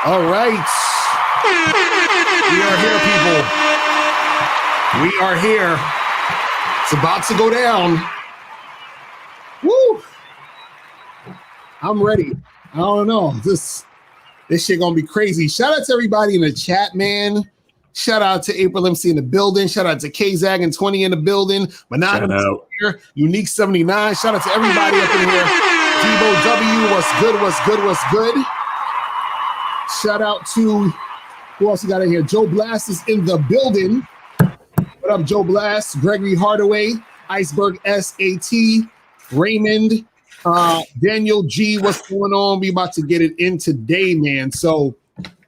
All right. We are here, people. We are here. It's about to go down. Woo! I'm ready. I don't know. This shit gonna be crazy. Shout out to everybody in the chat, man. Shout out to April MC in the building. Shout out to K-Zag and 20 in the building. Manosphere here. Unique 79. Shout out to everybody up in here. Debo W, what's good, what's good, what's good? Shout out to, who else you got in here? Joe Blast is in the building. What up, Joe Blast? Gregory Hardaway, Iceberg SAT, Raymond, Daniel G, what's going on? We about to get it in today, man. So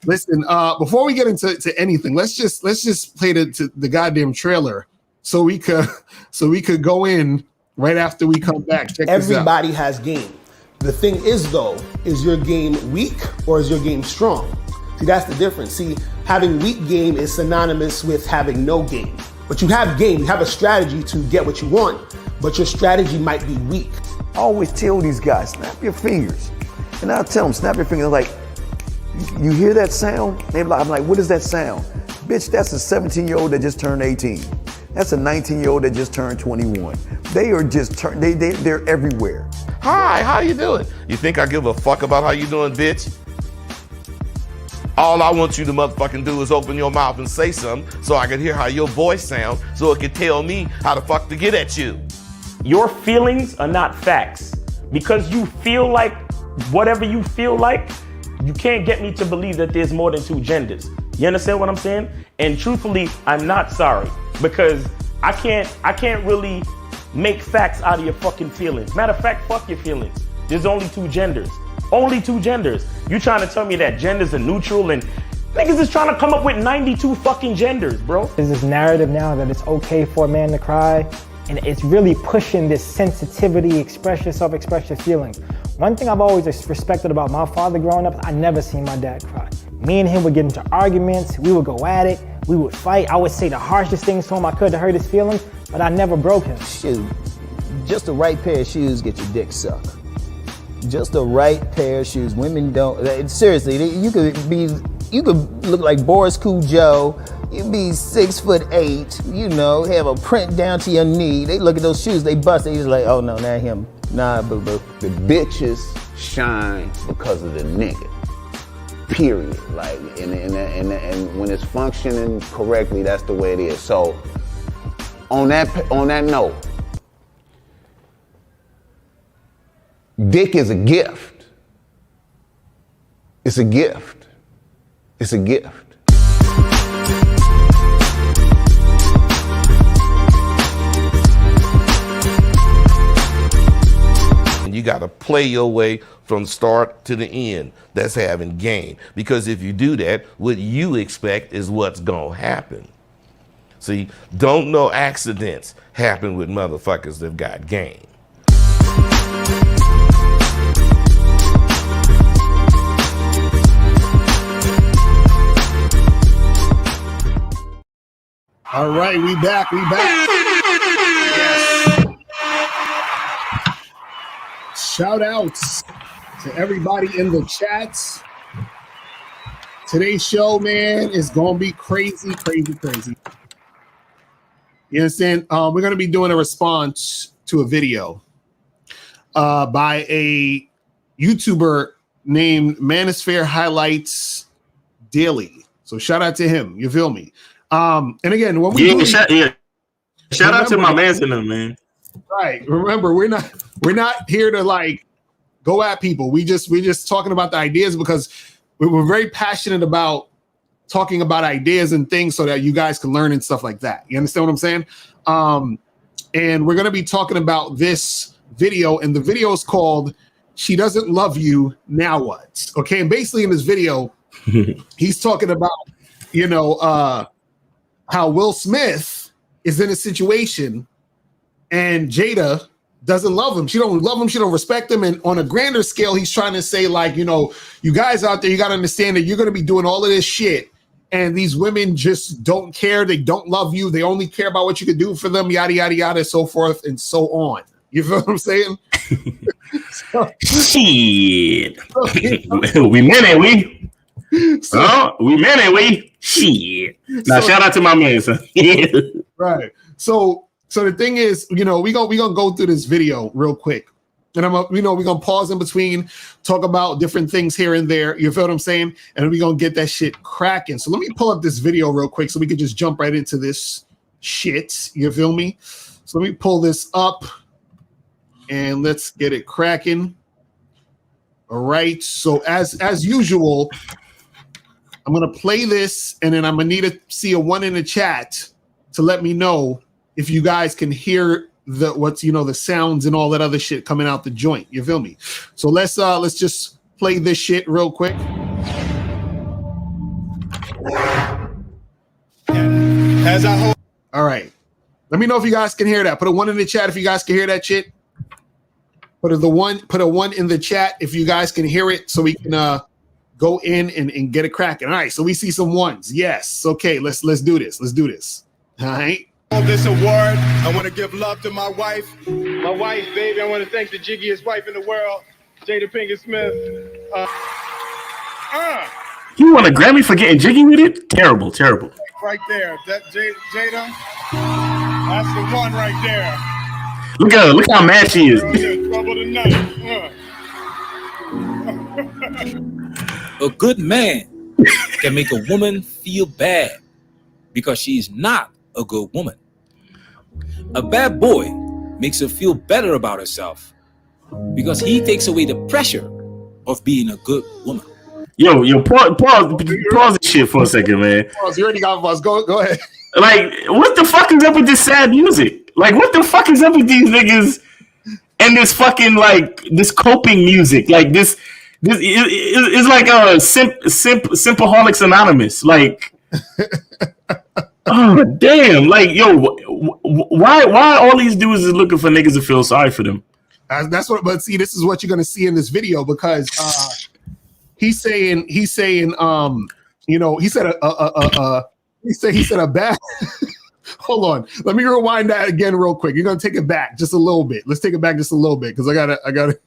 listen, before we get into anything, let's just play the goddamn trailer so we could go in right after we come back. Check Everybody this out. Has game. The thing is, though, is your game weak or is your game strong? See, that's the difference. See, having weak game is synonymous with having no game. But you have game, you have a strategy to get what you want, but your strategy might be weak. I always tell these guys, snap your fingers. And I tell them, snap your fingers. Like, you hear that sound? I'm like, what is that sound? Bitch, that's a 17-year-old that just turned 18. That's a 19-year-old that just turned 21. They are just, they're everywhere. Hi, how you doing? You think I give a fuck about how you doing, bitch? All I want you to motherfucking do is open your mouth and say something so I can hear how your voice sounds so it can tell me how the fuck to get at you. Your feelings are not facts. Because you feel like whatever you feel like, you can't get me to believe that there's more than two genders. You understand what I'm saying? And truthfully, I'm not sorry because I can't really make facts out of your fucking feelings. Matter of fact, fuck your feelings. There's only two genders. Only two genders. You trying to tell me that genders are neutral and niggas is trying to come up with 92 fucking genders, bro. There's this narrative now that it's okay for a man to cry, and it's really pushing this sensitivity, express yourself, express your feelings. One thing I've always respected about my father growing up, I never seen my dad cry. Me and him would get into arguments, we would go at it, we would fight. I would say the harshest things to him I could to hurt his feelings, but I never broke him. Shoot, just the right pair of shoes get your dick sucked. Just the right pair of shoes. Women don't, seriously, you could look like Boris Cujo, you be 6'8", you know, have a print down to your knee. They look at those shoes, they bust, they just like, oh no, not him. Nah, boo-boo. The bitches shine because of the nigga. Period. Like, and when it's functioning correctly, that's the way it is. So, on that note, dick is a gift. It's a gift. It's a gift. You got to play your way from start to the end. That's having game. Because if you do that, what you expect is what's going to happen. See, don't know accidents happen with motherfuckers that got game. All right, we back. Yes. Shout outs to everybody in the chats. Today's show, man, is gonna be crazy. You understand? We're gonna be doing a response to a video by a YouTuber named Manosphere Highlights Daily. So shout out to him. You feel me? And again, when we shout out to my man's in them, man. Right. Remember, we're not here to like go at people. We just talking about the ideas because we're very passionate about talking about ideas and things so that you guys can learn and stuff like that. You understand what I'm saying? And we're gonna be talking about this video, and the video is called "She Doesn't Love You, Now What?" Okay, and basically in this video, he's talking about, you know, how Will Smith is in a situation and Jada doesn't love him. She don't love him. She don't respect him. And on a grander scale, he's trying to say, like, you know, you guys out there, you got to understand that you're going to be doing all of this shit. And these women just don't care. They don't love you. They only care about what you can do for them, yada, yada, yada, so forth and so on. You feel what I'm saying? Shit. We meant it, we. So we men and we shit. Now shout out to my man, son. Right. So the thing is, we gonna go through this video real quick. And we're gonna pause in between, talk about different things here and there. You feel what I'm saying? And we're gonna get that shit cracking. So let me pull up this video real quick so we can just jump right into this shit. You feel me? So let me pull this up and let's get it cracking. All right. So as usual, I'm gonna play this and then I'm gonna need to see a 1 in the chat to let me know if you guys can hear the sounds and all that other shit coming out the joint. You feel me? So let's just play this shit real quick. All right. Let me know if you guys can hear that. Put a 1 in the chat if you guys can hear that shit. Put a 1 in the chat if you guys can hear it so we can go in and get it cracking. All right, so we see some 1s. Yes. Okay, let's do this. Let's do this. All right. This award, I want to give love to my wife. My wife, baby. I want to thank the jiggiest wife in the world, Jada Pinkett Smith. You want a Grammy for getting jiggy with it? Terrible. Right there, that Jada. That's the one right there. Look how mad she is. Girl, you're in trouble tonight. A good man can make a woman feel bad because she's not a good woman. A bad boy makes her feel better about herself because he takes away the pressure of being a good woman. Yo, pause this shit for a second, man. Pause. You already got pause. Go ahead. Like, what the fuck is up with this sad music? Like, what the fuck is up with these niggas and this fucking this coping music? Like this is like a Simpaholics Anonymous. Like, oh damn! Like, yo, why all these dudes is looking for niggas to feel sorry for them? That's what. But see, this is what you're gonna see in this video because he's saying he said a bad. Hold on, let me rewind that again real quick. You're gonna take it back just a little bit. Let's take it back just a little bit because I gotta. I want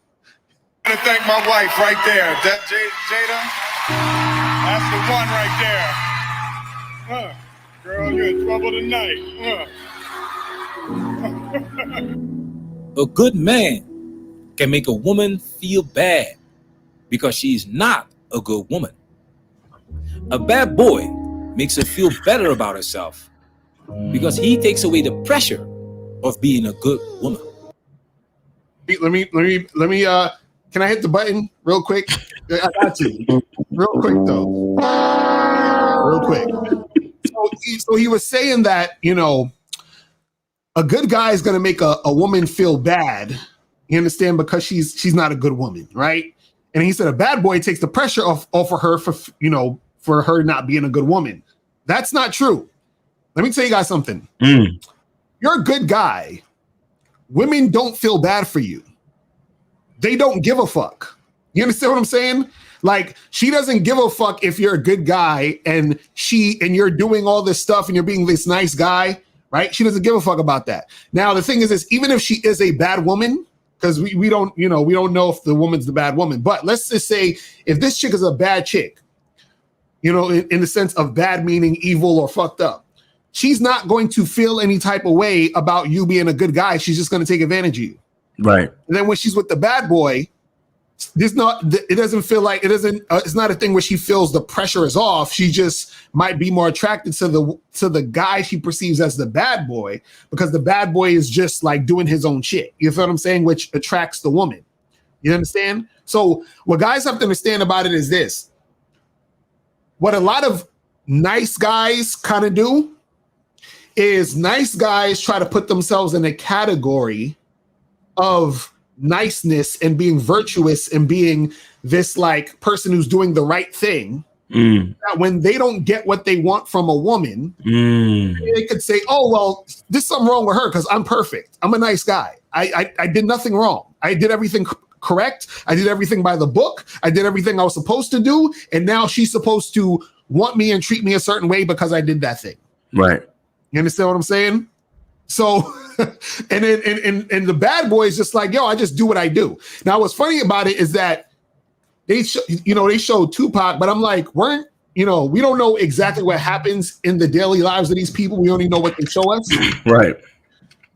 to thank my wife right there, that Jada. That's the one right there. Girl, you're in trouble tonight. A good man can make a woman feel bad because she's not a good woman. A bad boy makes her feel better about herself because he takes away the pressure of being a good woman. Let me. Can I hit the button real quick? I got you. Real quick though. Real quick. So he was saying that a good guy is going to make a woman feel bad. You understand? Because she's not a good woman, right? And he said a bad boy takes the pressure off of her for her not being a good woman. That's not true. Let me tell you guys something. You're a good guy. Women don't feel bad for you. They don't give a fuck. You understand what I'm saying? Like, she doesn't give a fuck if you're a good guy and you're doing all this stuff and you're being this nice guy, right? She doesn't give a fuck about that. Now, the thing is this, even if she is a bad woman, because we don't know if the woman's the bad woman, but let's just say if this chick is a bad chick, in the sense of bad meaning evil or fucked up, she's not going to feel any type of way about you being a good guy. She's just going to take advantage of you. Right. And then when she's with the bad boy, it's not a thing where she feels the pressure is off. She just might be more attracted to the guy she perceives as the bad boy because the bad boy is just like doing his own shit. You feel what I'm saying? Which attracts the woman. You understand? So what guys have to understand about it is this. What a lot of nice guys kind of do is nice guys try to put themselves in a category of niceness and being virtuous and being this like person who's doing the right thing. That when they don't get what they want from a woman, they could say, oh, well, there's something wrong with her because I'm perfect. I'm a nice guy. I did nothing wrong. I did everything correct. I did everything by the book. I did everything I was supposed to do. And now she's supposed to want me and treat me a certain way because I did that thing. Right. You understand what I'm saying? So, and then the bad boy is just like, yo, I just do what I do. Now, what's funny about it is that they showed Tupac, but I'm like, we don't know exactly what happens in the daily lives of these people. We only know what they show us. Right.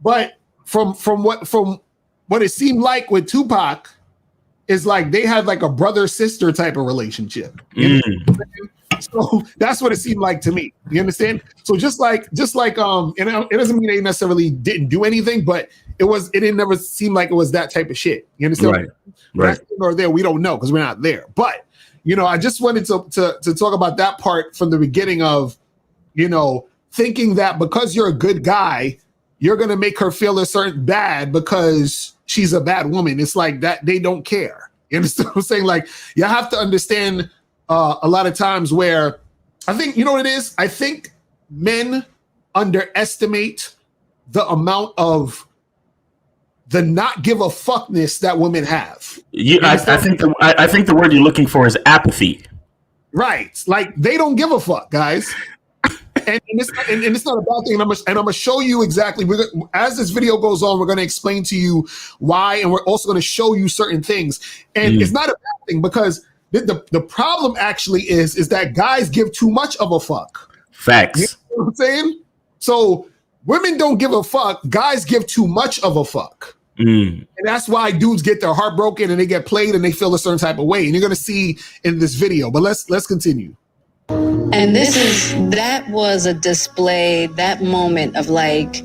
But from what it seemed like with Tupac is like they had like a brother-sister type of relationship. So that's what it seemed like to me. You understand? So just like and it doesn't mean they necessarily didn't do anything, but it didn't never seem like it was that type of shit. You understand? Right. Or there, we don't know because we're not there. But I just wanted to talk about that part from the beginning of, thinking that because you're a good guy, you're gonna make her feel a certain bad because she's a bad woman. It's like that they don't care. You understand what I'm saying? Like you have to understand a lot of times where I think what it is. I think men underestimate the amount of the not give a fuckness that women have. I think the word you're looking for is apathy. Right. Like they don't give a fuck, guys. And it's not a bad thing. And I'm gonna show you exactly. As this video goes on, we're gonna explain to you why, and we're also gonna show you certain things. And it's not a bad thing because the problem actually is that guys give too much of a fuck. Facts. You know what I'm saying? So women don't give a fuck. Guys give too much of a fuck. And that's why dudes get their heart broken and they get played and they feel a certain type of way. And you're gonna see in this video. But let's continue. And that was a display, that moment of like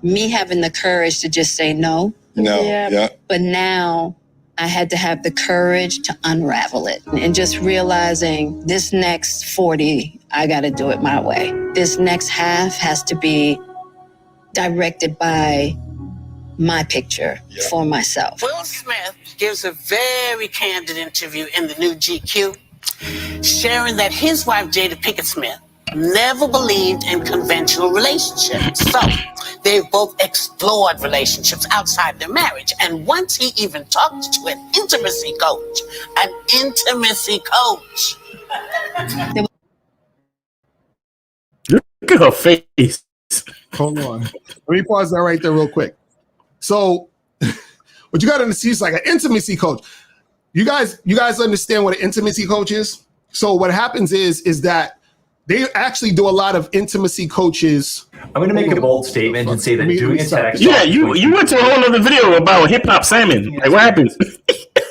me having the courage to just say no. Yeah. But now I had to have the courage to unravel it and just realizing this next 40, I got to do it my way. This next half has to be directed by my picture for myself. Will Smith gives a very candid interview in the new GQ, sharing that his wife, Jada Pinkett Smith, never believed in conventional relationships. So they've both explored relationships outside their marriage. And once he even talked to an intimacy coach. Look at her face. Hold on. Let me pause that right there real quick. So what you got to see is like an intimacy coach. You guys understand what an intimacy coach is? So what happens is that they actually do a lot of intimacy coaches. I'm going to make a bold statement and say that doing a TEDx. Yeah, you went to a whole other video about hip hop salmon. Like what happens? There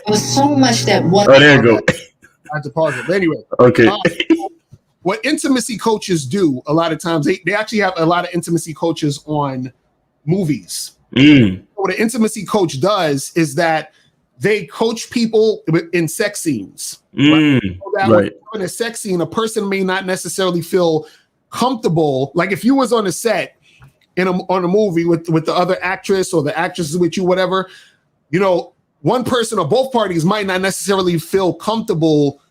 was so much that was. Oh, there you go. I had to pause it. But anyway. Okay. What intimacy coaches do a lot of times, they actually have a lot of intimacy coaches on movies. What an intimacy coach does is that they coach people in sex scenes. Right? So that when in a sex scene, a person may not necessarily feel comfortable. Like if you was on a set on a movie with the other actress or the actresses with you, whatever, one person or both parties might not necessarily feel comfortable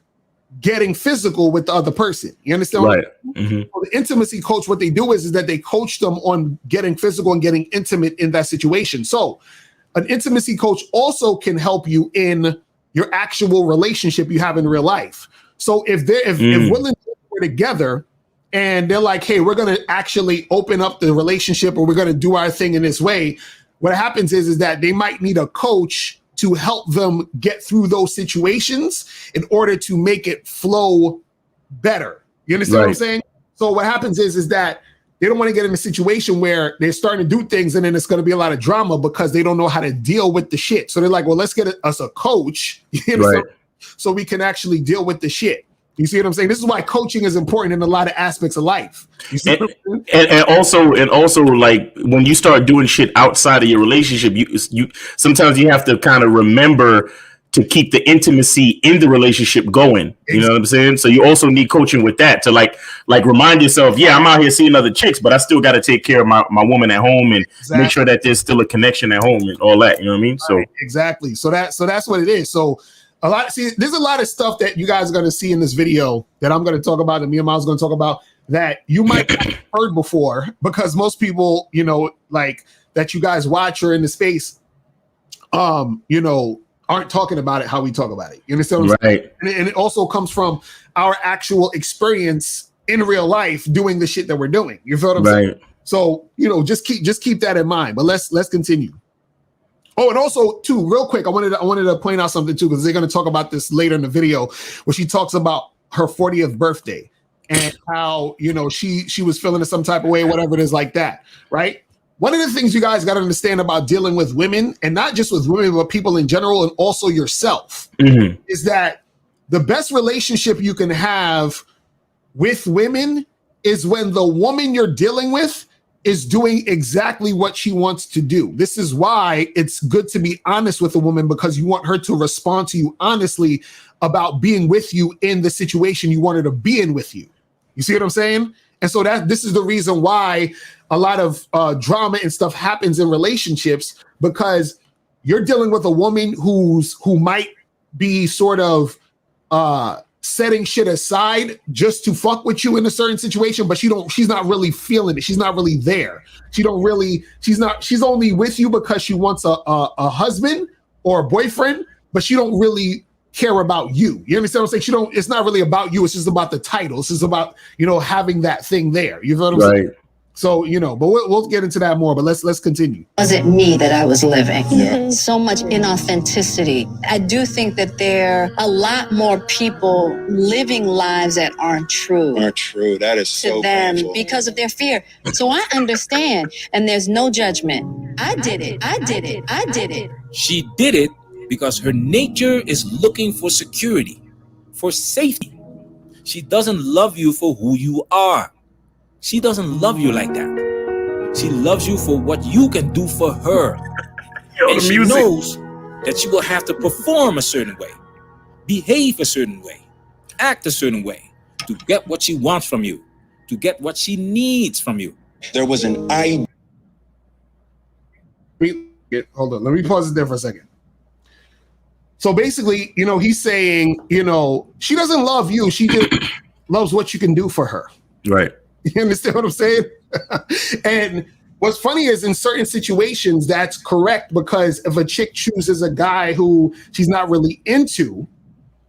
getting physical with the other person. You understand? Right. So the intimacy coach, what they do is that they coach them on getting physical and getting intimate in that situation. So an intimacy coach also can help you in your actual relationship you have in real life. So if Will and Jada were together and they're like, hey, we're going to actually open up the relationship or we're going to do our thing in this way, what happens is that they might need a coach to help them get through those situations in order to make it flow better. You understand what I'm saying? So what happens is that they don't want to get in a situation where they're starting to do things and then it's going to be a lot of drama because they don't know how to deal with the shit. So they're like, well, let's get us a coach so we can actually deal with the shit. You see what I'm saying? This is why coaching is important in a lot of aspects of life. You see and also like when you start doing shit outside of your relationship, you sometimes you have to kind of remember to keep the intimacy in the relationship going. You know what I'm saying? So you also need coaching with that to like remind yourself, yeah, I'm out here seeing other chicks, but I still got to take care of my woman at home and make sure that there's still a connection at home and all that. You know what I mean? So exactly. So that's what it is. So there's a lot of stuff that you guys are going to see in this video that I'm going to talk about and me and Miles going to talk about that you might not have heard before because most people, like that you guys watch or in the space, aren't talking about it how we talk about it. You understand what I'm saying? And it also comes from our actual experience in real life doing the shit that we're doing. You feel what I'm saying? So, just keep that in mind. But let's continue. Oh, and also too, real quick, I wanted to point out something too, because they're going to talk about this later in the video, where she talks about her 40th birthday and how, you know, she was feeling some type of way, whatever it is like that, right? One of the things you guys got to understand about dealing with women, and not just with women, but people in general, and also yourself, is that the best relationship you can have with women is when the woman you're dealing with is doing exactly what she wants to do. This is why it's good to be honest with a woman, because you want her to respond to you honestly about being with you in the situation you want her to be in with you. You see what I'm saying? And so this is the reason why a lot of drama and stuff happens in relationships, because you're dealing with a woman who might be sort of setting shit aside just to fuck with you in a certain situation, but she's not really feeling it. She's not really there. She's only with you because she wants a husband or a boyfriend, but she don't really care about you. You understand what I'm saying? It's not really about you. It's just about the title. It's just about, you know, having that thing there. You know what I'm saying? So, you know, but we'll get into that more, but let's continue. Was it me that I was living? So much inauthenticity. I do think that there are a lot more people living lives that aren't true. That is to them painful. Because of their fear. So I understand, and there's no judgment. I did it. She did it because her nature is looking for security, for safety. She doesn't love you for who you are. She doesn't love you like that. She loves you for what you can do for her. And she knows that she will have to perform a certain way, behave a certain way, act a certain way to get what she wants from you, to get what she needs from you. There was an I. Hold on. Let me pause it there for a second. So basically, you know, he's saying, you know, she doesn't love you. She just loves what you can do for her. Right. You understand what I'm saying? And what's funny is in certain situations, that's correct, because if a chick chooses a guy who she's not really into,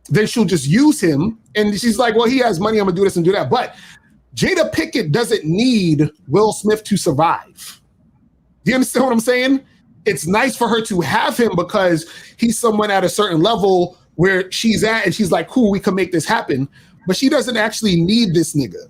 then she'll just use him. And she's like, well, he has money. I'm going to do this and do that. But Jada Pinkett doesn't need Will Smith to survive. Do you understand what I'm saying? It's nice for her to have him because he's someone at a certain level where she's at, and she's like, cool, we can make this happen. But she doesn't actually need this nigga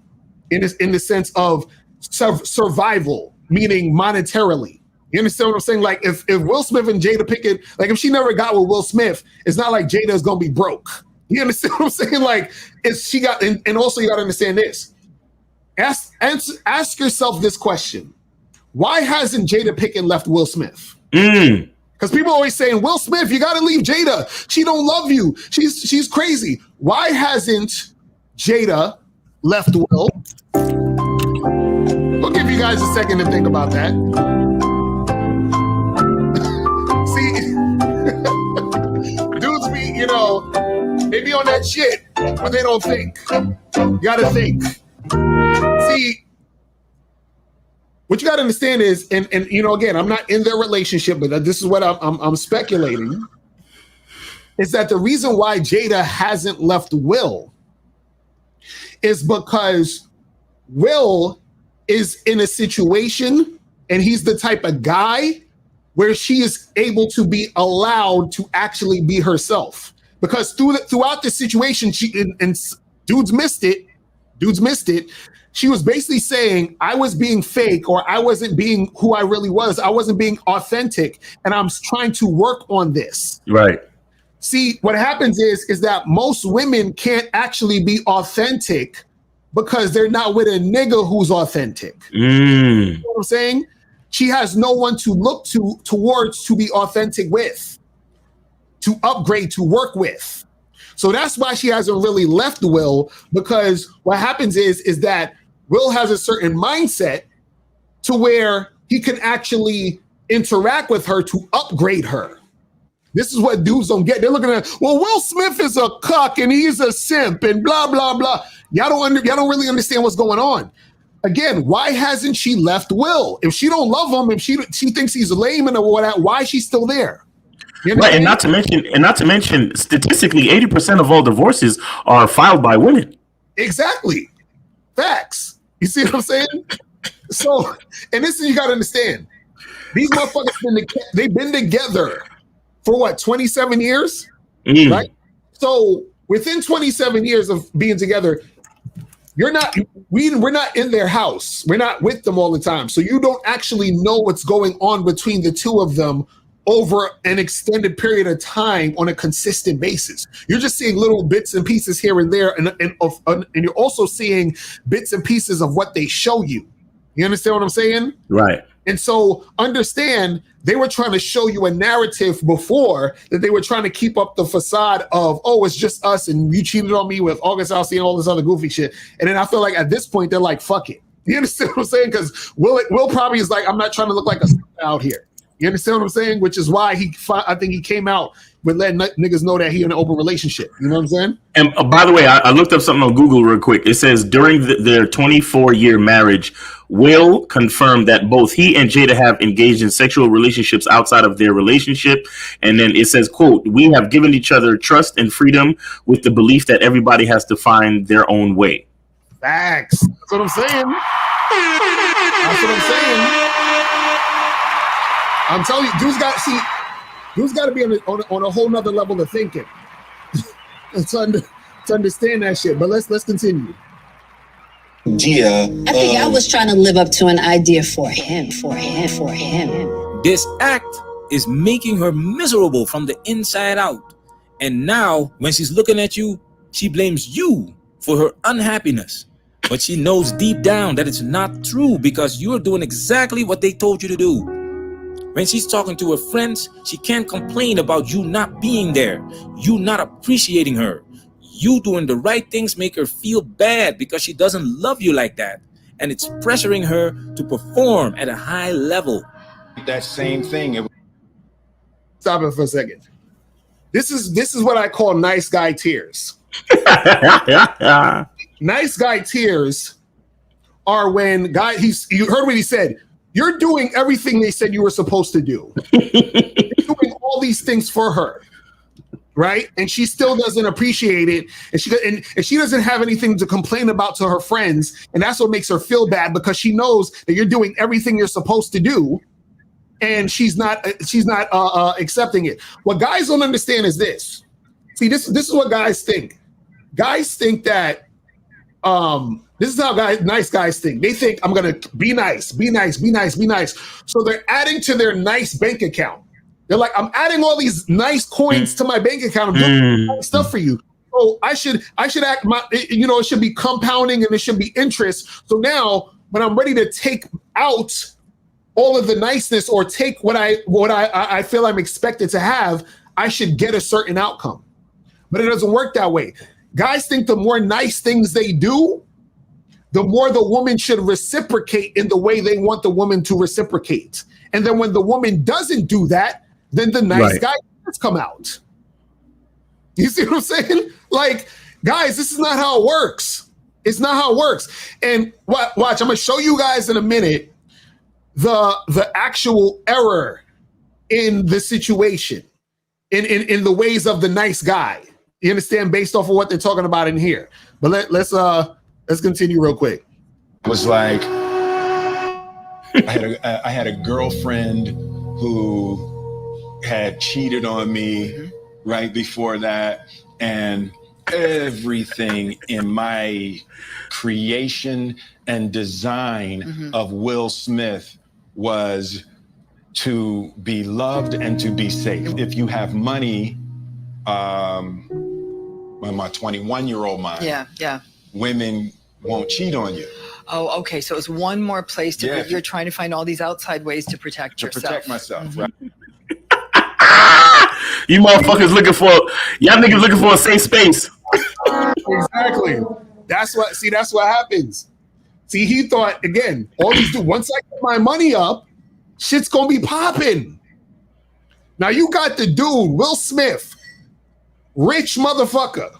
in the sense of survival, meaning monetarily. You understand what I'm saying? Like if Will Smith and Jada Pinkett, like if she never got with Will Smith, it's not like Jada's gonna be broke. You understand what I'm saying? Like and also you gotta understand this. Ask yourself this question. Why hasn't Jada Pinkett left Will Smith? Because people are always saying, Will Smith, you gotta leave Jada. She don't love you. She's crazy. Why hasn't Jada left Will? We'll give you guys a second to think about that. See, dudes be, you know, they be on that shit, but they don't think. You gotta think. See, what you gotta understand is, and you know, again, I'm not in their relationship, but this is what I'm speculating, is that the reason why Jada hasn't left Will is because Will is in a situation, and he's the type of guy where she is able to be allowed to actually be herself. Because throughout the situation, and dudes missed it. She was basically saying, I was being fake, or I wasn't being who I really was. I wasn't being authentic, and I'm trying to work on this. Right. See, what happens is that most women can't actually be authentic because they're not with a nigga who's authentic. You know what I'm saying? She has no one to look towards to be authentic with, to upgrade, to work with. So that's why she hasn't really left Will, because what happens is that Will has a certain mindset to where he can actually interact with her to upgrade her. This is what dudes don't get. They're looking at, well, Will Smith is a cuck and he's a simp and blah, blah, blah. Y'all don't really understand what's going on. Again, why hasn't she left Will? If she don't love him, if she thinks he's lame and all that, why is she still there? You know right, and not to mention, statistically, 80% of all divorces are filed by women. Exactly. Facts. You see what I'm saying? So, and this is, you got to understand. These motherfuckers they've been together for what, 27 years? Right? So within 27 years of being together, we're not in their house. We're not with them all the time. So you don't actually know what's going on between the two of them over an extended period of time on a consistent basis. You're just seeing little bits and pieces here and there, and you're also seeing bits and pieces of what they show you. You understand what I'm saying? Right. And so understand, they were trying to show you a narrative before that they were trying to keep up the facade of, oh, it's just us and you cheated on me with August Alsey and all this other goofy shit. And then I feel like at this point, they're like, fuck it. You understand what I'm saying? Because Will probably is like, I'm not trying to look like a out here. You understand what I'm saying? Which is why I think he came out with letting niggas know that he in an open relationship. You know what I'm saying? And by the way, I looked up something on Google real quick. It says during their 24-year marriage, Will confirmed that both he and Jada have engaged in sexual relationships outside of their relationship. And then it says, quote, "We have given each other trust and freedom with the belief that everybody has to find their own way." Facts. That's what I'm saying. That's what I'm saying. I'm telling you, dude's got to be on a whole nother level of thinking to understand that shit. But let's continue. I think I was trying to live up to an idea for him. This act is making her miserable from the inside out. And now, when she's looking at you, she blames you for her unhappiness. But she knows deep down that it's not true because you're doing exactly what they told you to do. When she's talking to her friends, she can't complain about you not being there, you not appreciating her. You doing the right things make her feel bad because she doesn't love you like that. And it's pressuring her to perform at a high level. That same thing. Stop it for a second. This is what I call nice guy tears. Nice guy tears are when you heard what he said. You're doing everything they said you were supposed to do. You're doing all these things for her, right? And she still doesn't appreciate it, and she doesn't have anything to complain about to her friends, and that's what makes her feel bad because she knows that you're doing everything you're supposed to do, and she's not accepting it. What guys don't understand is this. See, this is what guys think. Guys think that this is how nice guys think. They think I'm gonna be nice. So they're adding to their nice bank account. They're like, I'm adding all these nice coins to my bank account. I'm doing nice stuff for you. So I should act it should be compounding and it should be interest. So now when I'm ready to take out all of the niceness or take what I feel I'm expected to have, I should get a certain outcome. But it doesn't work that way. Guys think the more nice things they do, the more the woman should reciprocate in the way they want the woman to reciprocate. And then when the woman doesn't do that, then the nice guy come out. You see what I'm saying? Like, guys, this is not how it works. It's not how it works. And watch, I'm gonna show you guys in a minute the actual error in the situation, in the ways of the nice guy. You understand, based off of what they're talking about in here. But let's continue real quick. It was like I had a girlfriend who had cheated on me right before that, and everything in my creation and design of Will Smith was to be loved and to be safe. If you have money, in my 21-year-old mind, women won't cheat on you. Oh, okay. So it's one more place to you're trying to find all these outside ways to protect yourself. To protect myself, right? You motherfuckers y'all niggas looking for a safe space. Exactly. That's what happens. See, he thought, again, all these dudes, once I get my money up, shit's gonna be popping. Now you got the dude, Will Smith, rich motherfucker,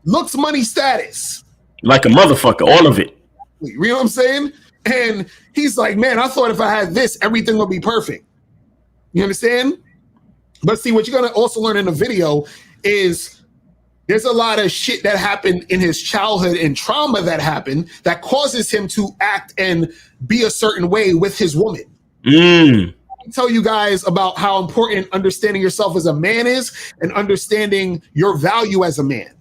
looks, money, status. Like a motherfucker, all of it. You know what I'm saying? And he's like, man, I thought if I had this, everything would be perfect. You understand? But see, what you're gonna also learn in the video is there's a lot of shit that happened in his childhood and trauma that happened that causes him to act and be a certain way with his woman. tell you guys about how important understanding yourself as a man is and understanding your value as a man.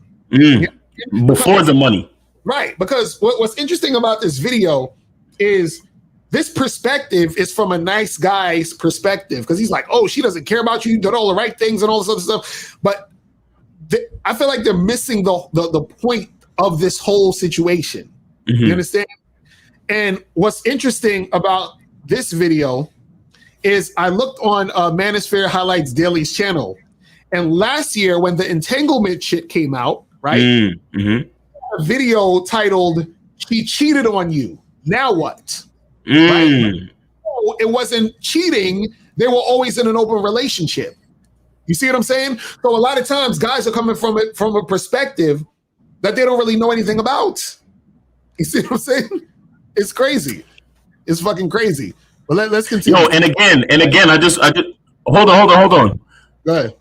Before the money. Right. Because what's interesting about this video is this perspective is from a nice guy's perspective. Because he's like, oh, she doesn't care about you. You did all the right things and all this other stuff. But I feel like they're missing the point of this whole situation. You understand? And what's interesting about this video is I looked on Manosphere Highlights Daily's channel. And last year when the entanglement shit came out, right? A video titled "She Cheated on You. Now what?" Right? It wasn't cheating. They were always in an open relationship. You see what I'm saying? So a lot of times guys are coming from it from a perspective that they don't really know anything about. You see what I'm saying? It's crazy. It's fucking crazy. But let's continue. And again, I just hold on. Go ahead.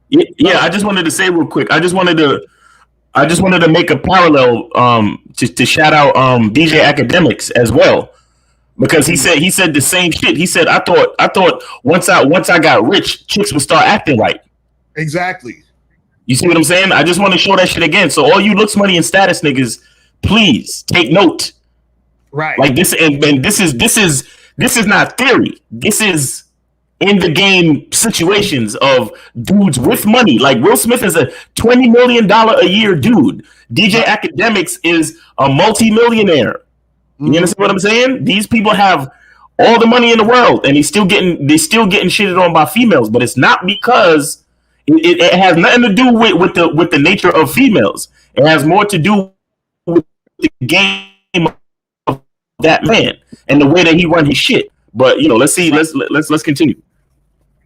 Yeah, I just wanted to say real quick. I just wanted to make a parallel to shout out DJ Academics as well, because he said the same shit. He said I thought once I got rich, chicks would start acting right. Exactly. You see what I'm saying? I just want to show that shit again. So all you looks, money, and status niggas, please take note. Right. Like this, and this is not theory. This is in the game situations of dudes with money. Like Will Smith is a $20 million a year dude. DJ Academics is a multi-millionaire. You understand what I'm saying? These people have all the money in the world, and they're still getting shitted on by females. But it's not because it has nothing to do with the nature of females. It has more to do with the game of that man and the way that he run his shit. But let's see. Let's continue.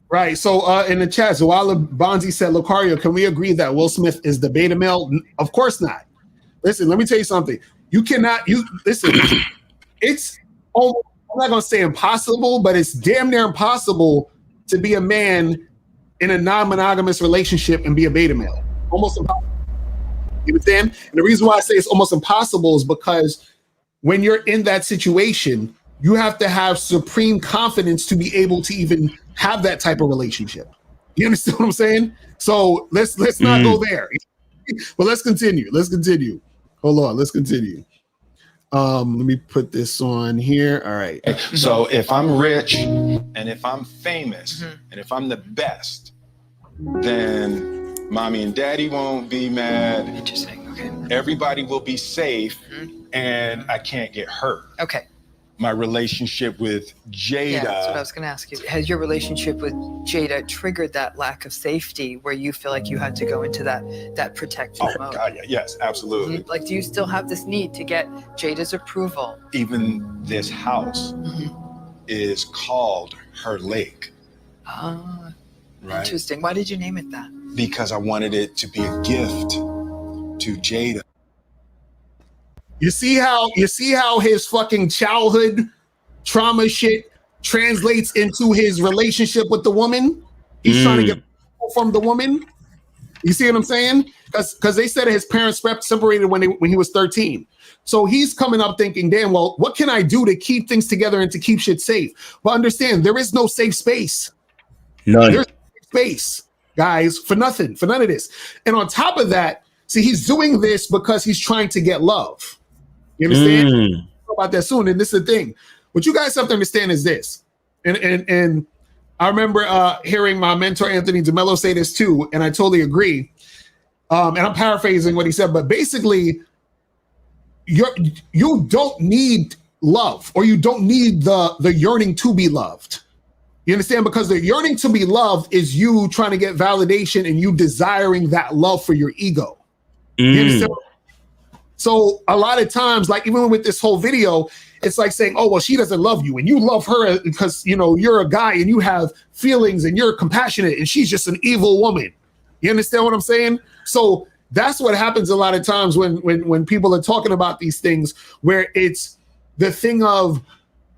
Right. So in the chat, Zawala Bonzi said, Locario, can we agree that Will Smith is the beta male? Of course not. Listen, let me tell you something. Listen, it's almost, I'm not going to say impossible, but it's damn near impossible to be a man in a non-monogamous relationship and be a beta male. Almost impossible. You understand? And the reason why I say it's almost impossible is because when you're in that situation, you have to have supreme confidence to be able to even have that type of relationship. You understand what I'm saying? So let's not go there. But let's continue. Hold on. Let's continue. Let me put this on here. All right. So if I'm rich and if I'm famous and if I'm the best, then mommy and daddy won't be mad. Interesting. Okay. Everybody will be safe and I can't get hurt. Okay. My relationship with Jada. Yeah, that's what I was going to ask you. Has your relationship with Jada triggered that lack of safety where you feel like you had to go into that protective mode? God, yes, absolutely. Like, do you still have this need to get Jada's approval? Even this house is called her lake. Ah, right? Interesting. Why did you name it that? Because I wanted it to be a gift to Jada. You see how his fucking childhood trauma shit translates into his relationship with the woman? He's trying to get from the woman. You see what I'm saying? Because they said his parents separated when he was 13. So he's coming up thinking, damn, well, what can I do to keep things together and to keep shit safe? But understand, there is no safe space. None. There's no safe space, guys, for nothing, for none of this. And on top of that, see, he's doing this because he's trying to get love. You understand? We'll talk about that soon. And this is the thing. What you guys have to understand is this. And I remember hearing my mentor Anthony DeMello say this too, and I totally agree. And I'm paraphrasing what he said, but basically, you don't need love, or you don't need the yearning to be loved. You understand? Because the yearning to be loved is you trying to get validation and you desiring that love for your ego. You understand? So a lot of times, like even with this whole video, it's like saying, oh, well, she doesn't love you and you love her because, you're a guy and you have feelings and you're compassionate and she's just an evil woman. You understand what I'm saying? So that's what happens a lot of times when people are talking about these things, where it's the thing of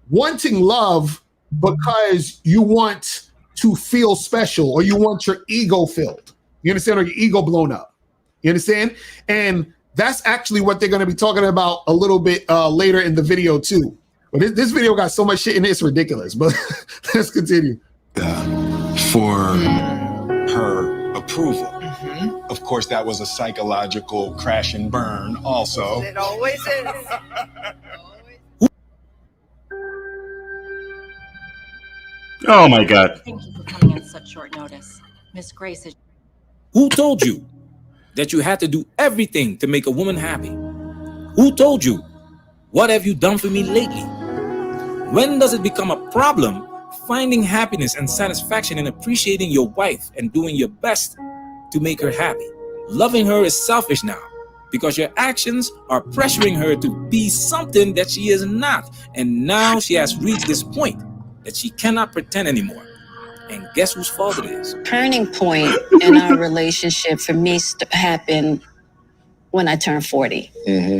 wanting love because you want to feel special or you want your ego filled. You understand? Or your ego blown up. You understand? And that's actually what they're going to be talking about a little bit later in the video too. But this video got so much shit in it, it's ridiculous. But let's continue. For her approval. Of course, that was a psychological crash and burn also. It always is. Oh my God. Thank you for coming on such short notice. Miss Grace is... Who told you that you had to do everything to make a woman happy? Who told you? What have you done for me lately? When does it become a problem finding happiness and satisfaction in appreciating your wife and doing your best to make her happy? Loving her is selfish now because your actions are pressuring her to be something that she is not. And now she has reached this point that she cannot pretend anymore. And guess whose fault it is? Turning point in our relationship for me happened when I turned 40.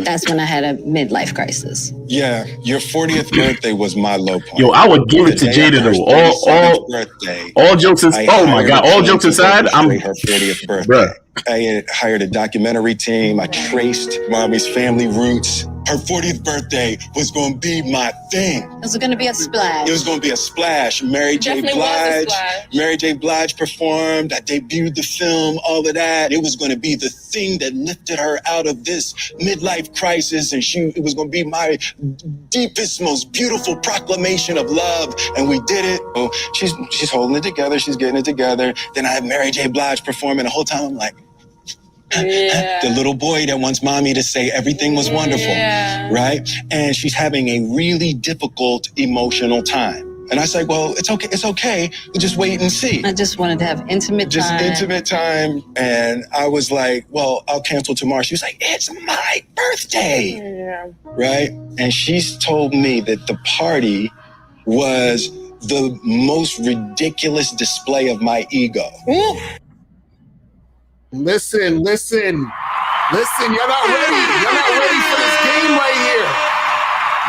That's when I had a midlife crisis. Yeah, your 40th birthday was my low point. Yo, I would give it to Jada though. All jokes aside, oh my God, all jokes aside, I'm her 40th birthday. I had hired a documentary team. I traced mommy's family roots. Her 40th birthday was going to be my thing. It was going to be a splash. It was going to be a splash. Mary J. Blige performed. I debuted the film, all of that. It was going to be the thing that lifted her out of this midlife crisis, and it was going to be my deepest, most beautiful proclamation of love. And we did it. Oh, she's holding it together. She's getting it together. Then I had Mary J. Blige performing. The whole time I'm like, the little boy that wants mommy to say everything was wonderful, right? And she's having a really difficult emotional time. And I said, well, it's okay. We'll just wait and see. I just wanted to have intimate time. And I was like, well, I'll cancel tomorrow. She was like, it's my birthday, right? And she's told me that the party was the most ridiculous display of my ego. Listen. You're not ready. You're not ready for this game right here.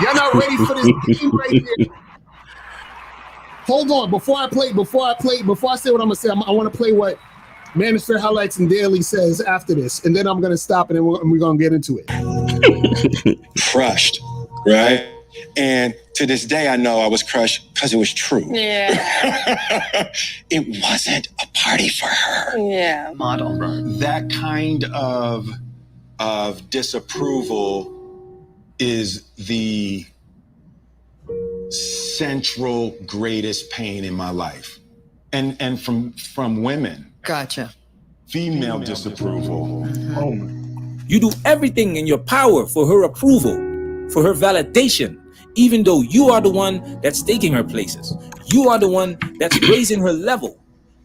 You're not ready for this game right here. Hold on. Before I say what I'm gonna say, I want to play what Manosphere Highlights and Daily says after this, and then I'm gonna stop and then we're gonna get into it. Crushed, right? And to this day, I know I was crushed because it was true. Yeah. It wasn't a party for her. Yeah. Model. That kind of disapproval is the central greatest pain in my life. And from women. Gotcha. Female disapproval. Oh. You do everything in your power for her approval, for her validation, even though you are the one that's taking her places. You are the one that's raising her level.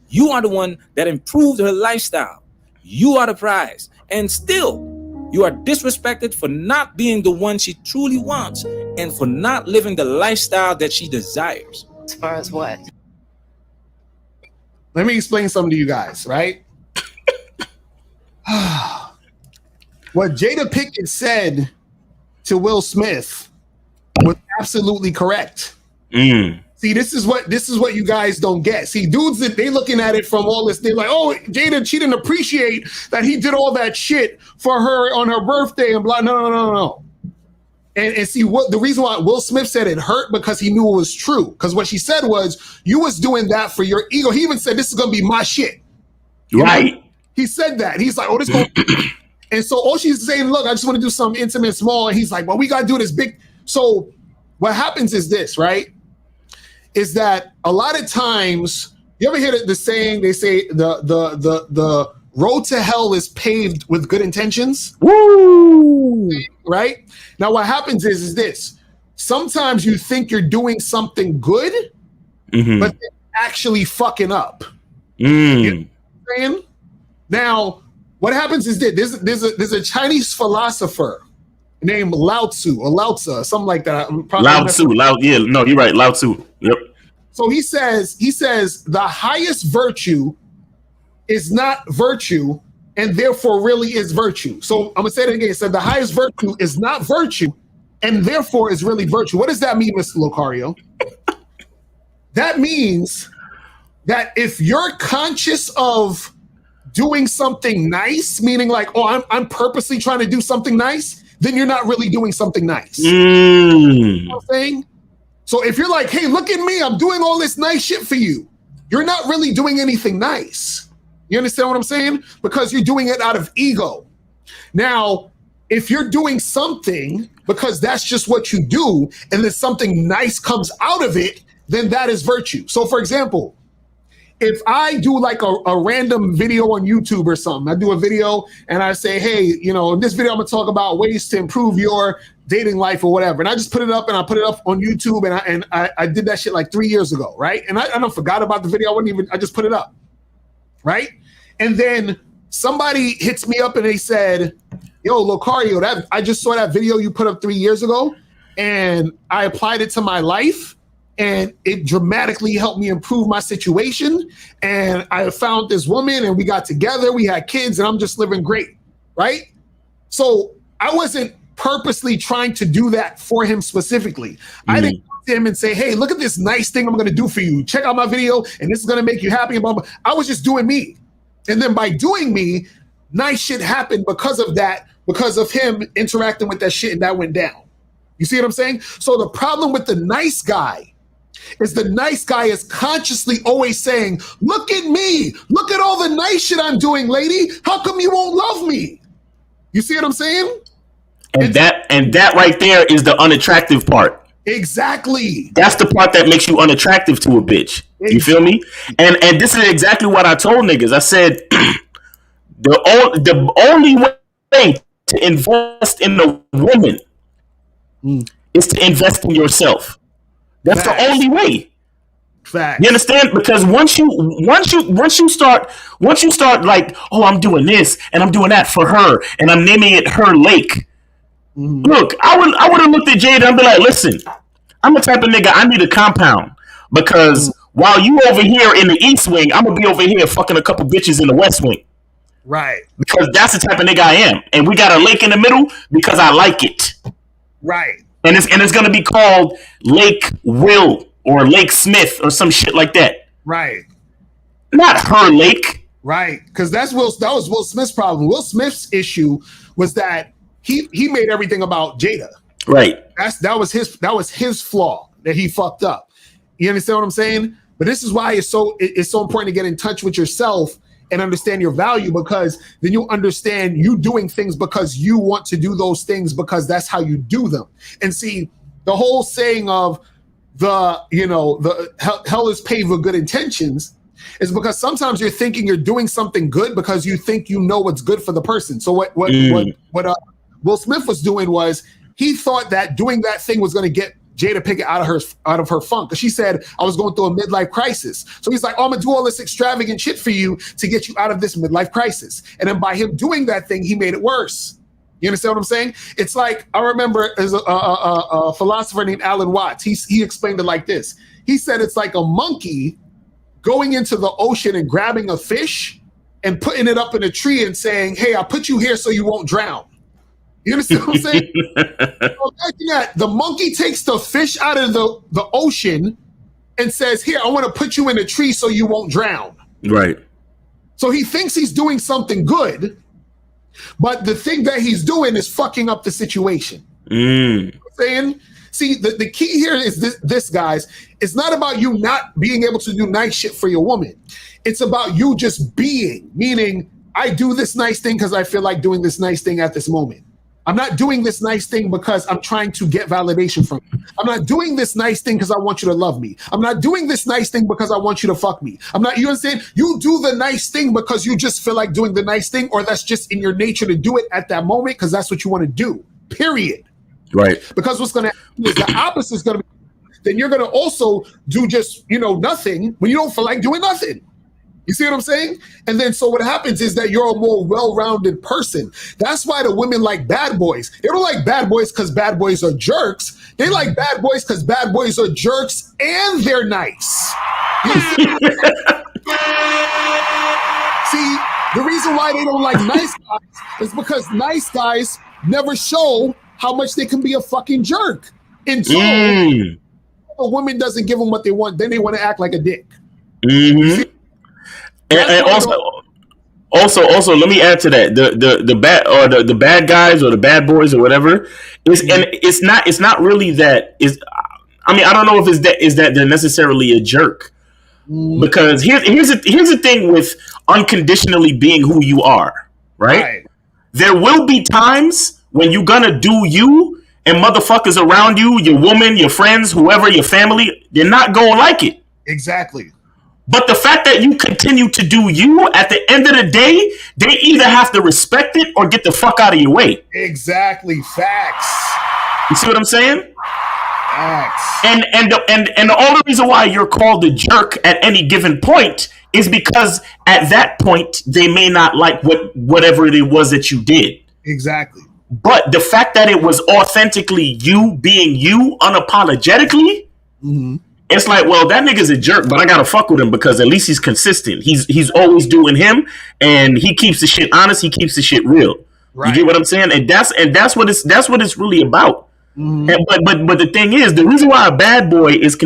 You are the one that improved her lifestyle. You are the prize. And still, you are disrespected for not being the one she truly wants and for not living the lifestyle that she desires. As far as what? Let me explain something to you guys, right? What Jada Pinkett said to Will Smith was absolutely correct. See, this is what you guys don't get. See, dudes, they looking at it from all this, they're like, oh, Jada, she didn't appreciate that he did all that shit for her on her birthday and blah. No. And see, what the reason why Will Smith said it hurt because he knew it was true. Because what she said was, you was doing that for your ego. He even said, this is gonna be my shit. Right. He said that. He's like, oh, this gonna and so all she's saying, look, I just want to do something intimate, small. And he's like, well, we gotta do this big. So what happens is this, right? Is that a lot of times, you ever hear the saying, they say the road to hell is paved with good intentions? Woo! Right? Now what happens is this. Sometimes you think you're doing something good, but they're actually fucking up. You know what I'm saying? Now, what happens is this. There's a Chinese philosopher named Lao Tzu or Lao Tzu, something like that. Lao Tzu, you're right, Lao Tzu. Yep. So he says the highest virtue is not virtue, and therefore really is virtue. So I'm gonna say it again. He said the highest virtue is not virtue, and therefore is really virtue. What does that mean, Mr. Locario? That means that if you're conscious of doing something nice, meaning like, oh, I'm purposely trying to do something nice, then you're not really doing something nice. You know what I'm saying? So if you're like, hey, look at me, I'm doing all this nice shit for you, you're not really doing anything nice. You understand what I'm saying? Because you're doing it out of ego. Now, if you're doing something because that's just what you do, and then something nice comes out of it, then that is virtue. So for example, if I do like a random video on YouTube or something, I do a video and I say, hey, you know, in this video, I'm gonna talk about ways to improve your dating life or whatever. And I just put it up and I put it up on YouTube, and I did that shit like 3 years ago, right? And I don't forgot about the video. I just put it up, right? And then somebody hits me up and they said, yo, Locario, I just saw that video you put up 3 years ago and I applied it to my life and it dramatically helped me improve my situation. And I found this woman and we got together, we had kids, and I'm just living great, right? So I wasn't purposely trying to do that for him specifically. I didn't come to him and say, hey, look at this nice thing I'm gonna do for you. Check out my video and this is gonna make you happy. And blah, blah. I was just doing me. And then by doing me, nice shit happened because of that, because of him interacting with that shit, and that went down. You see what I'm saying? So the problem with the nice guy is consciously always saying, look at me, look at all the nice shit I'm doing, lady. How come you won't love me? You see what I'm saying? And that right there is the unattractive part. Exactly. That's the part that makes you unattractive to a bitch. You feel me? And this is exactly what I told niggas. I said the only way to invest in a woman is to invest in yourself. That's the only way. Facts. You understand? Because once you start like, oh, I'm doing this and I'm doing that for her and I'm naming it her lake. Look, I would have looked at Jada and be like, listen, I'm the type of nigga, I need a compound because while you over here in the East Wing, I'm gonna be over here fucking a couple bitches in the West Wing. Right. Because that's the type of nigga I am. And we got a lake in the middle because I like it. Right. And it's gonna be called Lake Will or Lake Smith or some shit like that. Right. Not her lake. Right. Because that was Will Smith's problem. Will Smith's issue was that he made everything about Jada. Right. That was his flaw that he fucked up. You understand what I'm saying? But this is why it's so important to get in touch with yourself and understand your value, because then you understand you doing things because you want to do those things because that's how you do them. And see, the whole saying of the hell is paved with good intentions is because sometimes you're thinking you're doing something good because you think you know what's good for the person. So what Will Smith was doing was he thought that doing that thing was going to get Jada Pinkett out of her funk. Because she said, I was going through a midlife crisis. So he's like, oh, I'm going to do all this extravagant shit for you to get you out of this midlife crisis. And then by him doing that thing, he made it worse. You understand what I'm saying? It's like, I remember as a philosopher named Alan Watts, he explained it like this. He said it's like a monkey going into the ocean and grabbing a fish and putting it up in a tree and saying, hey, I put you here so you won't drown. You understand what I'm saying? So imagine that the monkey takes the fish out of the ocean and says, here, I want to put you in a tree so you won't drown. Right. So he thinks he's doing something good, but the thing that he's doing is fucking up the situation. You know what I'm saying? See, the key here is this, guys. It's not about you not being able to do nice shit for your woman. It's about you just being, meaning I do this nice thing because I feel like doing this nice thing at this moment. I'm not doing this nice thing because I'm trying to get validation from you. I'm not doing this nice thing because I want you to love me. I'm not doing this nice thing because I want you to fuck me. You understand? You do the nice thing because you just feel like doing the nice thing, or that's just in your nature to do it at that moment because that's what you want to do, period. Right. Because what's going to happen is the opposite is going to be, then you're going to also do just, nothing when you don't feel like doing nothing. You see what I'm saying? And then so what happens is that you're a more well-rounded person. That's why the women like bad boys. They don't like bad boys because bad boys are jerks. They like bad boys because bad boys are jerks and they're nice. You see? See, the reason why they don't like nice guys is because nice guys never show how much they can be a fucking jerk. Until a woman doesn't give them what they want, then they want to act like a dick. And also, Also, let me add to that the bad or the bad guys or the bad boys or whatever is, and it's not really that is. I mean, I don't know if is that they're necessarily a jerk, because here's the thing with unconditionally being who you are, right? There will be times when you're gonna do you, and motherfuckers around you, your woman, your friends, whoever, your family, they're not gonna like it. Exactly. But the fact that you continue to do you, at the end of the day, they either have to respect it or get the fuck out of your way. Exactly. Facts. You see what I'm saying? Facts. And the only reason why you're called a jerk at any given point is because at that point they may not like whatever it was that you did. Exactly. But the fact that it was authentically you being you unapologetically, it's like, well, that nigga's a jerk, but I gotta fuck with him because at least he's consistent. He's always doing him, and he keeps the shit honest. He keeps the shit real. Right. You get what I'm saying? And that's what it's really about. And, but the thing is, the reason why a bad boy is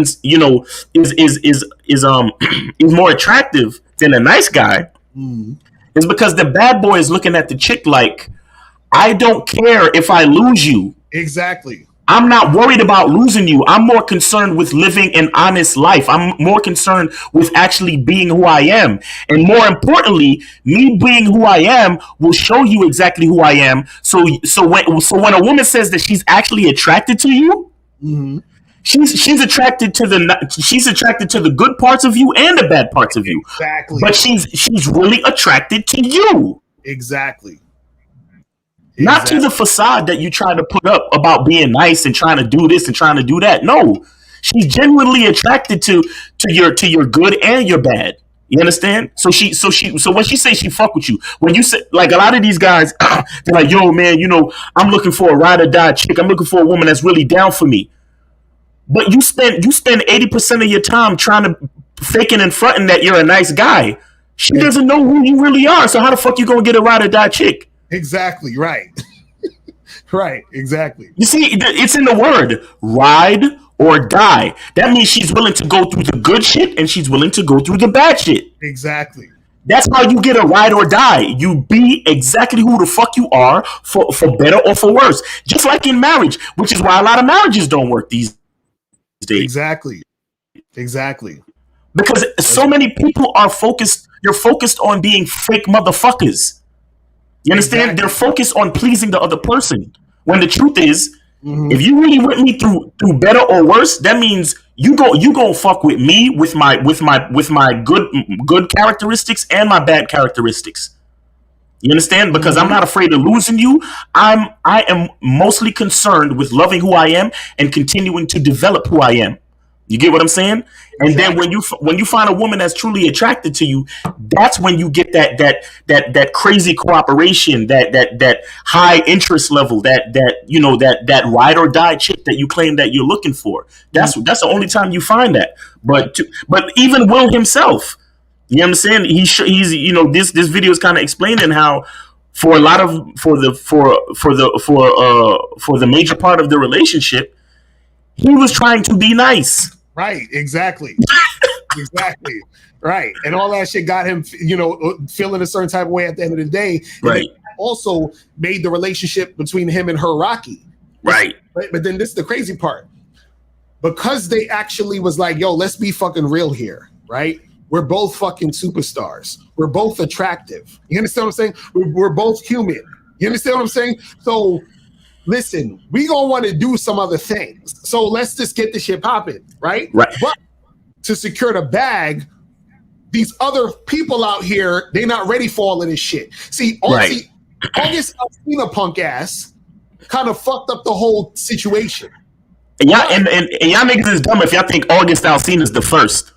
more attractive than a nice guy is because the bad boy is looking at the chick like, I don't care if I lose you. Exactly. I'm not worried about losing you. I'm more concerned with living an honest life. I'm more concerned with actually being who I am. And more importantly, me being who I am will show you exactly who I am. So when a woman says that she's actually attracted to you, she's attracted to the good parts of you and the bad parts of you. Exactly. But she's really attracted to you. Exactly. Not to the facade that you try to put up about being nice and trying to do this and trying to do that. No, she's genuinely attracted to your good and your bad. You understand? So when she says she fuck with you, when you say, like, a lot of these guys, they're like, yo, man, I'm looking for a ride or die chick. I'm looking for a woman that's really down for me. But you spend 80% of your time trying to faking and fronting that you're a nice guy. She doesn't know who you really are. So how the fuck you gonna get a ride or die chick? Exactly. Right. Right. Exactly. You see, it's in the word ride or die. That means she's willing to go through the good shit and she's willing to go through the bad shit. Exactly. That's how you get a ride or die. You be exactly who the fuck you are, for better or for worse. Just like in marriage, which is why a lot of marriages don't work these days. Exactly. Exactly. Because so many people are focused. You're focused on being fake motherfuckers. You understand? Exactly. They're focused on pleasing the other person. When the truth is, if you really with me through better or worse, that means you go fuck with me with my good characteristics and my bad characteristics. You understand? Because I'm not afraid of losing you. I am mostly concerned with loving who I am and continuing to develop who I am. You get what I'm saying? And then when you find a woman that's truly attracted to you, that's when you get that crazy cooperation, that high interest level, that ride or die chick that you claim that you're looking for. That's the only time you find that. But even Will himself, you understand? He's this video is kind of explaining how for the major part of the relationship, he was trying to be nice. Right, exactly. Exactly. Right. And all that shit got him, feeling a certain type of way at the end of the day. And right. Also made the relationship between him and her rocky. Right. But then this is the crazy part. Because they actually was like, yo, let's be fucking real here, right? We're both fucking superstars. We're both attractive. You understand what I'm saying? We're both human. You understand what I'm saying? So listen, we gonna want to do some other things. So let's just get this shit popping, right? Right. But to secure the bag, these other people out here, they not ready for all of this shit. See, August Alsina punk ass kind of fucked up the whole situation. And y'all niggas is dumb if y'all think August Alsina is the first.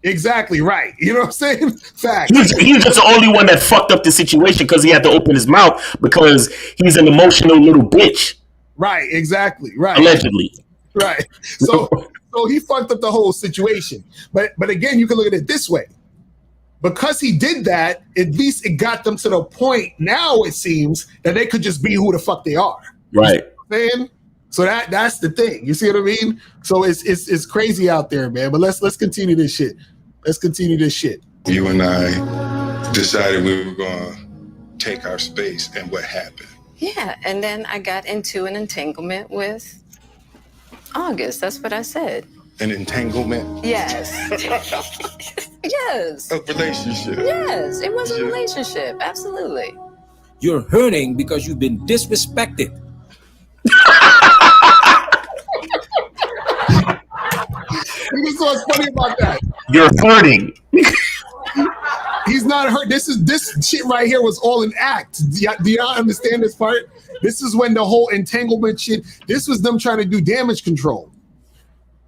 Exactly right. You know what I'm saying? Fact. He's just the only one that fucked up the situation because he had to open his mouth because he's an emotional little bitch. Right. Exactly. Right. Allegedly. Right. So he fucked up the whole situation. But again, you can look at it this way. Because he did that, at least it got them to the point now, it seems, that they could just be who the fuck they are. Right. You know what I'm saying? So that's the thing. You see what I mean? So it's crazy out there, man. But let's continue this shit. Let's continue this shit. You and I decided we were going to take our space, and what happened? Yeah, and then I got into an entanglement with August. That's what I said. An entanglement? Yes. Yes. A relationship? Yes, it was a relationship. Absolutely. You're hurting because you've been disrespected. This is what's funny about that. You're hurting. He's not hurt. This shit right here was all an act. Do y'all understand this part? This is when the whole entanglement shit. This was them trying to do damage control.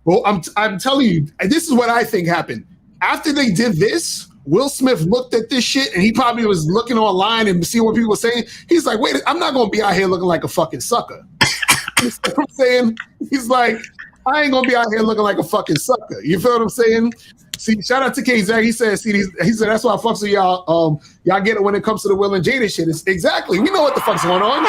Well, I'm telling you, this is what I think happened. After they did this, Will Smith looked at this shit and he probably was looking online and see what people were saying. He's like, wait, I'm not gonna be out here looking like a fucking sucker. You know what I'm saying? He's like, I ain't gonna be out here looking like a fucking sucker. You feel what I'm saying? See, shout out to K-Zag. He said, that's why I fucks with y'all. Y'all get it when it comes to the Will and Jada shit. It's exactly. We know what the fuck's going on.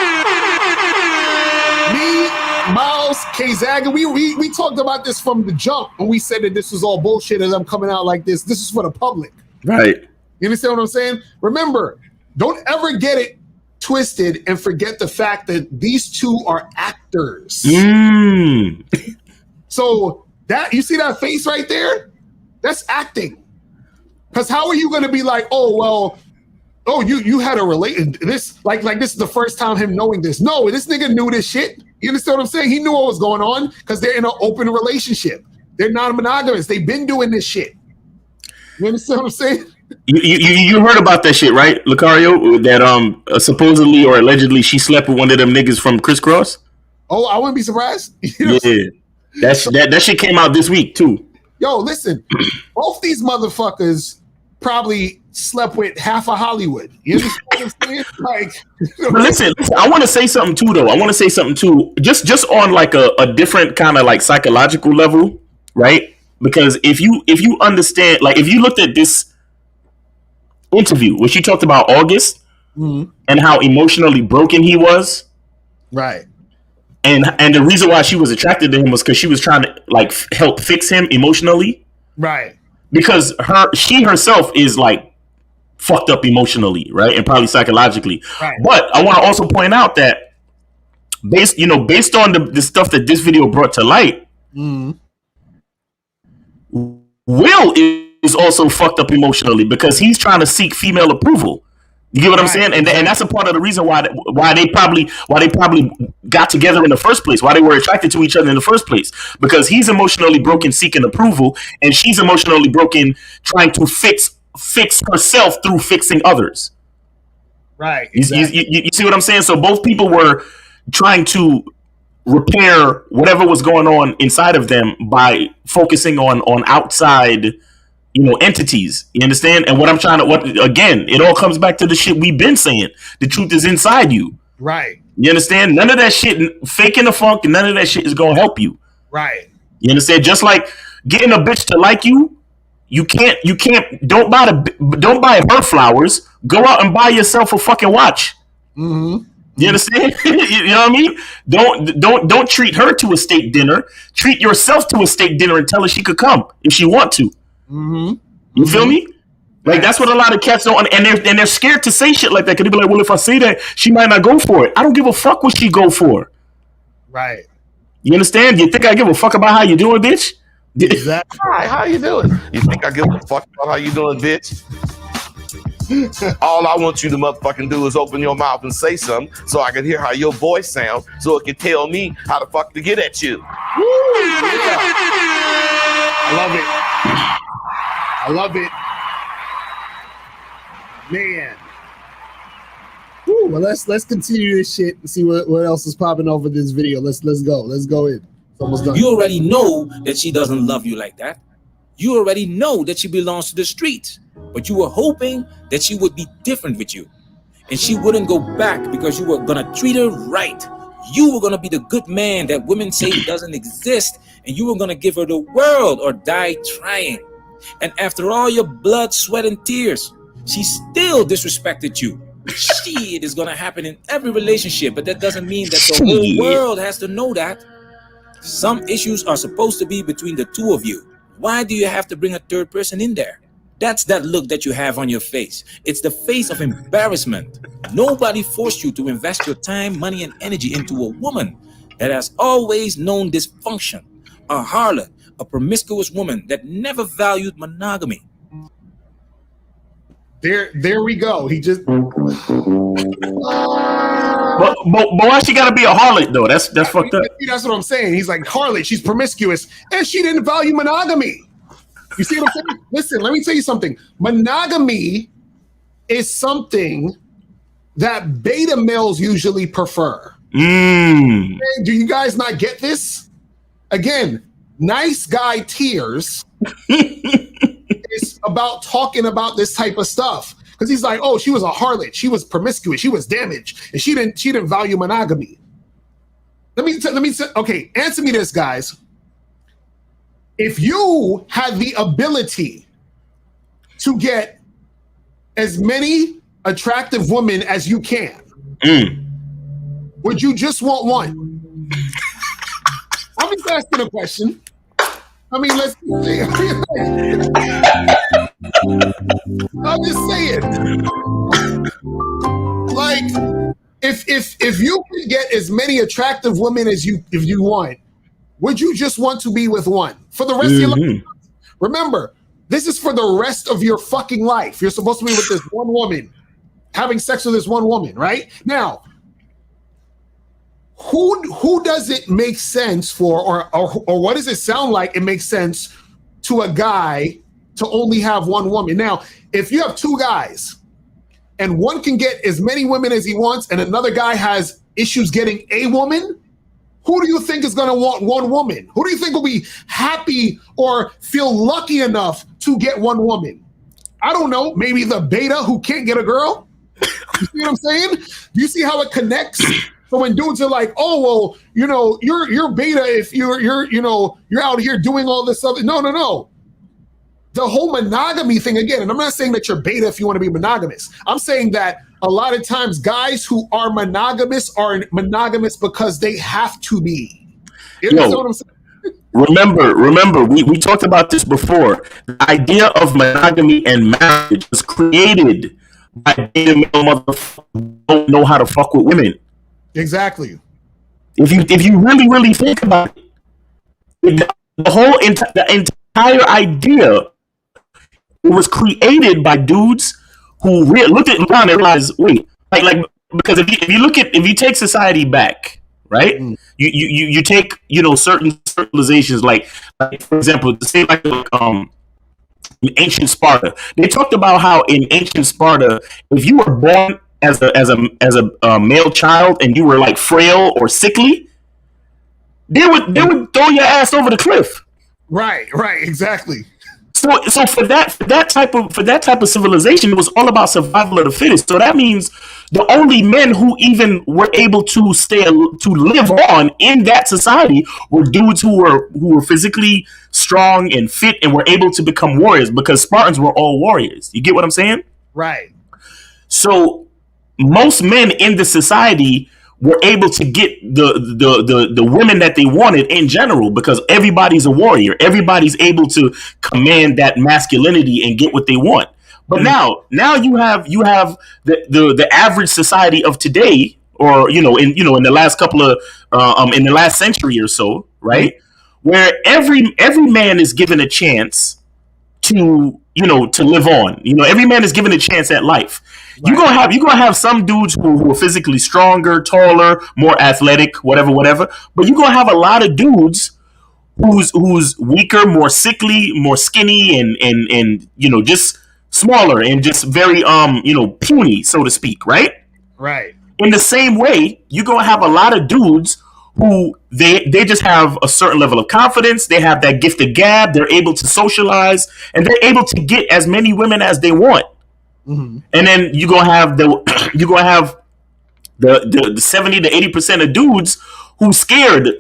Me, Miles, K-Zag, and we talked about this from the jump, and we said that this was all bullshit as I'm coming out like this. This is for the public. Right. You understand what I'm saying? Remember, don't ever get it twisted and forget the fact that these two are actors. So that you see that face right there? That's acting. Because how are you going to be like, you had a relation this like this is the first time him knowing this? No, this nigga knew this shit. You understand what I'm saying? He knew what was going on because they're in an open relationship. They're non-monogamous. They've been doing this shit. You understand what I'm saying? You heard about that shit, right, Locario? That supposedly or allegedly she slept with one of them niggas from Crisscross. Oh, I wouldn't be surprised. You know that shit came out this week too. Yo, listen, both these motherfuckers probably slept with half of Hollywood. You understand what I'm saying? Like, but listen, I want to say something too, though. Just on like a different kind of like psychological level, right? Because if you understand, like if you looked at this interview where she talked about August and how emotionally broken he was, right? And the reason why she was attracted to him was because she was trying to like help fix him emotionally, right? Because she herself is like fucked up emotionally, right, and probably psychologically. Right. But I want to also point out that based on the stuff that this video brought to light, Will is also fucked up emotionally because he's trying to seek female approval. You get what I'm saying? And that's a part of the reason why they probably got together in the first place, why they were attracted to each other in the first place, because he's emotionally broken seeking approval, and she's emotionally broken trying to fix herself through fixing others. Right. Exactly. You see what I'm saying? So both people were trying to repair whatever was going on inside of them by focusing on outside entities. You understand? And again, it all comes back to the shit we've been saying. The truth is inside you. Right. You understand? None of that shit, faking the funk, and none of that shit is gonna help you. Right. You understand? Just like getting a bitch to like you, you can't. Don't buy her flowers. Go out and buy yourself a fucking watch. Mm-hmm. You understand? You know what I mean? Don't treat her to a steak dinner. Treat yourself to a steak dinner and tell her she could come if she want to. Mm-hmm. You feel me? Like that's what a lot of cats don't, and they're scared to say shit like that because they be like, well, if I say that, she might not go for it. I don't give a fuck what she go for. Right. You understand? You think I give a fuck about how you doing, bitch? Exactly. Hi, how you doing? You think I give a fuck about how you doing, bitch? All I want you to motherfucking do is open your mouth and say something so I can hear how your voice sounds so it can tell me how the fuck to get at you. Woo, yeah. I love it. I love it. Man. Woo, well, let's continue this shit and see what else is popping over this video. Let's go. Let's go in. It's almost done. You already know that she doesn't love you like that. You already know that she belongs to the streets. But you were hoping that she would be different with you. And she wouldn't go back because you were going to treat her right. You were going to be the good man that women say doesn't exist. And you were going to give her the world or die trying. And after all your blood, sweat, and tears, she still disrespected you. Shit is going to happen in every relationship. But that doesn't mean that the whole world has to know that. Some issues are supposed to be between the two of you. Why do you have to bring a third person in there? That's that look that you have on your face. It's the face of embarrassment. Nobody forced you to invest your time, money, and energy into a woman that has always known dysfunction, a harlot, a promiscuous woman that never valued monogamy. There we go. He just. But why she gotta be a harlot though? That's fucked up. That's what I'm saying. He's like harlot. She's promiscuous, and she didn't value monogamy. You see what I'm saying? Listen, let me tell you something. Monogamy is something that beta males usually prefer. Mm. Do you guys not get this? Again, nice guy tears is about talking about this type of stuff. Because he's like, oh, she was a harlot, she was promiscuous, she was damaged, and she didn't value monogamy. Okay, answer me this, guys. If you had the ability to get as many attractive women as you can, would you just want one? I'm just asking a question. I mean, let's see. I'm just saying. Like, if you could get as many attractive women as you want, would you just want to be with one for the rest of your life? Remember, this is for the rest of your fucking life. You're supposed to be with this one woman, having sex with this one woman, right? Now, who does it make sense for, or what does it sound like it makes sense to a guy to only have one woman? Now, if you have two guys and one can get as many women as he wants and another guy has issues getting a woman, who do you think is going to want one woman? Who do you think will be happy or feel lucky enough to get one woman? I don't know. Maybe the beta who can't get a girl. You see what I'm saying? Do you see how it connects? So when dudes are like, oh, well, you're beta if you're out here doing all this other. No. The whole monogamy thing again, and I'm not saying that you're beta if you want to be monogamous. I'm saying that a lot of times guys who are monogamous because they have to be. You know what I'm saying? Remember, we talked about this before. The idea of monogamy and marriage was created by beta male motherfuckers who don't know how to fuck with women. Exactly. If you really think about it, the entire idea was created by dudes who looked at around and realized, wait, like because if you take society back, right? You take certain civilizations like for example, say like in ancient Sparta, they talked about how in ancient Sparta, if you were born as a male child and you were like frail or sickly, they would throw your ass over the cliff. Right, exactly. So for that type of civilization, it was all about survival of the fittest. So that means the only men who even were able to live on in that society were dudes who were physically strong and fit and were able to become warriors, because Spartans were all warriors. You get what I'm saying? Right. So most men in the society were able to get the women that they wanted in general, because everybody's a warrior. Everybody's able to command that masculinity and get what they want. But now you have the average society of today, or in the last couple of in the last century or so, right? Where every man is given a chance to live on. Every man is given a chance at life. Right. You're gonna have some dudes who are physically stronger, taller, more athletic, whatever. But you're gonna have a lot of dudes who's weaker, more sickly, more skinny, and just smaller and just very puny, so to speak, right? Right. In the same way, you're gonna have a lot of dudes who they just have a certain level of confidence. They have that gift of gab. They're able to socialize, and they're able to get as many women as they want. Mm-hmm. And then you're gonna have the 70 to 80% of dudes who's scared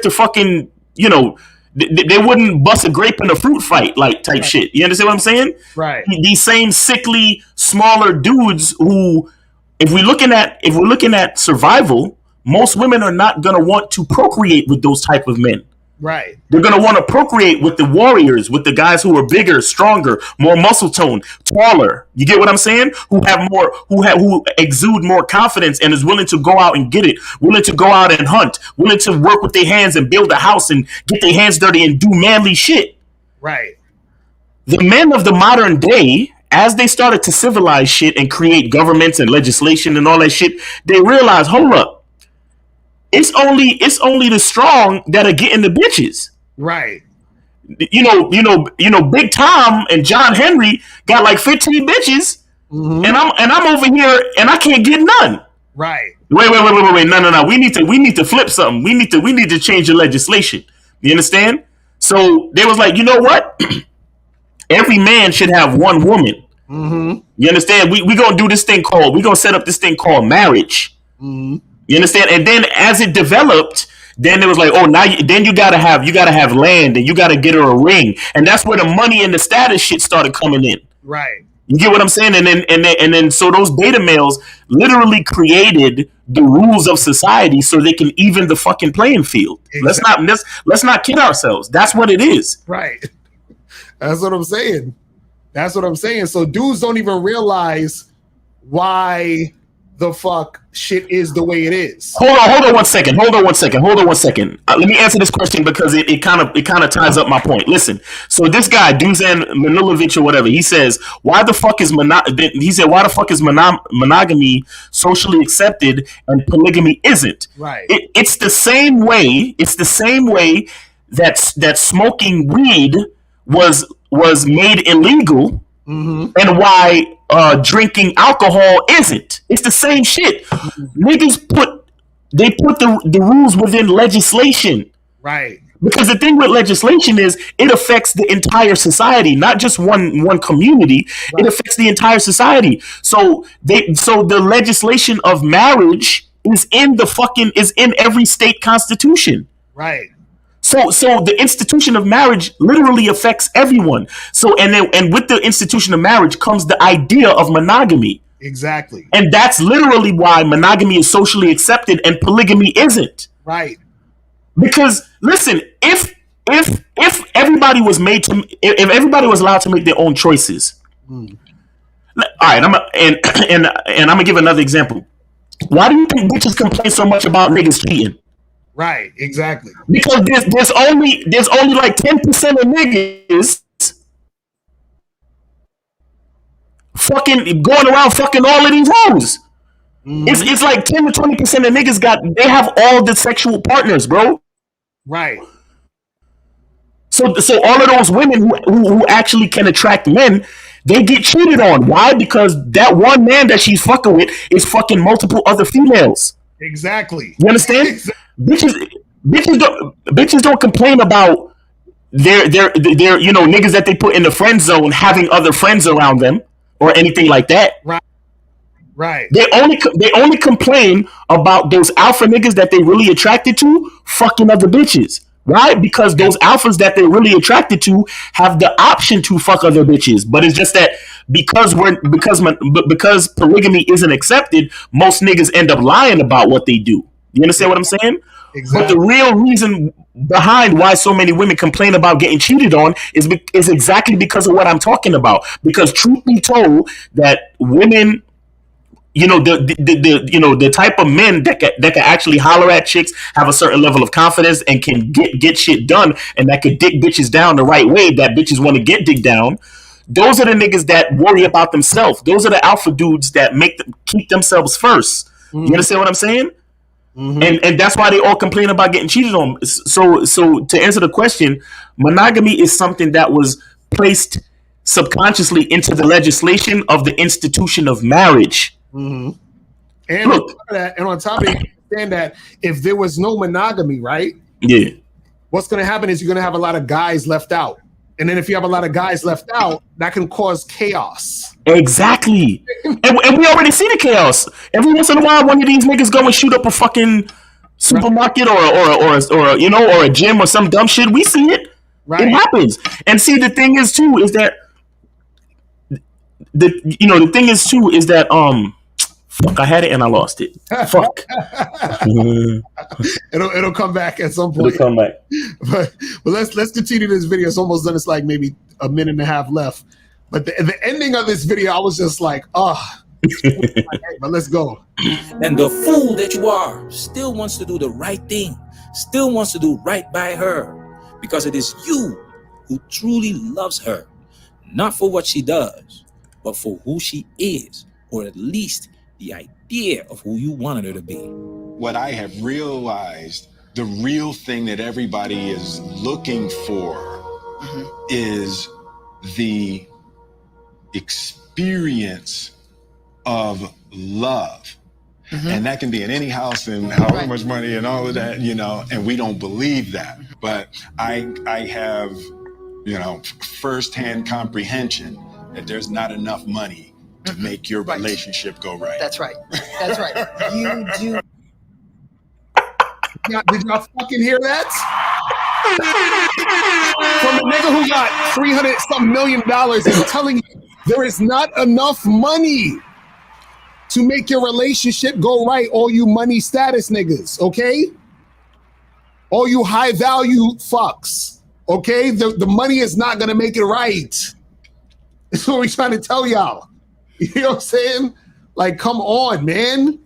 to fucking they wouldn't bust a grape in a fruit fight type shit. You understand what I'm saying? Right. These same sickly smaller dudes who, if we're looking at survival, most women are not gonna want to procreate with those type of men. Right. They're gonna want to procreate with the warriors, with the guys who are bigger, stronger, more muscle tone, taller. You get what I'm saying? Who exude more confidence and is willing to go out and get it, willing to go out and hunt, willing to work with their hands and build a house and get their hands dirty and do manly shit. Right. The men of the modern day, as they started to civilize shit and create governments and legislation and all that shit, they realized, hold up, it's only the strong that are getting the bitches. Right. You know, Big Tom and John Henry got like 15 bitches, and I'm over here and I can't get none. Right. Wait. No. We need to flip something. We need to change the legislation. You understand? So they was like, you know what? Every man should have one woman. You understand? We gonna do this thing we gonna set up this thing called marriage. You understand? And then as it developed, then it was like, oh, then you gotta have land and you gotta get her a ring, and that's where the money and the status shit started coming in. Right. You get what I'm saying? And then so those beta males literally created the rules of society so they can even the fucking playing field. Exactly. Let's not kid ourselves. That's what it is. Right. That's what I'm saying. So dudes don't even realize why the fuck shit is the way it is. Hold on one second. Let me answer this question because it kind of ties up my point. Listen, so this guy Dusan Manilovich or whatever, he says, why the fuck is monogamy socially accepted and polygamy isn't? Right. It's the same way that smoking weed was made illegal, and why drinking alcohol isn't. It's the same shit. Niggas put the rules within legislation. Right. Because the thing with legislation is it affects the entire society, not just one community. Right. It affects the entire society. So the legislation of marriage is in every state constitution. Right. So the institution of marriage literally affects everyone. So and with the institution of marriage comes the idea of monogamy. Exactly. And that's literally why monogamy is socially accepted and polygamy isn't. Right. Because listen, if everybody was if everybody was allowed to make their own choices. All right, I'm gonna give another example. Why do you think bitches complain so much about niggas cheating? Right, exactly. Because there's only like 10% of niggas fucking going around fucking all of these hoes. It's like 10 to 20% of niggas they have all the sexual partners, bro. Right. So all of those women who actually can attract men, they get cheated on. Why? Because that one man that she's fucking with is fucking multiple other females. Exactly. You understand? Exactly. Bitches don't complain about their niggas that they put in the friend zone having other friends around them or anything like that. Right. They only complain about those alpha niggas that they really attracted to fucking other bitches. Right? Because those alphas that they're really attracted to have the option to fuck other bitches. But it's just that because polygamy isn't accepted, most niggas end up lying about what they do. You understand what I'm saying? Exactly. But the real reason behind why so many women complain about getting cheated on is exactly because of what I'm talking about. Because truth be told, that women, the type of men that can actually holler at chicks, have a certain level of confidence, and can get shit done, and that can dick bitches down the right way that bitches want to get dick down. Those are the niggas that worry about themselves. Those are the alpha dudes that keep themselves first. You understand what I'm saying? And that's why they all complain about getting cheated on. So to answer the question, monogamy is something that was placed subconsciously into the legislation of the institution of marriage. And on top of that, understand that if there was no monogamy, right? Yeah. What's going to happen is you're going to have a lot of guys left out. And then if you have a lot of guys left out, that can cause chaos. Exactly. and we already see the chaos. Every once in a while, one of these niggas go and shoot up a fucking supermarket or a gym or some dumb shit. We see it. Right. It happens. And see, the thing is Fuck, I had it and I lost it. Fuck. It'll come back at some point. It'll come back. But let's continue this video. It's almost done. It's like maybe a minute and a half left. But the ending of this video, I was just like, oh. But let's go. And the fool that you are still wants to do the right thing, still wants to do right by her, because it is you who truly loves her, not for what she does, but for who she is, or at least the idea of who you wanted her to be. What I have realized, the real thing that everybody is looking for is the experience of love. And that can be in any house and however much money and all of that, you know, and we don't believe that. But I have, you know, firsthand comprehension that there's not enough money to make your relationship go right. That's right. That's right. You do. Did y'all fucking hear that? From a nigga who got $300-some million and telling you there is not enough money to make your relationship go right, all you money status niggas, okay? All you high value fucks, okay? The money is not gonna make it right. That's what we're trying to tell y'all. You know what I'm saying? Like, come on, man.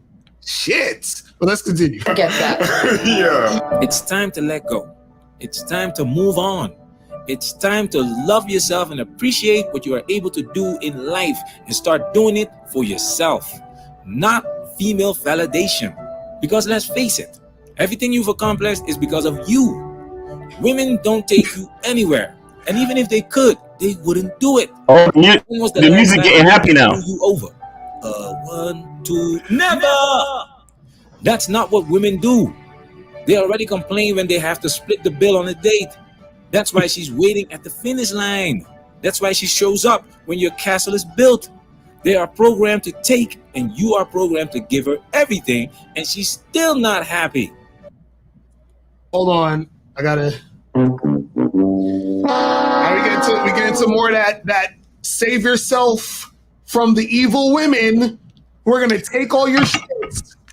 Shit. But let's continue. Forget that. Yeah. It's time to let go. It's time to move on. It's time to love yourself and appreciate what you are able to do in life and start doing it for yourself, not female validation. Because let's face it, everything you've accomplished is because of you. Women don't take you anywhere. And even if they could, they wouldn't do it. Oh, the music getting happy now. You over. 1, 2, never. That's not what women do. They already complain when they have to split the bill on a date. That's why she's waiting at the finish line. That's why she shows up when your castle is built. They are programmed to take, and you are programmed to give her everything, and she's still not happy. Hold on. I gotta. We get into more of that save yourself from the evil women. We're gonna take all your shit.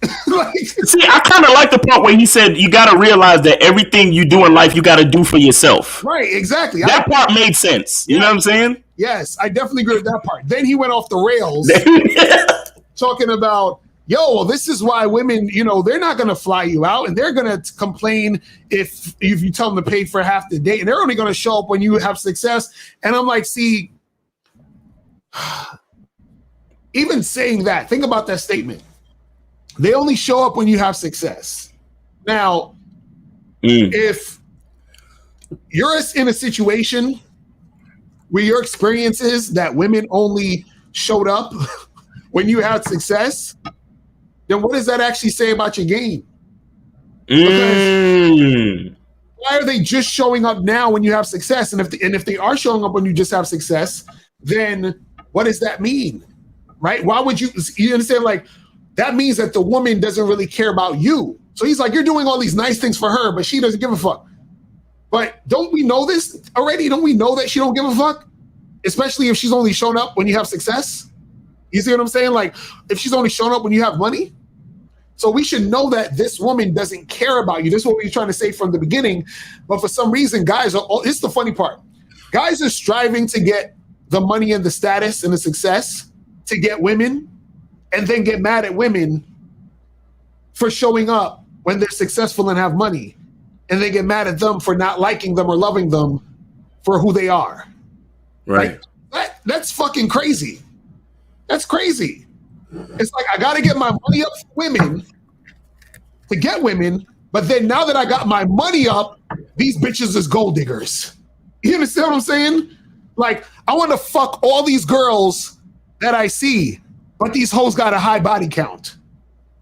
See, I kind of like the part where he said you got to realize that everything you do in life you got to do for yourself. Right, exactly. That part made sense. You know what I'm saying? Yes, I definitely agree with that part. Then he went off the rails talking about, yo, well, this is why women, you know, they're not going to fly you out and they're going to complain if you tell them to pay for half the date, and they're only going to show up when you have success. And I'm like, see, even saying that, think about that statement. They only show up when you have success. Now, if you're in a situation where your experience is that women only showed up when you had success, then what does that actually say about your game? Because why are they just showing up now when you have success? And if they are showing up when you just have success, then what does that mean? Right? Why would you understand? Like, that means that the woman doesn't really care about you. So he's like, you're doing all these nice things for her, but she doesn't give a fuck. But don't we know this already? Don't we know that she don't give a fuck? Especially if she's only shown up when you have success. You see what I'm saying? Like, if she's only shown up when you have money. So we should know that this woman doesn't care about you. This is what we were trying to say from the beginning. But for some reason, guys are, it's the funny part. Guys are striving to get the money and the status and the success to get women, and then get mad at women for showing up when they're successful and have money. And they get mad at them for not liking them or loving them for who they are. Right. Like, that's fucking crazy. That's crazy. It's like, I got to get my money up for women to get women, but then now that I got my money up, these bitches is gold diggers. You understand what I'm saying? Like, I want to fuck all these girls that I see, but these hoes got a high body count.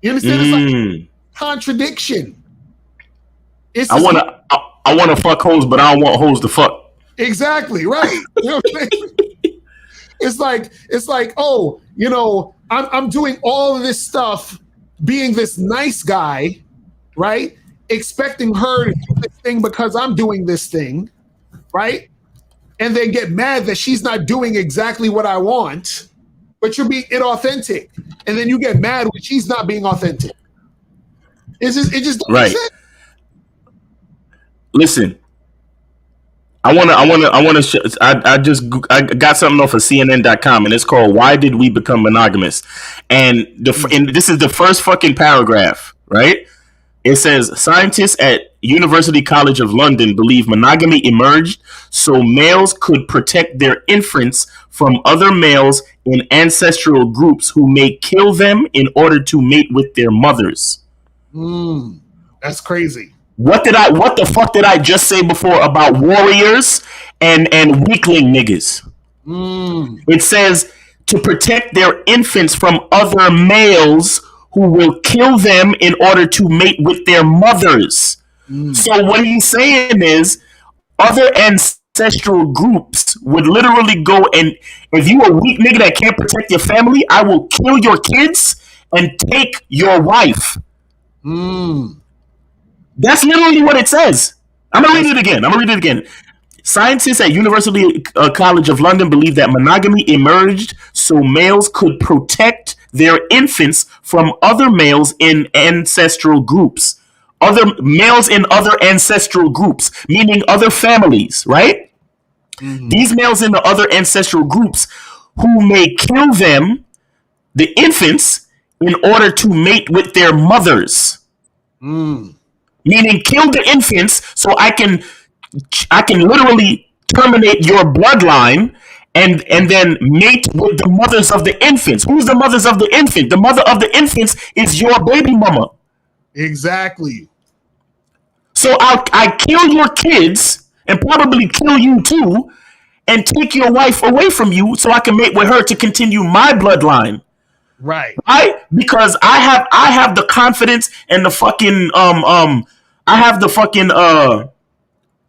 You understand? It's like contradiction. I want to fuck hoes, but I don't want hoes to fuck. Exactly, right. You know what I'm saying? It's like, oh, you know, I'm doing all of this stuff, being this nice guy, right? Expecting her to do this thing because I'm doing this thing, right? And then get mad that she's not doing exactly what I want. but you're being inauthentic, and then you get mad when she's not being authentic. It just doesn't make sense. Listen, I got something off of CNN.com, and it's called "Why Did We Become Monogamous?" And this is the first fucking paragraph, right? It says scientists at University College of London believe monogamy emerged so males could protect their infants from other males in ancestral groups who may kill them in order to mate with their mothers. That's crazy. What the fuck did I just say before about warriors and weakling niggas? It says to protect their infants from other males who will kill them in order to mate with their mothers. So what he's saying is other ancestral groups would literally go and if you a weak nigga that can't protect your family, I will kill your kids and take your wife. That's literally what it says. I'm gonna read it again. Scientists at University College of London believe that monogamy emerged so males could protect their infants from other males in ancestral groups. Other males in other ancestral groups, meaning other families, right? These males in the other ancestral groups who may kill them, the infants, in order to mate with their mothers. Meaning kill the infants so I can literally terminate your bloodline and then mate with the mothers of the infants. Who's the mothers of the infant? The mother of the infants is your baby mama. Exactly. So I kill your kids and probably kill you too and take your wife away from you so I can mate with her to continue my bloodline. Right. Because I have the confidence and the fucking I have the fucking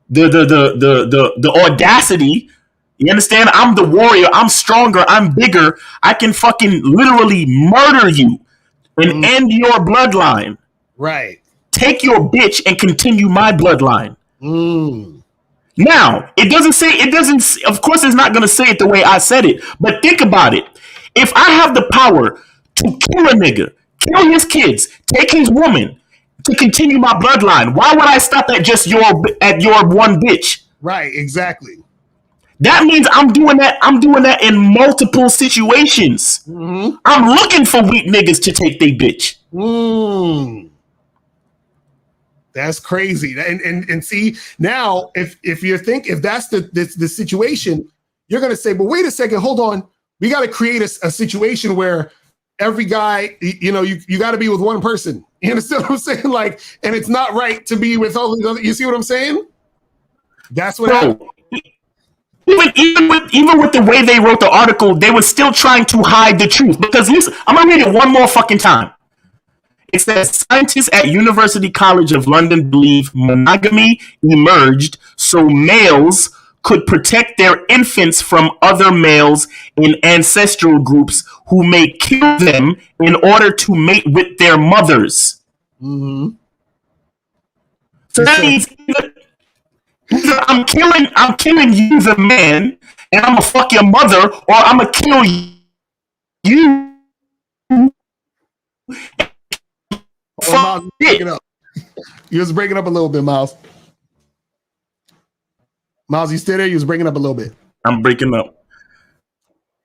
the audacity. You understand? I'm the warrior. I'm stronger. I'm bigger. I can fucking literally murder you and end your bloodline. Right. Take your bitch and continue my bloodline. Now, it doesn't, of course it's not going to say it the way I said it, but think about it. If I have the power to kill a nigga, kill his kids, take his woman to continue my bloodline, why would I stop at just your one bitch? Right, exactly. That means I'm doing that in multiple situations. I'm looking for weak niggas to take their bitch. That's crazy. And see, now if that's the situation, you're gonna say, but wait a second, hold on. We got to create a situation where every guy, you got to be with one person. You understand what I'm saying? Like, and it's not right to be with all these other. You see what I'm saying? That's what happened. Even with the way they wrote the article, they were still trying to hide the truth. Because listen, I'm gonna read it one more fucking time. It says scientists at University College of London believe monogamy emerged so males could protect their infants from other males in ancestral groups who may kill them in order to mate with their mothers. So that means either I'm killing you, the man, and I'm gonna fuck your mother, or I'm gonna kill you. Miles, you was breaking up a little bit, Miles. Miles, you still there? You was breaking up a little bit. I'm breaking up.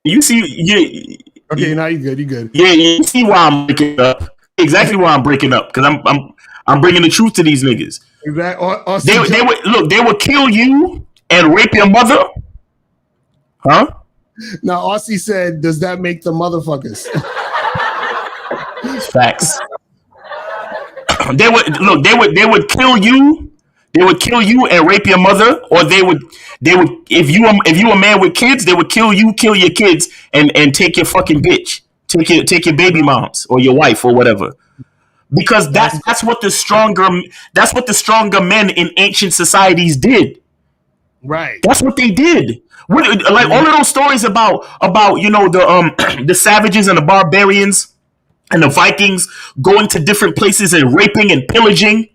You see, okay, now you good. You good? Yeah, you see why I'm breaking up. Exactly why I'm breaking up, because I'm bringing the truth to these niggas. Exactly. They would kill you and rape your mother, huh? Now, Aussie said, "Does that make the motherfuckers?" Facts. They would kill you. They would kill you and rape your mother, or they would if you a man with kids, they would kill you, kill your kids, and take your fucking bitch, take your baby moms or your wife or whatever, because that's what the stronger men in ancient societies did. Right. That's what they did. Like all of those stories about the savages and the barbarians and the Vikings going to different places and raping and pillaging.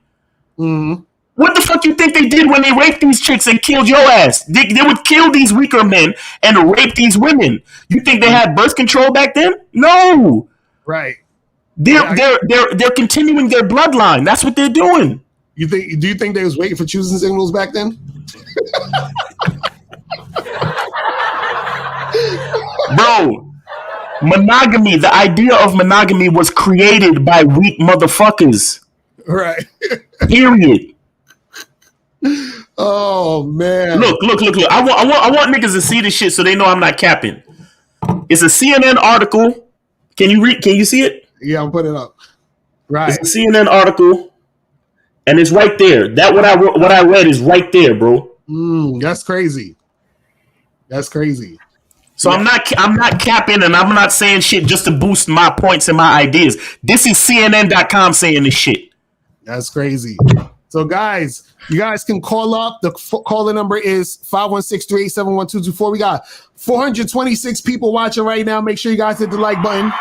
What the fuck you think they did when they raped these chicks and killed your ass? They would kill these weaker men and rape these women. You think they had birth control back then? No. Right. They're continuing their bloodline. That's what they're doing. Do you think they was waiting for choosing signals back then? Bro, monogamy, the idea of monogamy was created by weak motherfuckers. Right. Period. Oh man. Look. I want niggas to see this shit so they know I'm not capping. It's a CNN article. Can you see it? Yeah, I'm putting it up. Right. It's a CNN article. And it's right there. What I read is right there, bro. That's crazy. That's crazy. So yeah. I'm not capping, and I'm not saying shit just to boost my points and my ideas. This is CNN.com saying this shit. That's crazy. So guys, you guys can call up. The calling number is 516-387-1224. We got 426 people watching right now. Make sure you guys hit the like button.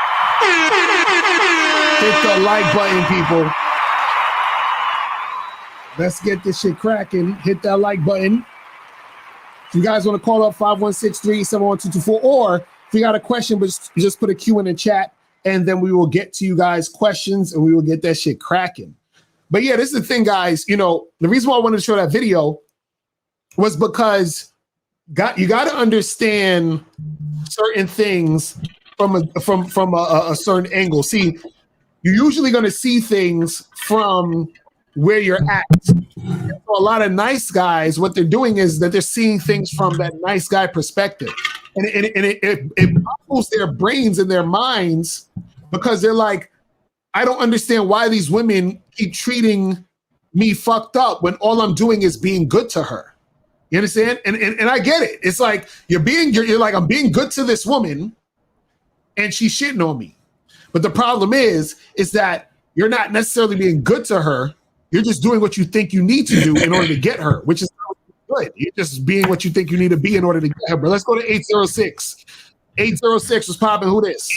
Hit the like button, people. Let's get this shit cracking. Hit that like button. If you guys want to call up 516-387-1224, or if you got a question, but just put a Q in the chat, and then we will get to you guys' questions, and we will get that shit cracking. But yeah, this is the thing, guys. You know, the reason why I wanted to show that video was because you got to understand certain things from a certain angle. See, you're usually going to see things from where you're at. So a lot of nice guys, what they're doing is that they're seeing things from that nice guy perspective, and it boggles their brains and their minds, because they're like, I don't understand why these women keep treating me fucked up when all I'm doing is being good to her. You understand? And I get it. It's like you're like, I'm being good to this woman, and she's shitting on me. But the problem is that you're not necessarily being good to her. You're just doing what you think you need to do in order to get her, which is good. You're just being what you think you need to be in order to get her. But let's go to 806. 806 was popping. Who this?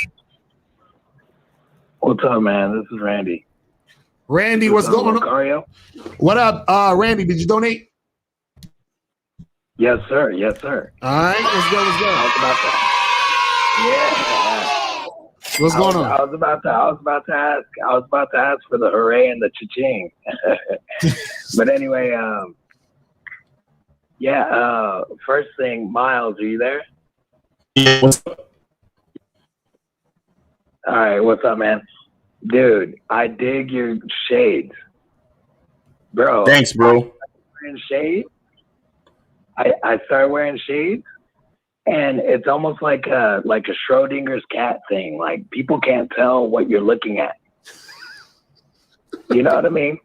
What's up, man? This is Randy. Randy, what's going on? Locario? What up, Randy? Did you donate? Yes, sir. Yes, sir. All right, let's go. How's about that? Yeah. What's going on? I was about to ask for the hooray and the cha-ching. But anyway, first thing, Miles, are you there? Yeah, what's up? All right, what's up, man? Dude, I dig your shades. Bro. Thanks, bro. Wearing shades. I started wearing shades. And it's almost like a Schrodinger's cat thing. Like, people can't tell what you're looking at. You know what I mean?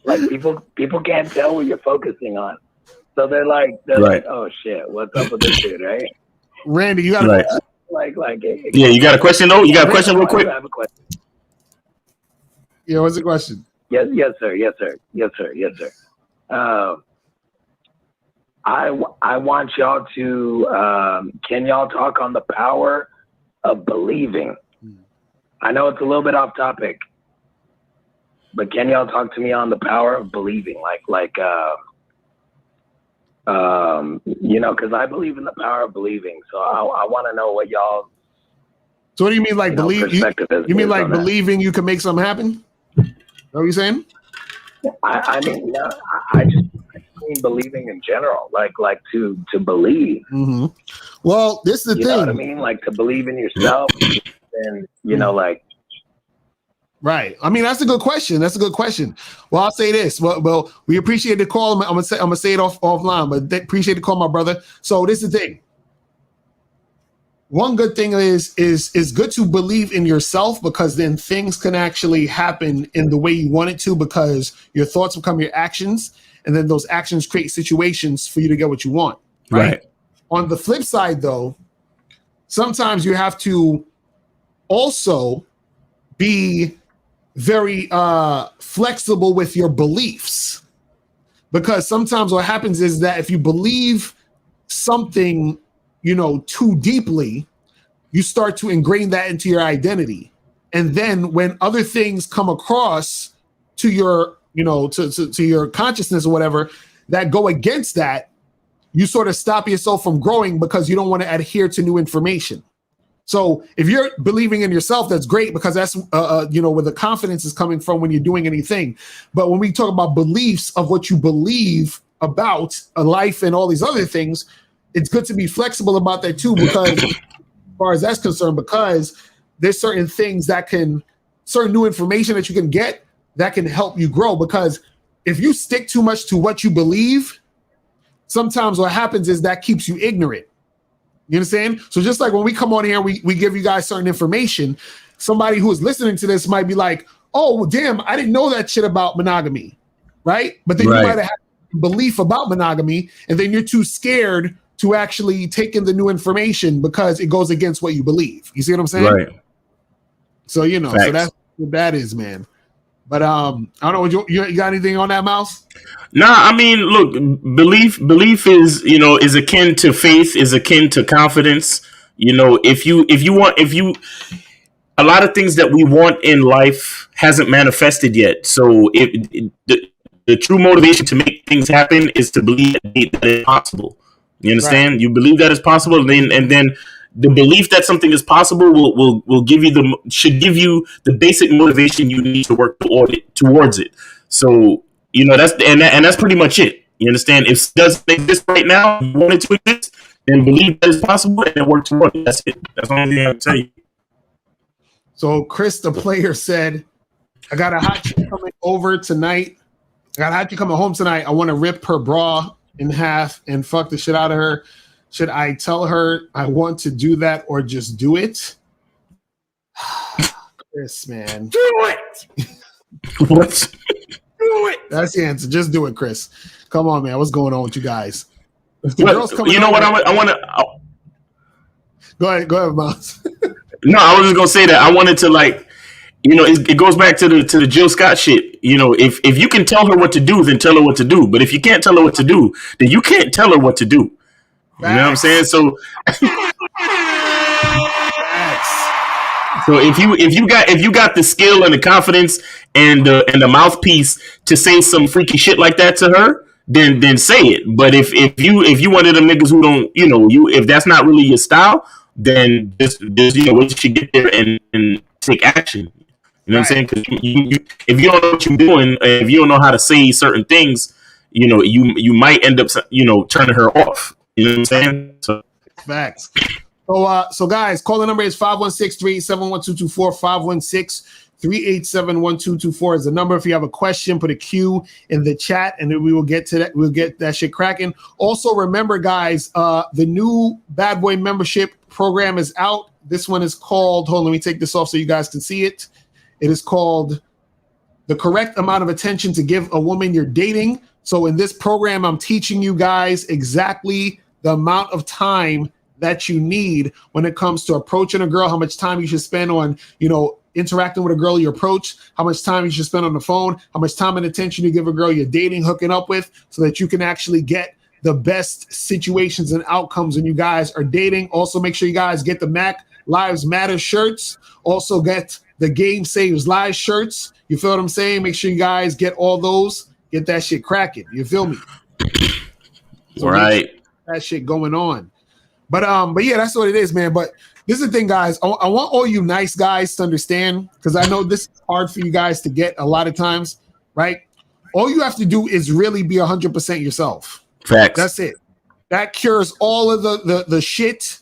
Like, people can't tell what you're focusing on. So they're like, oh shit, what's up with this dude, right? Randy, you got a yeah, you got a question though? You got a question real quick? I have a question. Yeah, what's the question? Yes, sir. I want y'all to, can y'all talk on the power of believing? I know it's a little bit off topic, but can y'all talk to me on the power of believing? You know, because I believe in the power of believing. So I want to know what y'all. So what do you mean, like believe? You mean like believing you can make something happen? Is that what you're saying? I mean, no, I just mean believing in general, like to believe. Mm-hmm. Well, this is the thing. You know what I mean? Like to believe in yourself, and you know, like. Right. I mean, that's a good question. Well, I'll say this. Well, we appreciate the call. I'm gonna say it offline, but appreciate the call, my brother. So this is the thing. One good thing is good to believe in yourself, because then things can actually happen in the way you want it to, because your thoughts become your actions, and then those actions create situations for you to get what you want. Right. On the flip side, though, sometimes you have to also be very flexible with your beliefs, because sometimes what happens is that if you believe something, you know, too deeply, you start to ingrain that into your identity. And then when other things come across to your to your consciousness or whatever that go against that, you sort of stop yourself from growing because you don't want to adhere to new information. So if you're believing in yourself, that's great, because that's where the confidence is coming from when you're doing anything. But when we talk about beliefs of what you believe about a life and all these other things, it's good to be flexible about that too, because as far as that's concerned, because there's certain things certain new information that you can get that can help you grow. Because if you stick too much to what you believe, sometimes what happens is that keeps you ignorant. You understand? So just like when we come on here, we give you guys certain information, somebody who is listening to this might be like, oh, well, damn, I didn't know that shit about monogamy, right? But then you might have had a belief about monogamy, and then you're too scared to actually take in the new information because it goes against what you believe. You see what I'm saying? Right. So, so that's what that is, man. But I don't know, you got anything on that, Mouse? Nah, I mean, look, belief is, is akin to faith, is akin to confidence. A lot of things that we want in life hasn't manifested yet. So the true motivation to make things happen is to believe that it's possible. You understand? Right. You believe that it's possible, and then the belief that something is possible will should give you the basic motivation you need to work towards it. So that's pretty much it. You understand? If it doesn't exist right now, you want it to exist, then believe that it's possible and then work towards it. That's it. That's the only thing I can tell you. So Chris, the player, said, I got a hot chick coming over tonight. I got a hot chick coming home tonight. I want to rip her bra in half and fuck the shit out of her. Should I tell her I want to do that or just do it? Chris, man. Do it! What? Do it! That's the answer. Just do it, Chris. Come on, man. What's going on with you guys? Well, you know what? I want to... Go ahead, Miles. No, I was just going to say that I wanted to, it goes back to the Jill Scott shit. If you can tell her what to do, then tell her what to do. But if you can't tell her what to do, then you can't tell her what to do. You know what I'm saying? So, if you got the skill and the confidence and the mouthpiece to say some freaky shit like that to her, then say it. But if you one of them niggas who don't, if that's not really your style, then just wait till you get there and take action. You know what I'm saying? Because if you don't know what you're doing, if you don't know how to say certain things, you might end up turning her off. You know what I'm saying? So. Facts. So guys, call the number is 516-387-1224, 516-387-1224 is the number. If you have a question, put a Q in the chat, and then we will get to that. We'll get that shit cracking. Also, remember, guys, the new Bad Boy membership program is out. This one is called, hold on, let me take this off so you guys can see it. It is called The Correct Amount of Attention to Give a Woman You're Dating. So in this program, I'm teaching you guys exactly the amount of time that you need when it comes to approaching a girl, how much time you should spend on, interacting with a girl you approach, how much time you should spend on the phone, how much time and attention you give a girl you're dating, hooking up with, so that you can actually get the best situations and outcomes when you guys are dating. Also, make sure you guys get the Mac Lives Matter shirts. Also get the Game Saves Lives shirts. You feel what I'm saying? Make sure you guys get all those. Get that shit cracking. You feel me? So right. That shit going on. But yeah, that's what it is, man. But this is the thing, guys. I want all you nice guys to understand, because I know this is hard for you guys to get a lot of times, right? All you have to do is really be 100% yourself. Facts. That's it. That cures all of the shit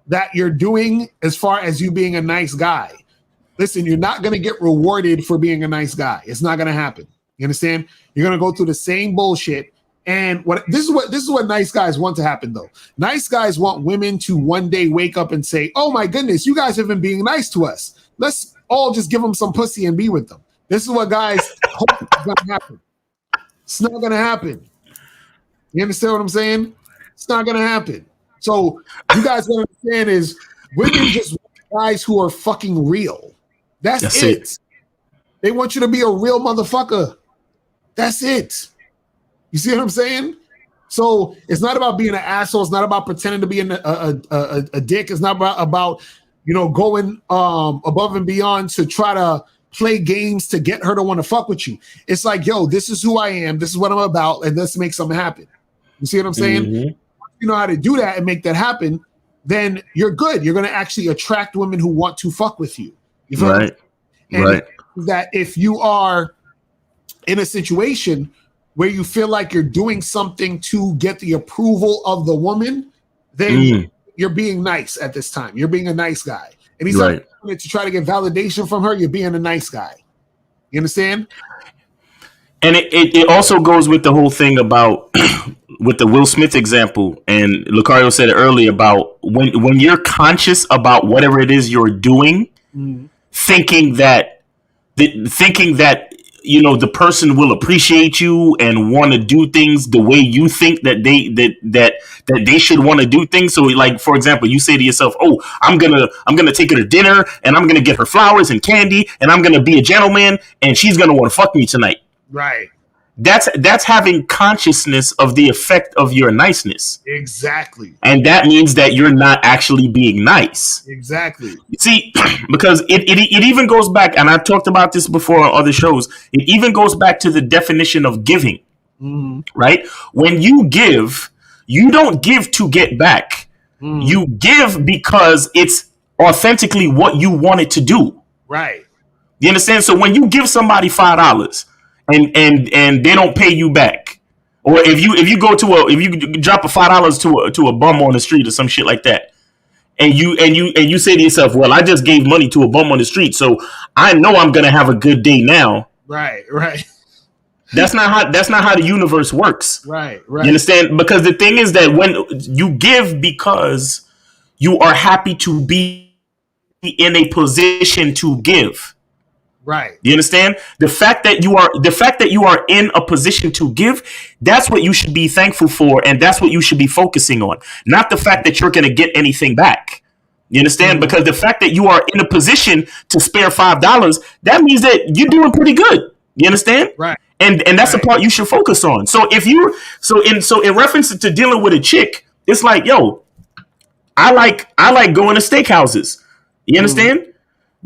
that you're doing as far as you being a nice guy. Listen, you're not going to get rewarded for being a nice guy. It's not going to happen. You understand? You're going to go through the same bullshit. And this is what nice guys want to happen, though. Nice guys want women to one day wake up and say, oh my goodness, you guys have been being nice to us. Let's all just give them some pussy and be with them. This is what guys hope is going to happen. It's not going to happen. You understand what I'm saying? It's not going to happen. So you guys got to understand is women just want guys who are fucking real. That's it. They want you to be a real motherfucker. That's it. You see what I'm saying? So it's not about being an asshole. It's not about pretending to be a dick. It's not about going above and beyond to try to play games to get her to want to fuck with you. It's like, yo, this is who I am. This is what I'm about. And let's make something happen. You see what I'm saying? Mm-hmm. You know how to do that and make that happen, then you're good. You're going to actually attract women who want to fuck with you. You feel Right. And Right. that if you are in a situation where you feel like you're doing something to get the approval of the woman, then you're being nice at this time. You're being a nice guy. Anytime Right. you're doing it to try to get validation from her, you're being a nice guy. You understand? And it also goes with the whole thing about with the Will Smith example, and Locario said it earlier about when you're conscious about whatever it is you're doing, thinking that you know the person will appreciate you and want to do things the way you think that they should want to do things. So, like for example, you say to yourself, "Oh, I'm gonna take her to dinner, and I'm gonna get her flowers and candy, and I'm gonna be a gentleman, and she's gonna want to fuck me tonight." Right. That's having consciousness of the effect of your niceness. Exactly. And that means that you're not actually being nice. Exactly. See, because it even goes back, and I've talked about this before on other shows, it even goes back to the definition of giving, right? When you give, you don't give to get back. You give because it's authentically what you wanted to do. Right. You understand? So when you give somebody $5 and they don't pay you back, or if you drop a $5 to a bum on the street or some shit like that, and you say to yourself, well, I just gave money to a bum on the street, so I know I'm gonna have a good day now. Right. Right. That's not how the universe works. Right. Right. You understand? Because the thing is that when you give because you are happy to be in a position to give. Right. You understand? The fact that you are in a position to give, that's what you should be thankful for, and that's what you should be focusing on. Not the fact that you're gonna get anything back. You understand? Because the fact that you are in a position to spare $5, that means that you're doing pretty good. You understand? Right. And that's the part you should focus on. So in reference to dealing with a chick, it's like, yo, I like going to steakhouses. You understand?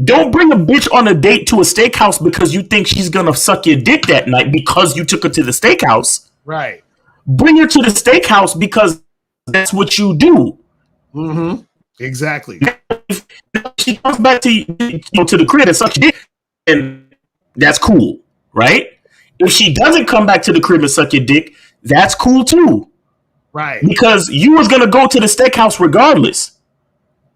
Don't bring a bitch on a date to a steakhouse because you think she's gonna suck your dick that night because you took her to the steakhouse. Right. Bring her to the steakhouse because that's what you do. Exactly. If she comes back to the crib and suck your dick, and that's cool, right? If she doesn't come back to the crib and suck your dick, that's cool too. Right. Because you was gonna go to the steakhouse regardless.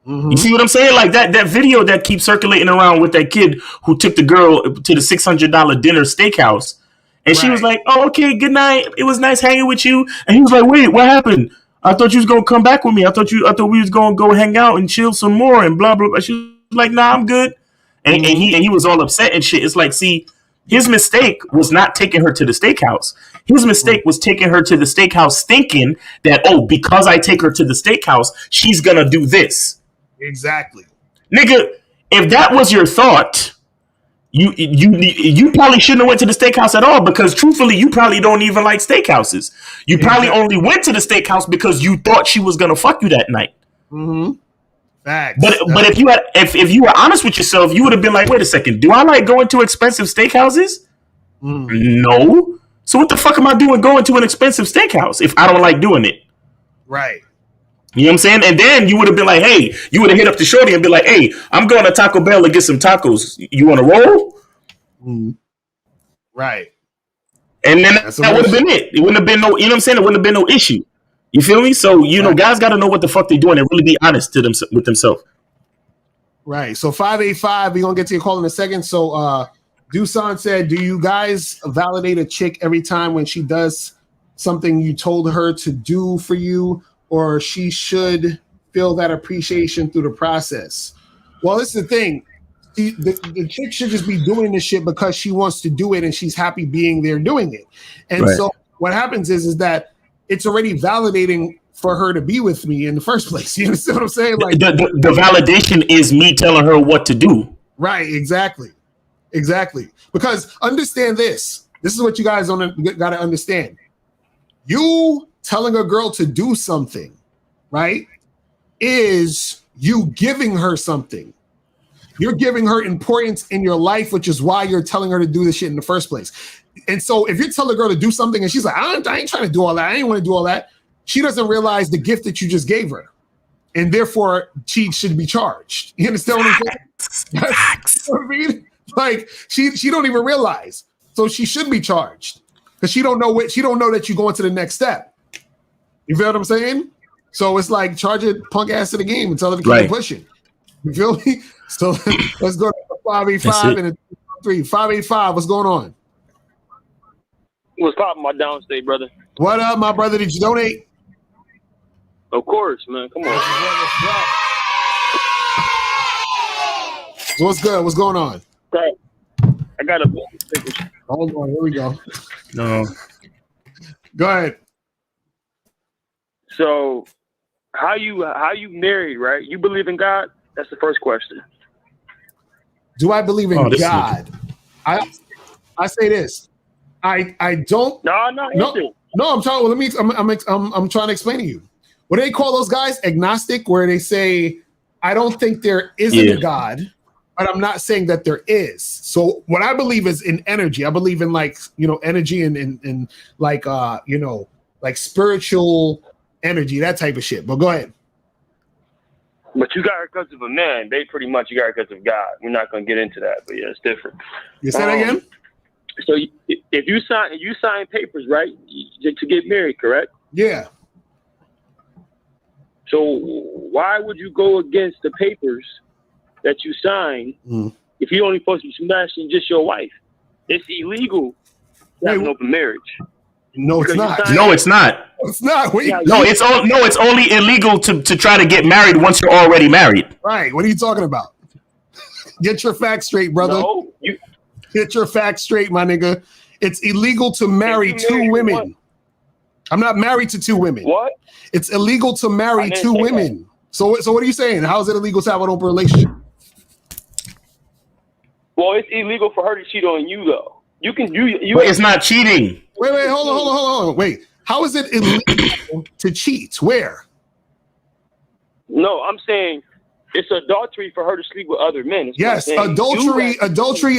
You see what I'm saying? Like that video that keeps circulating around with that kid who took the girl to the $600 dinner steakhouse. And she was like, "Oh, okay, good night. It was nice hanging with you." And he was like, "Wait, what happened? I thought you was gonna come back with me. I thought we was gonna go hang out and chill some more and blah blah blah." She was like, "Nah, I'm good." And he was all upset and shit. It's like, see, his mistake was not taking her to the steakhouse. His mistake was taking her to the steakhouse thinking that, oh, because I take her to the steakhouse, she's gonna do this. Exactly. Nigga, if that was your thought, you probably shouldn't have went to the steakhouse at all, because truthfully, you probably don't even like steakhouses. You probably only went to the steakhouse because you thought she was gonna fuck you that night. Facts. But if you were honest with yourself, you would have been like, wait a second, do I like going to expensive steakhouses? No. So what the fuck am I doing going to an expensive steakhouse if I don't like doing it? Right. You know what I'm saying? And then you would have been like, hey, you would have hit up the shorty and be like, hey, I'm going to Taco Bell to get some tacos. You want to roll? Right. And then that would have been it. It wouldn't have been no, you know what I'm saying? It wouldn't have been no issue. You feel me? So, you know, guys got to know what the fuck they're doing and really be honest to them with themselves. Right. So 585, we're going to get to your call in a second. So Dusan said, do you guys validate a chick every time when she does something you told her to do for you, or she should feel that appreciation through the process? Well, this is the thing. The chick should just be doing this shit because she wants to do it and she's happy being there doing it. And so what happens is that it's already validating for her to be with me in the first place. You understand what I'm saying? Like the validation is me telling her what to do. Right, exactly. Exactly. Because understand this. This is what you guys got to understand. You telling a girl to do something, right, is you giving her something. You're giving her importance in your life, which is why you're telling her to do this shit in the first place. And so if you tell a girl to do something and she's like, I ain't trying to do all that. I ain't want to do all that. She doesn't realize the gift that you just gave her. And therefore, she should be charged. You understand what I'm saying? You know what I mean? Like she don't even realize. So she should be charged because she don't know that you go into the next step. You feel what I'm saying? So it's like charge a punk ass to the game and tell her to keep it pushing. You feel me? So let's go to 585 and 3. 585, what's going on? What's poppin', my downstate brother? What up, my brother? Did you donate? Of course, man. Come on. So what's good? What's going on? I got a Hold on, here we go. No. Go ahead. So how you married, right? You believe in God? That's the first question. Do I believe in God? I say this. I don't. No. I'm trying. I'm trying to explain to you. What do they call those guys? Agnostic, where they say, I don't think there isn't a God, but I'm not saying that there is. So what I believe is in energy. I believe in energy and like like spiritual energy, that type of shit. But go ahead. But you got it because of a man. They pretty much you got it because of God. We're not going to get into that, but yeah, it's different. You say that again? So if you sign papers, right, to get married, correct? Yeah. So why would you go against the papers that you signed if you're only supposed to be smashing just your wife? It's illegal to have an open marriage. No, it's not. No, it's not. It's not. It's only illegal to try to get married once you're already married. Right. What are you talking about? Get your facts straight, brother. No, Get your facts straight, my nigga. It's illegal to marry two women. What? I'm not married to two women. What? It's illegal to marry two women. So what are you saying? How is it illegal to have an open relationship? Well, it's illegal for her to cheat on you, though. You can you. But it's not cheating. Wait, hold on. Wait, how is it illegal to cheat? Where? No, I'm saying it's adultery for her to sleep with other men. Yes, adultery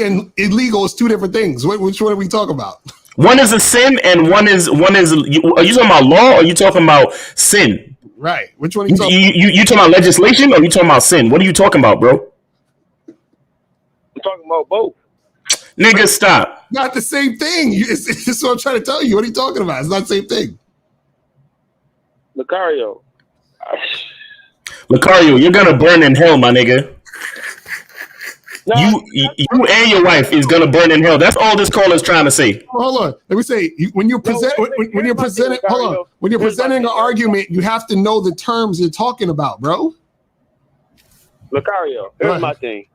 and illegal is two different things. Which one are we talking about? One is a sin, and one is. Are you talking about law, or are you talking about sin? Right. Which one are you talking? You talking about legislation, or you talking about sin? What are you talking about, bro? I'm talking about both. Nigga, stop. Not the same thing. It's what I'm trying to tell you. What are you talking about? It's not the same thing. Locario, you're gonna burn in hell, my nigga. You and your wife is gonna burn in hell. That's all this call is trying to say. Hold on. Let me say when you're presenting an argument, you have to know the terms you're talking about, bro. Locario, here's my thing.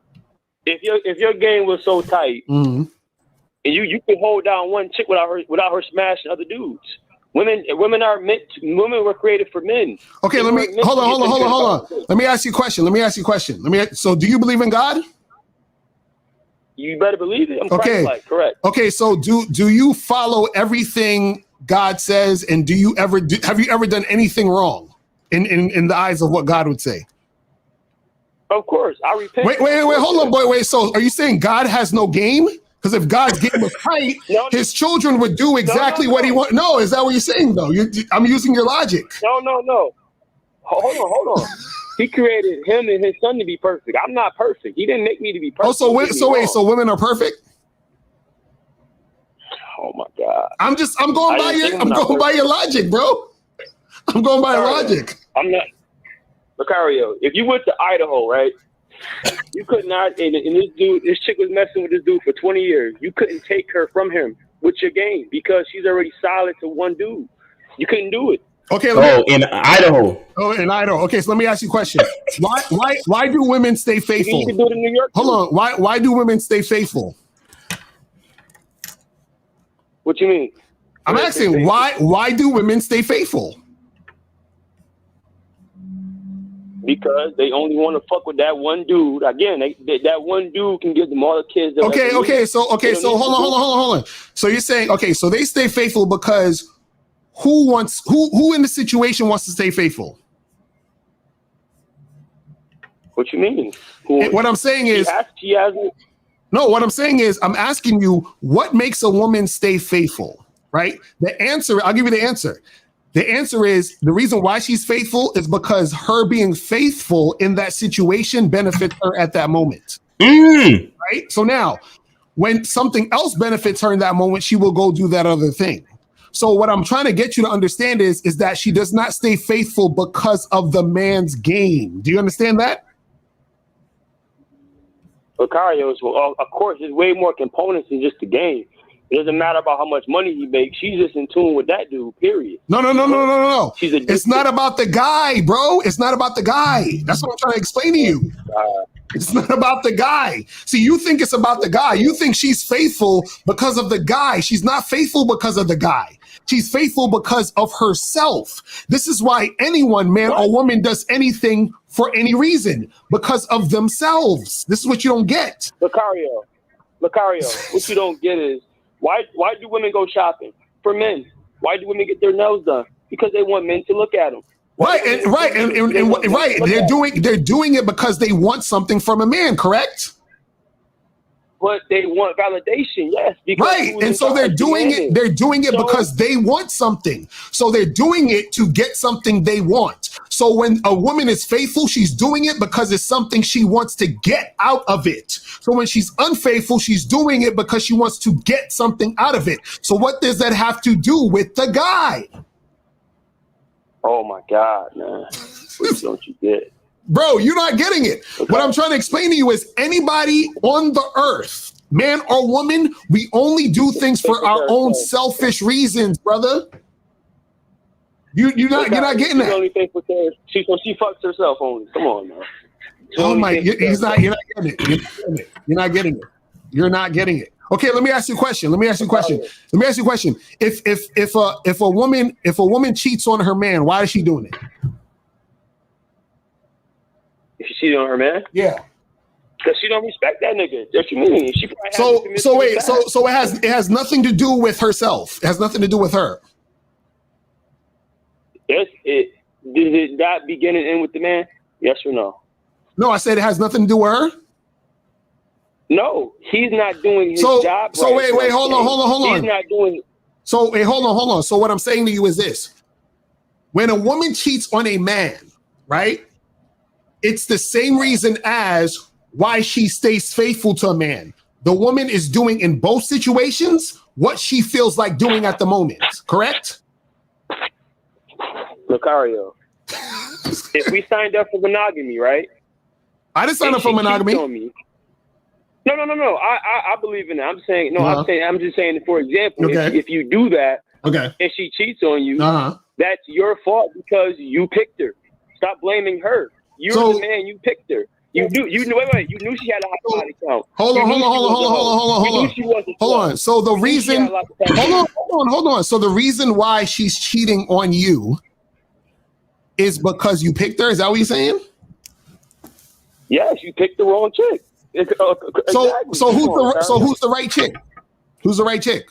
If your game was so tight, and you could hold down one chick without her smashing other dudes. Women were created for men. Okay, hold on. Let me ask you a question. So do you believe in God? You better believe it. I'm Christ-like, correct. Okay, so do you follow everything God says, and have you ever done anything wrong in the eyes of what God would say? Of course, I repent. Wait, hold on, boy. Wait, so are you saying God has no game? Because if God's game was tight, his children would do exactly what he wants. No, is that what you're saying, though? I'm using your logic. No. Hold on. He created him and his son to be perfect. I'm not perfect. He didn't make me to be perfect. So women are perfect? Oh my God. I'm going by your logic, bro. I'm going by your logic. I'm not. Locario, if you went to Idaho, right? You could not, and this chick was messing with this dude for 20 years. You couldn't take her from him with your game because she's already solid to one dude. You couldn't do it. Okay. In Idaho. In Idaho. Okay, so let me ask you a question. Why do women stay faithful? You can do it in New York. Hold on. Why do women stay faithful? What you mean? I'm asking why do women stay faithful? Because they only want to fuck with that one dude. Again, that one dude can give them all the kids. So hold on. So you're saying, so they stay faithful because who in the situation wants to stay faithful? What you mean? Who, what I'm saying is, she hasn't. No, what I'm saying is, I'm asking you, what makes a woman stay faithful, right? The answer, I'll give you the answer. The answer is, the reason why she's faithful is because her being faithful in that situation benefits her at that moment. Right? So now, when something else benefits her in that moment, she will go do that other thing. So what I'm trying to get you to understand is that she does not stay faithful because of the man's game. Do you understand that? Locario, of course, there's way more components than just the game. It doesn't matter about how much money he makes. She's just in tune with that dude, period. No. It's not about the guy, bro. It's not about the guy. That's what I'm trying to explain to you. It's not about the guy. See, you think it's about the guy. You think she's faithful because of the guy. She's not faithful because of the guy. She's faithful because of herself. This is why anyone, man or woman, does anything for any reason, because of themselves. This is what you don't get. Locario, what you don't get is, why do women go shopping? For men. Why do women get their nails done? Because they want men to look at them. Right. They're doing it because they want something from a man, correct? But they want validation, yes. Right, and so they're doing it. They're doing it because they want something. So they're doing it to get something they want. So when a woman is faithful, she's doing it because it's something she wants to get out of it. So when she's unfaithful, she's doing it because she wants to get something out of it. So what does that have to do with the guy? Oh my God, man! What don't you get? Bro, you're not getting it. What I'm trying to explain to you is anybody on the earth, man or woman, we only do things for our own selfish reasons, brother. You're not getting that. Only thing with her, she fucks herself only. Come on, man. Oh my, you're not getting it. You're not getting it. You're not getting it. Okay, let me ask you a question. If a woman cheats on her man, why is she doing it? If she cheated on her man? Yeah. Because she don't respect that nigga. What you mean? She So it has nothing to do with herself. It has nothing to do with her. Yes, did it not begin and end with the man? Yes or no? No, I said it has nothing to do with her. No, he's not doing his job. So wait, hold on. He's not doing it. So wait, hold on. So what I'm saying to you is this: when a woman cheats on a man, right? It's the same reason as why she stays faithful to a man. The woman is doing in both situations what she feels like doing at the moment, correct? Locario, if we signed up for monogamy, right? I didn't sign up for monogamy. No. I believe in that. I'm saying, I'm just saying, for example, Okay. if you do that, Okay. and she cheats on you, that's your fault because you picked her. Stop blaming her. You're the man. You picked her. You knew. Wait. You knew she had a high body count. Hold on. So the reason. Hold on. So the reason why she's cheating on you is because you picked her. Is that what you're saying? Yes, you picked the wrong chick. So who's the right chick? Who's the right chick?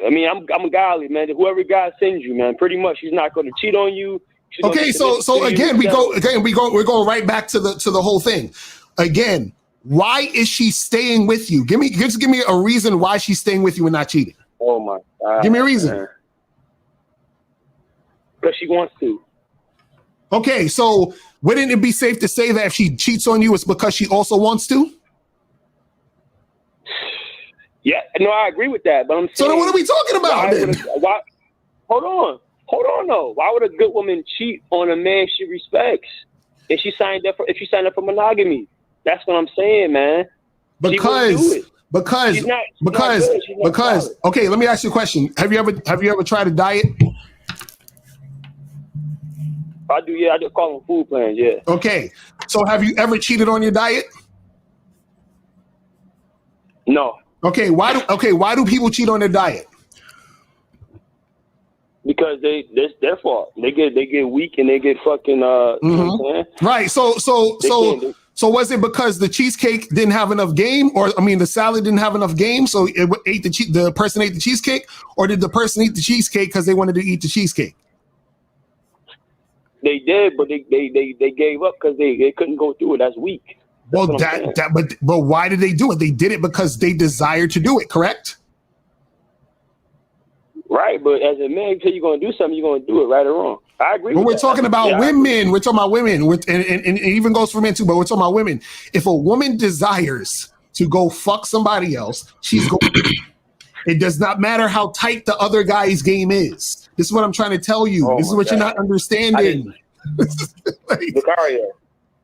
I mean, I'm godly, man. Whoever God sends you, man. Pretty much, she's not going to cheat on you. Okay, so again, we're going right back to the whole thing. Again, why is she staying with you? Give me a reason why she's staying with you and not cheating. Oh my God. Give me a reason. Because she wants to. Okay, so wouldn't it be safe to say that if she cheats on you, it's because she also wants to? Yeah, no, I agree with that, but I'm saying. So then what are we talking about then? Hold on, though. Why would a good woman cheat on a man she respects if she signed up for monogamy? That's what I'm saying, man. Because okay, let me ask you a question. Have you ever tried a diet? I do, yeah. I just call them food plans, yeah. Okay, so have you ever cheated on your diet? No. Okay, why do people cheat on their diet? Because that's their fault. They get weak and they get fucking you know what I'm saying? Right. So was it because the cheesecake didn't have enough game, or the salad didn't have enough game, so the person ate the cheesecake, or did the person eat the cheesecake because they wanted to eat the cheesecake? They did, but they gave up because they couldn't go through it. That's weak. Well, but why did they do it? They did it because they desired to do it, correct? Right, but as a man, until you're going to do something, you're going to do it, right or wrong. I agree. But with we're that. talking about Yeah, women. We're talking about women, and it even goes for men too. But we're talking about women. If a woman desires to go fuck somebody else, she's going. It does not matter how tight the other guy's game is. This is what I'm trying to tell you. This is what you're not understanding. Locario.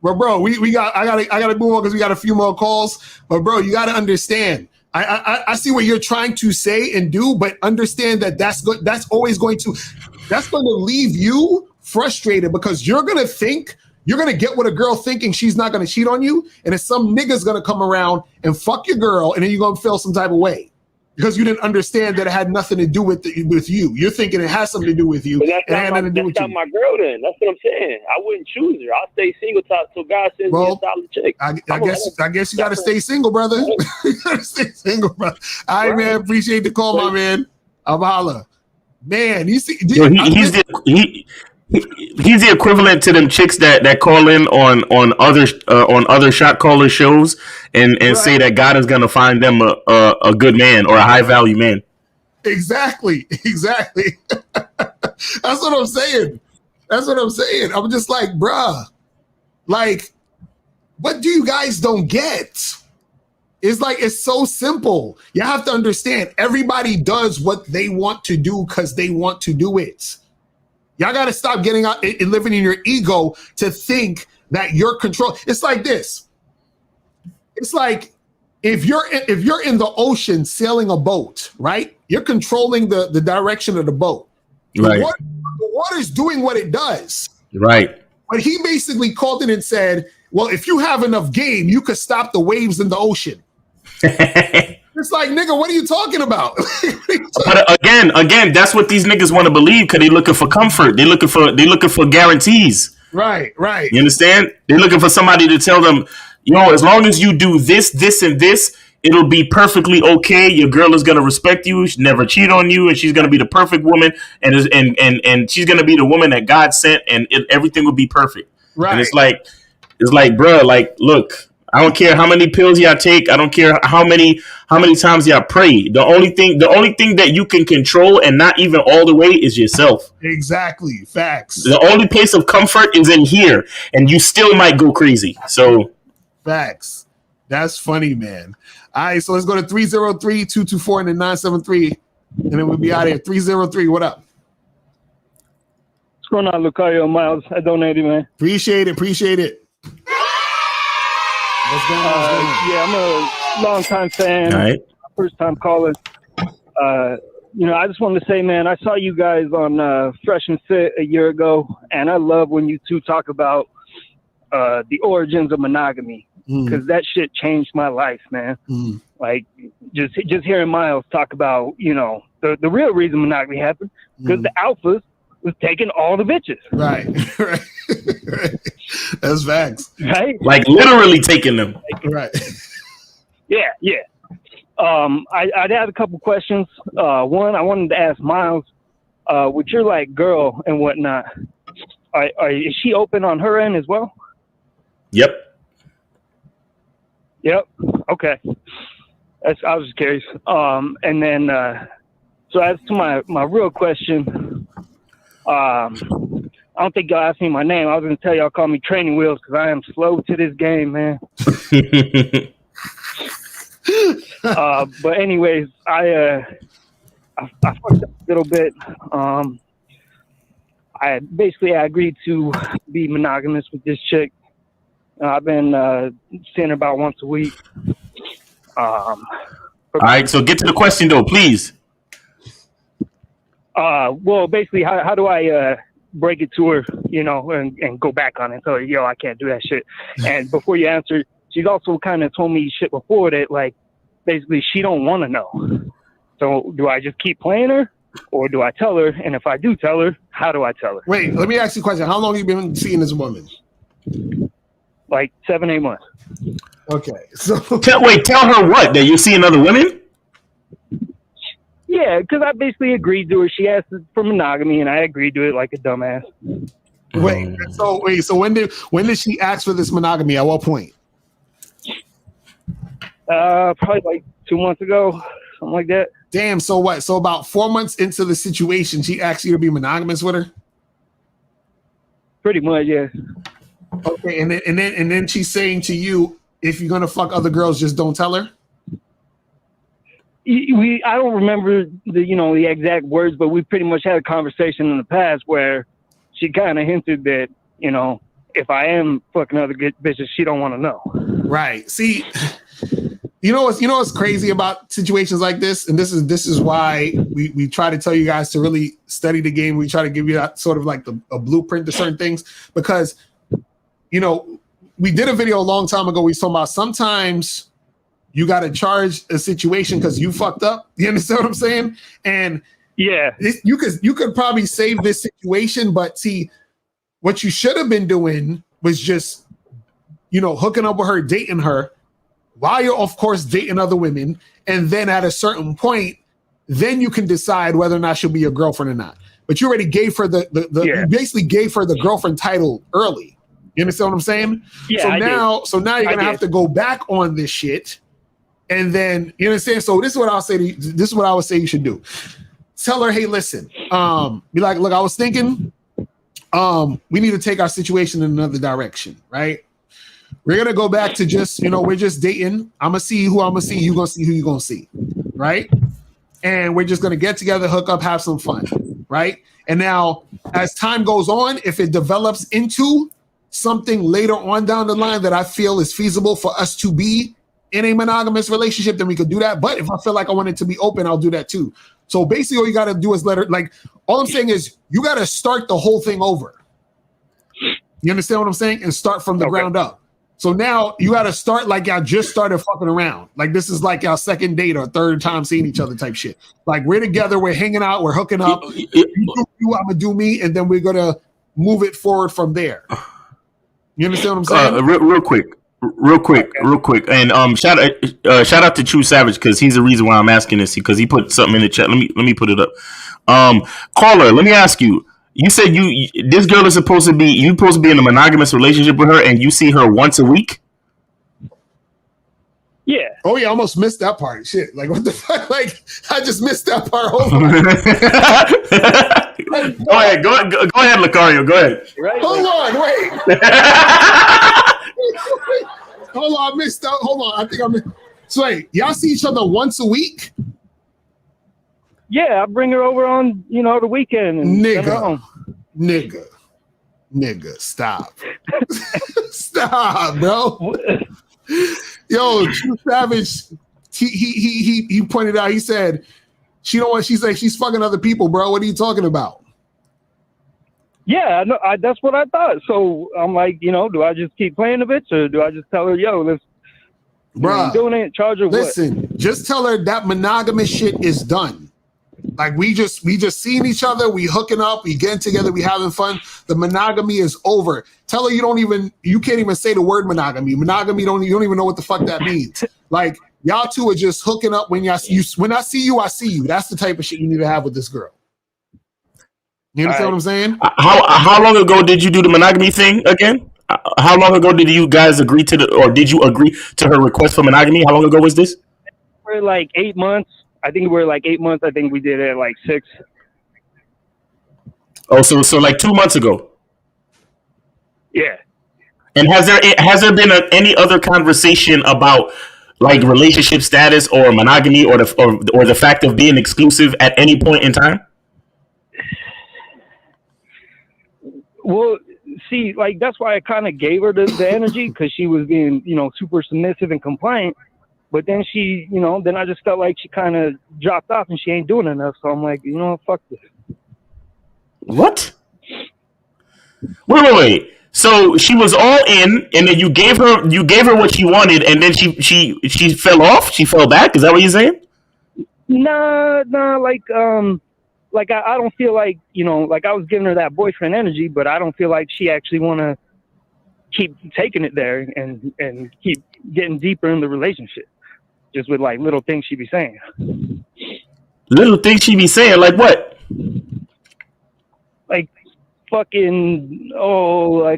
But bro, I gotta move on because we got a few more calls. But bro, you gotta understand. I see what you're trying to say and do, but understand that that's always going to leave you frustrated because you're gonna think you're gonna get with a girl thinking she's not gonna cheat on you, and then some nigga's gonna come around and fuck your girl, and then you're gonna feel some type of way. Because you didn't understand that it had nothing to do with you. You're thinking it has something to do with you. But that's not my girl then. That's what I'm saying. I wouldn't choose her. I'll stay single till God sends me a solid chick. I guess you got to stay single, brother. You got to stay single, brother. All right, man. Appreciate the call, my man. I'll holla. Man, you see, he's the equivalent to them chicks that call in on other shot caller shows and say that God is gonna find them a good man or a high value man. Exactly. That's what I'm saying. I'm just like, bruh, like, what do you guys don't get? It's like, it's so simple. You have to understand, everybody does what they want to do because they want to do it. Y'all got to stop getting out and living in your ego to think that you're control. It's like this. It's like if you're in the ocean sailing a boat, right? You're controlling the direction of the boat. Right. The water's doing what it does. Right. But he basically called it and said, well, if you have enough game, you could stop the waves in the ocean. It's like, nigga, what are you talking about? But again, that's what these niggas want to believe because they looking for comfort. They looking for guarantees. Right. You understand? They're looking for somebody to tell them, as long as you do this, this, and this, it'll be perfectly okay. Your girl is gonna respect you, she'll never cheat on you, and she's gonna be the perfect woman, and she's gonna be the woman that God sent, and everything will be perfect. Right. And it's like, bro, like, look. I don't care how many pills y'all take. I don't care how many times y'all pray. The only thing that you can control and not even all the way is yourself. Exactly. Facts. The only place of comfort is in here, and you still might go crazy. So facts. That's funny, man. All right, so let's go to 303-224 and then 973, and then we'll be out of here. 303, what up? What's going on, Locario? Miles, I donated, man. Appreciate it. What's going on? Yeah, I'm a long-time fan. All right. First-time caller. I just wanted to say, man, I saw you guys on Fresh and Fit a year ago, and I love when you two talk about the origins of monogamy, because that shit changed my life, man. Like, just hearing Miles talk about, the real reason monogamy happened, because the alphas was taking all the bitches. Right. That's facts. Right? Like literally taking them. Right. Yeah. I'd have a couple questions. One, I wanted to ask Miles, with your like girl and whatnot, is she open on her end as well? Yep. Okay. I was just curious. And then, so as to my real question, I don't think y'all asked me my name. I was going to tell y'all call me Training Wheels because I am slow to this game, man. But anyways, I fucked up a little bit. I agreed to be monogamous with this chick. I've been seeing her about once a week. All right, so get to the question though, please. Well, basically, how do I break it to her, and go back on it? So, I can't do that shit. And before you answer, she's also kind of told me shit before that, like, basically, she don't want to know. So, do I just keep playing her, or do I tell her? And if I do tell her, how do I tell her? Wait, let me ask you a question. How long have you been seeing this woman? Like 7-8 months. Okay. So tell her what? That you're seeing other women? Yeah, because I basically agreed to her. She asked for monogamy, and I agreed to it like a dumbass. So when did she ask for this monogamy? At what point? Probably like 2 months ago, something like that. Damn. So what? So about 4 months into the situation, she asked you to be monogamous with her. Pretty much, yeah. Okay, and then she's saying to you, if you're gonna fuck other girls, just don't tell her. I don't remember the exact words, but we pretty much had a conversation in the past where she kind of hinted that if I am fucking other good bitches, she don't want to know. Right. See, what's crazy about situations like this, and this is why we try to tell you guys to really study the game. We try to give you that sort of like a blueprint to certain things, because we did a video a long time ago. We talking about sometimes you got to charge a situation because you fucked up. You understand what I'm saying? And yeah, you could probably save this situation, but see, what you should have been doing was just, hooking up with her, dating her, while you're of course dating other women, and then at a certain point, then you can decide whether or not she'll be your girlfriend or not. But you already gave her you basically gave her the girlfriend title early. You understand what I'm saying? Yeah. So now you're gonna have to go back on this shit, and then you understand. So this is what I'll say to you. This is what I would say you should do. Tell her, hey, listen. Be like, look, I was thinking, we need to take our situation in another direction, right? We're gonna go back to just, we're just dating. I'm gonna see who I'm gonna see. You gonna see who you gonna see, right? And we're just gonna get together, hook up, have some fun, right? And now, as time goes on, if it develops into something later on down the line that I feel is feasible for us to be in a monogamous relationship, then we could do that. But if I feel like I want it to be open, I'll do that too. So basically, all you got to do is let her, all I'm saying is you got to start the whole thing over. You understand what I'm saying? And start from the ground up. So now you got to start like y'all just started fucking around. Like this is like y'all second date or third time seeing each other type shit. Like we're together, we're hanging out, we're hooking up. You do you, I'm going to do me, and then we're going to move it forward from there. You understand what I'm saying? Real quick, and shout out to True Savage, because he's the reason why I'm asking this, because he put something in the chat. Let me put it up. Caller, let me ask you. You said this girl is supposed to be in a monogamous relationship with her, and you see her once a week? Yeah. Oh yeah, I almost missed that part. Shit, like what the fuck? Like I just missed that part. Hold on. Go ahead, Locario. Go ahead. Hold on, wait. Hold on, I missed out. Hold on, I think I missed. So wait, y'all see each other once a week? Yeah, I bring her over on the weekend. And Nigga, stop, stop, bro. Yo, True Savage, he pointed out. He said she don't want. She's like she's fucking other people, bro. What are you talking about? Yeah, I know. That's what I thought. So I'm like, do I just keep playing the bitch, or do I just tell her, yo, let's, bro, doing it, charge her? Listen, just tell her that monogamous shit is done. Like we just seeing each other, we hooking up, we getting together, we having fun. The monogamy is over. Tell her you can't even say the word monogamy. Monogamy you don't even know what the fuck that means. Like y'all two are just hooking up when I see you, I see you. That's the type of shit you need to have with this girl. You understand what I'm saying? How long ago did you do the monogamy thing again? How long ago did you guys agree did you agree to her request for monogamy? How long ago was this? We're like 8 months. I think we're like 8 months. I think we did it at like 6. Oh, so like 2 months ago. Yeah. And has there been any other conversation about like relationship status or monogamy or the fact of being exclusive at any point in time? Well, see, like that's why I kind of gave her the energy, because she was being, super submissive and compliant. But then she, then I just felt like she kind of dropped off and she ain't doing enough. So I'm like, fuck this. What? Wait. So she was all in, and then you gave her what she wanted, and then she fell off. She fell back. Is that what you're saying? Nah. Like I don't feel like like I was giving her that boyfriend energy, but I don't feel like she actually want to keep taking it there and keep getting deeper in the relationship. Just with like little things she be saying. Little things she be saying, like what? Like fucking I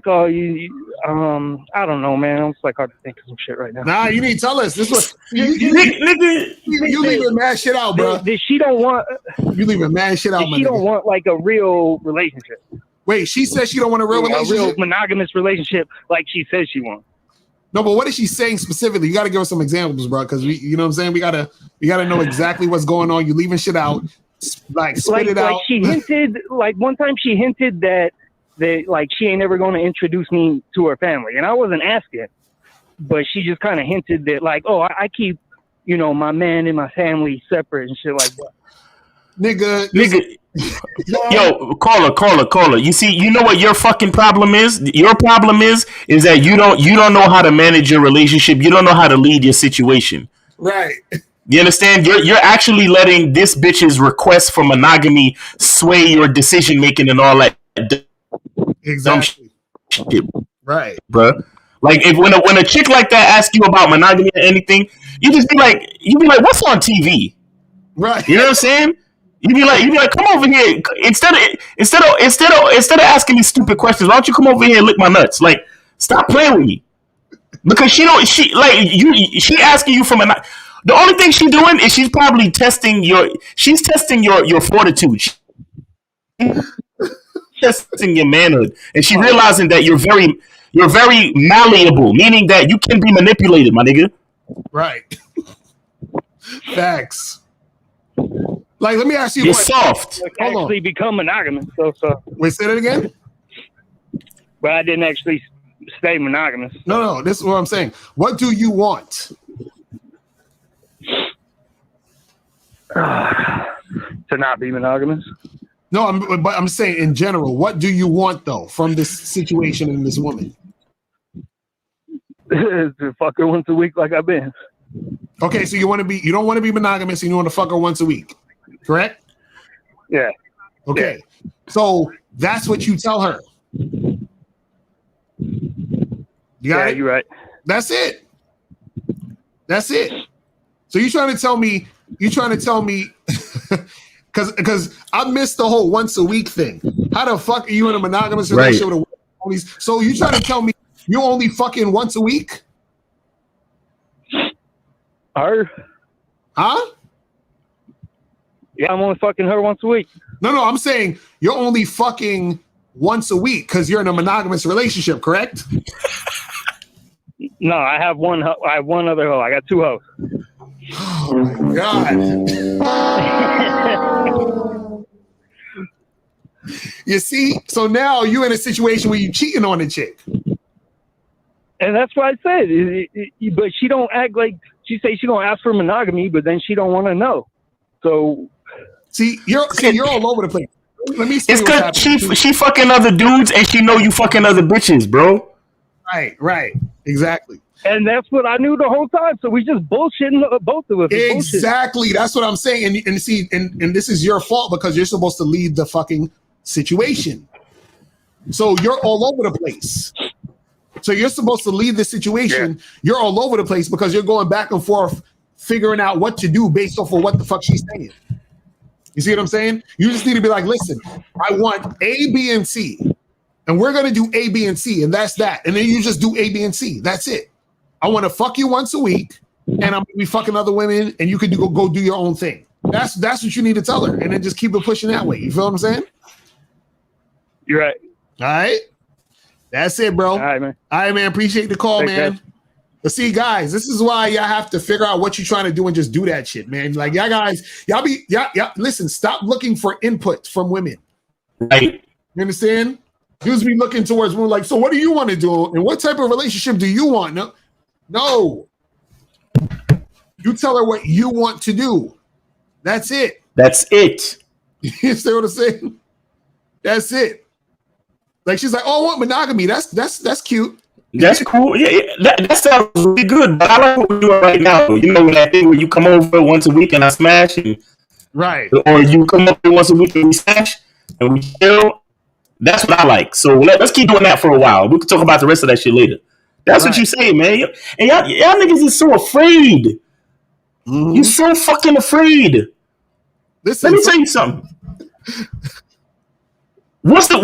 don't know, man. I'm just like hard to think of some shit right now. Nah, you need to tell us. This was you leaving mad shit out, bro. She don't want. You leaving mad shit out, She don't want like a real relationship. Wait, she says she don't want a real relationship. A real monogamous relationship, like she says she wants. No, but what is she saying specifically? You got to give us some examples, bro, because you know what I'm saying. We gotta know exactly what's going on. You leaving shit out, like spit it out. Like she hinted, like one time she hinted that like she ain't ever going to introduce me to her family, and I wasn't asking, but she just kind of hinted that like, oh, I keep, my man and my family separate and shit like that. Nigga. Yo, caller. You see, you know what your fucking problem is? Your problem is that you don't know how to manage your relationship. You don't know how to lead your situation. Right. You understand? You're actually letting this bitch's request for monogamy sway your decision making and all that. Exactly. Shit, right, bro. Like when a chick like that asks you about monogamy or anything, you be like, what's on TV? Right. You know what I'm saying? You be like, come over here. Instead of asking me stupid questions, why don't you come over here and lick my nuts? Like, stop playing with me. Because she asking you from the only thing she's doing is she's probably testing your fortitude. She's testing your manhood, and she realizing that you're very malleable, meaning that you can be manipulated, my nigga. Right. Facts. Like, let me ask you. You're soft. Actually become monogamous. So. Wait, say that again. But I didn't actually stay monogamous. No. This is what I'm saying. What do you want? To not be monogamous. No, I'm saying in general. What do you want though from this situation and this woman? To fuck her once a week, like I've been. Okay, so you don't want to be monogamous, and you want to fuck her once a week, correct? Yeah. Okay, so that's what you tell her. You got it? You're right. That's it. So you're trying to tell me, because I missed the whole once a week thing. How the fuck are you in a monogamous relationship with a woman? So you trying to tell me you only fucking once a week? Her? Huh? Yeah, I'm only fucking her once a week. No, I'm saying you're only fucking once a week because you're in a monogamous relationship, correct? No, I have one other hoe. I got two hoes. Oh my God. You see? So now you're in a situation where you're cheating on the chick. And that's what I said. But she don't act like, she say she gonna ask for monogamy, but then she don't want to know. So see, you're all over the place. Let me. It's because she fucking other dudes and she know you fucking other bitches, bro. Right, exactly. And that's what I knew the whole time. So we just bullshitting both of us. Exactly. That's what I'm saying. And see, and this is your fault because you're supposed to lead the fucking situation. So you're all over the place. So you're supposed to lead the situation. Yeah. You're all over the place because you're going back and forth, figuring out what to do based off of what the fuck she's saying. You see what I'm saying? You just need to be like, listen, I want A, B, and C. And we're going to do A, B, and C. And that's that. And then you just do A, B, and C. That's it. I want to fuck you once a week. And I'm going to be fucking other women. And you can go do your own thing. That's what you need to tell her. And then just keep it pushing that way. You feel what I'm saying? You're right. All right. That's it, bro. All right, man. Appreciate the call, man. But see, guys, this is why y'all have to figure out what you're trying to do and just do that shit, man. Like, y'all listen, stop looking for input from women. Right. You understand? Dudes be looking towards women like, so what do you want to do? And what type of relationship do you want? No. You tell her what you want to do. That's it. You see what I'm saying? That's it. Like she's like, oh, I want monogamy. That's cute. That's cool. Yeah, that sounds really good. But I like what we're doing right now. You know that thing where you come over once a week and I smash, and right, or you come up here once a week and we smash and we chill. That's what I like. So let's keep doing that for a while. We can talk about the rest of that shit later. That's what you say, man. And y'all niggas is so afraid. Mm-hmm. You're so fucking afraid. Let me tell you something. What's the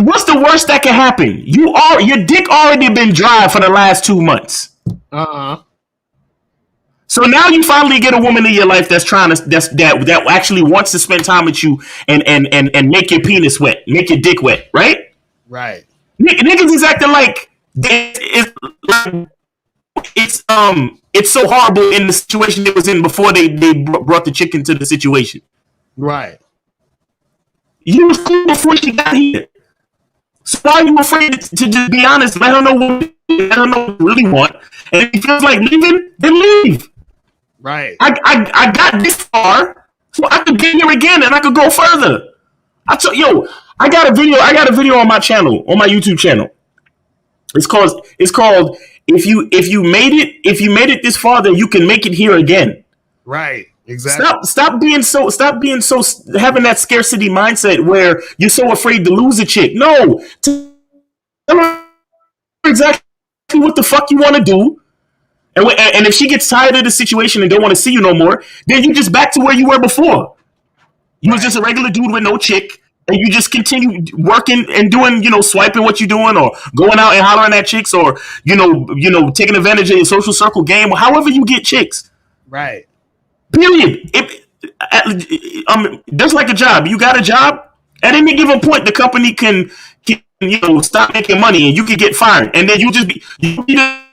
worst that can happen? Your dick already been dry for the last 2 months. So now you finally get a woman in your life that's trying to that actually wants to spend time with you and make your penis wet, make your dick wet, right? Right. Niggas is acting like it's so horrible in the situation it was in before they brought the chick into the situation. Right. You was cool before she got here. So why are you afraid to just be honest? Let her know what you really want. And if it feels like leaving, then leave. Right. I got this far, so I could get here again and I could go further. I got a video on my channel, on my YouTube channel. It's called if you made it this far, then you can make it here again. Right. Exactly. Stop being so having that scarcity mindset where you're so afraid to lose a chick. No, tell her exactly what the fuck you want to do, and if she gets tired of the situation and don't want to see you no more, then you just back to where you were before. You was just a regular dude with no chick, and you just continue working and doing, swiping what you're doing, or going out and hollering at chicks, or taking advantage of your social circle game, or however you get chicks. Right. Period. Just like a job. You got a job, at any given point, the company can stop making money and you can get fired, and then you be the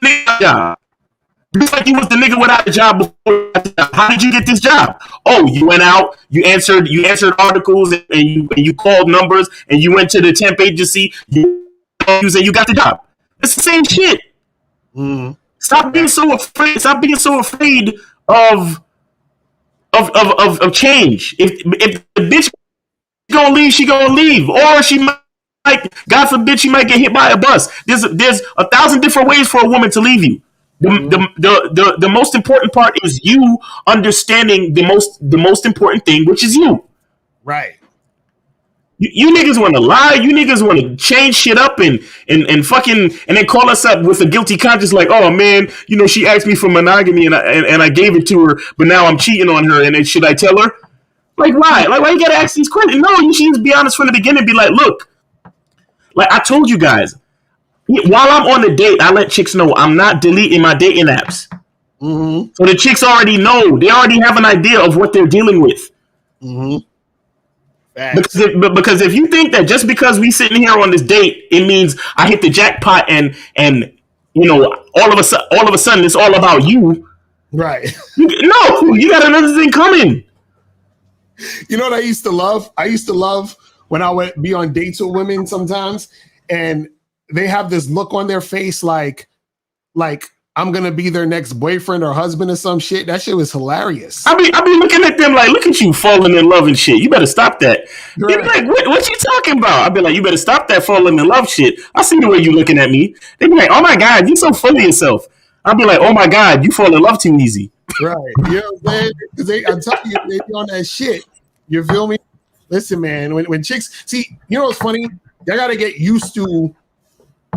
nigga job. Just like you was the nigga without a job before. How did you get this job? Oh, you went out, you answered articles, and you called numbers, and you went to the temp agency, you got the job. It's the same shit. Mm-hmm. Stop being so afraid. Stop being so afraid of change. If the bitch gonna leave, she gonna leave, or she might, God forbid, she might get hit by a bus. There's 1,000 different ways for a woman to leave you. The most important part is you understanding the most important thing, which is you. Right. You niggas want to lie. You niggas want to change shit up and fucking and then call us up with a guilty conscience, like, oh man, she asked me for monogamy and I gave it to her, but now I'm cheating on her, and then should I tell her? Like, why? Like, why you gotta ask these questions? No, you should just be honest from the beginning. Be like, look, like I told you guys, while I'm on the date, I let chicks know I'm not deleting my dating apps. Mm-hmm. So the chicks already know. They already have an idea of what they're dealing with. Mm-hmm. Because if you think that just because we sitting here on this date, it means I hit the jackpot and all of a sudden it's all about you. Right. No, you got another thing coming. You know what I used to love? I used to love when I would be on dates with women sometimes, and they have this look on their face like I'm gonna be their next boyfriend or husband or some shit. That shit was hilarious. I be looking at them like, look at you falling in love and shit. You better stop that. Right. They be like, what you talking about? I be like, you better stop that falling in love shit. I see the way you looking at me. They be like, oh my God, you so full of yourself. I be like, oh my God, you fall in love too easy. Right. You know what I'm saying? Because I'm telling you, they be on that shit. You feel me? Listen, man, when chicks see, what's funny? They gotta get used to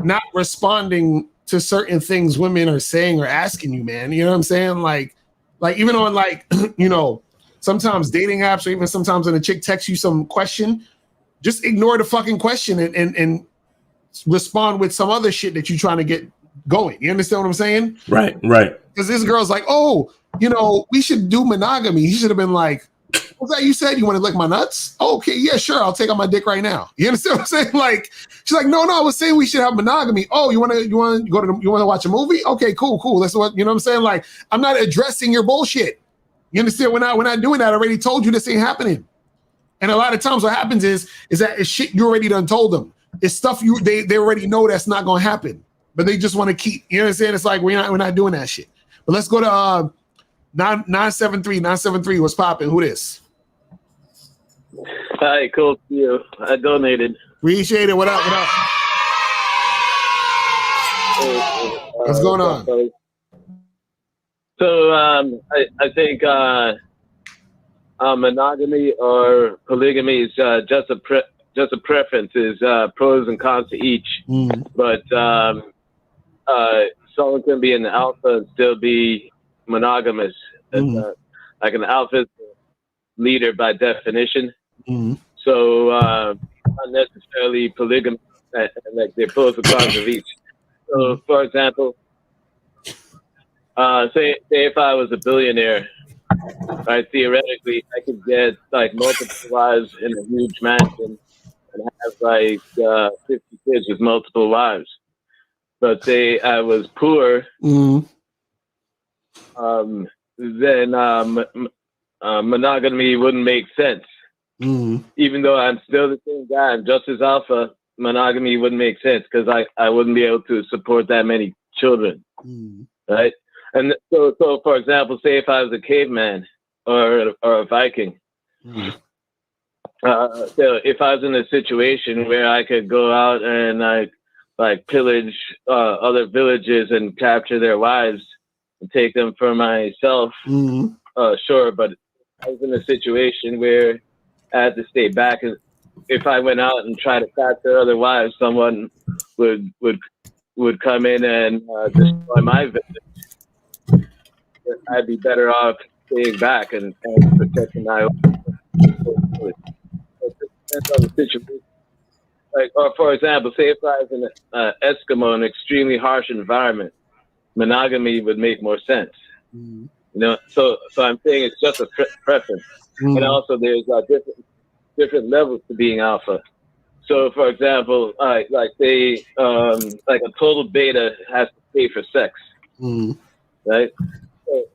not responding to certain things women are saying or asking you, man. You know what I'm saying? Like even on sometimes dating apps, or even sometimes when a chick texts you some question, just ignore the fucking question and respond with some other shit that you're trying to get going. You understand what I'm saying? Right. Because this girl's like, oh, we should do monogamy. He should have been like, what's that you said? You want to lick my nuts? Oh, okay, yeah, sure. I'll take out my dick right now. You understand what I'm saying? Like, she's like, no, I was saying we should have monogamy. Oh, you want to watch a movie? Okay, cool. That's what, you know what I'm saying? Like, I'm not addressing your bullshit. You understand? We're not doing that. I already told you this ain't happening. And a lot of times what happens is that it's shit you already done told them. It's stuff they already know that's not gonna happen, but they just want to keep. You know what I'm saying? It's like we're not doing that shit. But let's go to 973. What's popping? Who this? Hi, cool to see you. I donated. Appreciate it. What up? What's going on? So I think monogamy or polygamy is just a preference. Is pros and cons to each. But someone can be an alpha and still be monogamous. Like an alpha is a leader by definition. So not necessarily polygamous, and like they're pros and cons of each. So, for example, say if I was a billionaire, right? Theoretically, I could get like multiple wives in a huge mansion and have like 50 kids with multiple wives. But say I was poor, then monogamy wouldn't make sense. Even though I'm still the same guy, I'm just as alpha. Monogamy wouldn't make sense because I wouldn't be able to support that many children, right? And so for example, say if I was a caveman or a Viking, so if I was in a situation where I could go out and like pillage other villages and capture their wives and take them for myself, sure. But I was in a situation where I had to stay back, and if I went out and tried to capture other wives, someone would come in and destroy my village. I'd be better off staying back and protecting my own. It depends on the situation. Like, or for example, say if I was in an Eskimo, an extremely harsh environment, monogamy would make more sense. You know, so I'm saying it's just a preference, and also there's different levels to being alpha. So, for example, like say like a total beta has to pay for sex, right? So,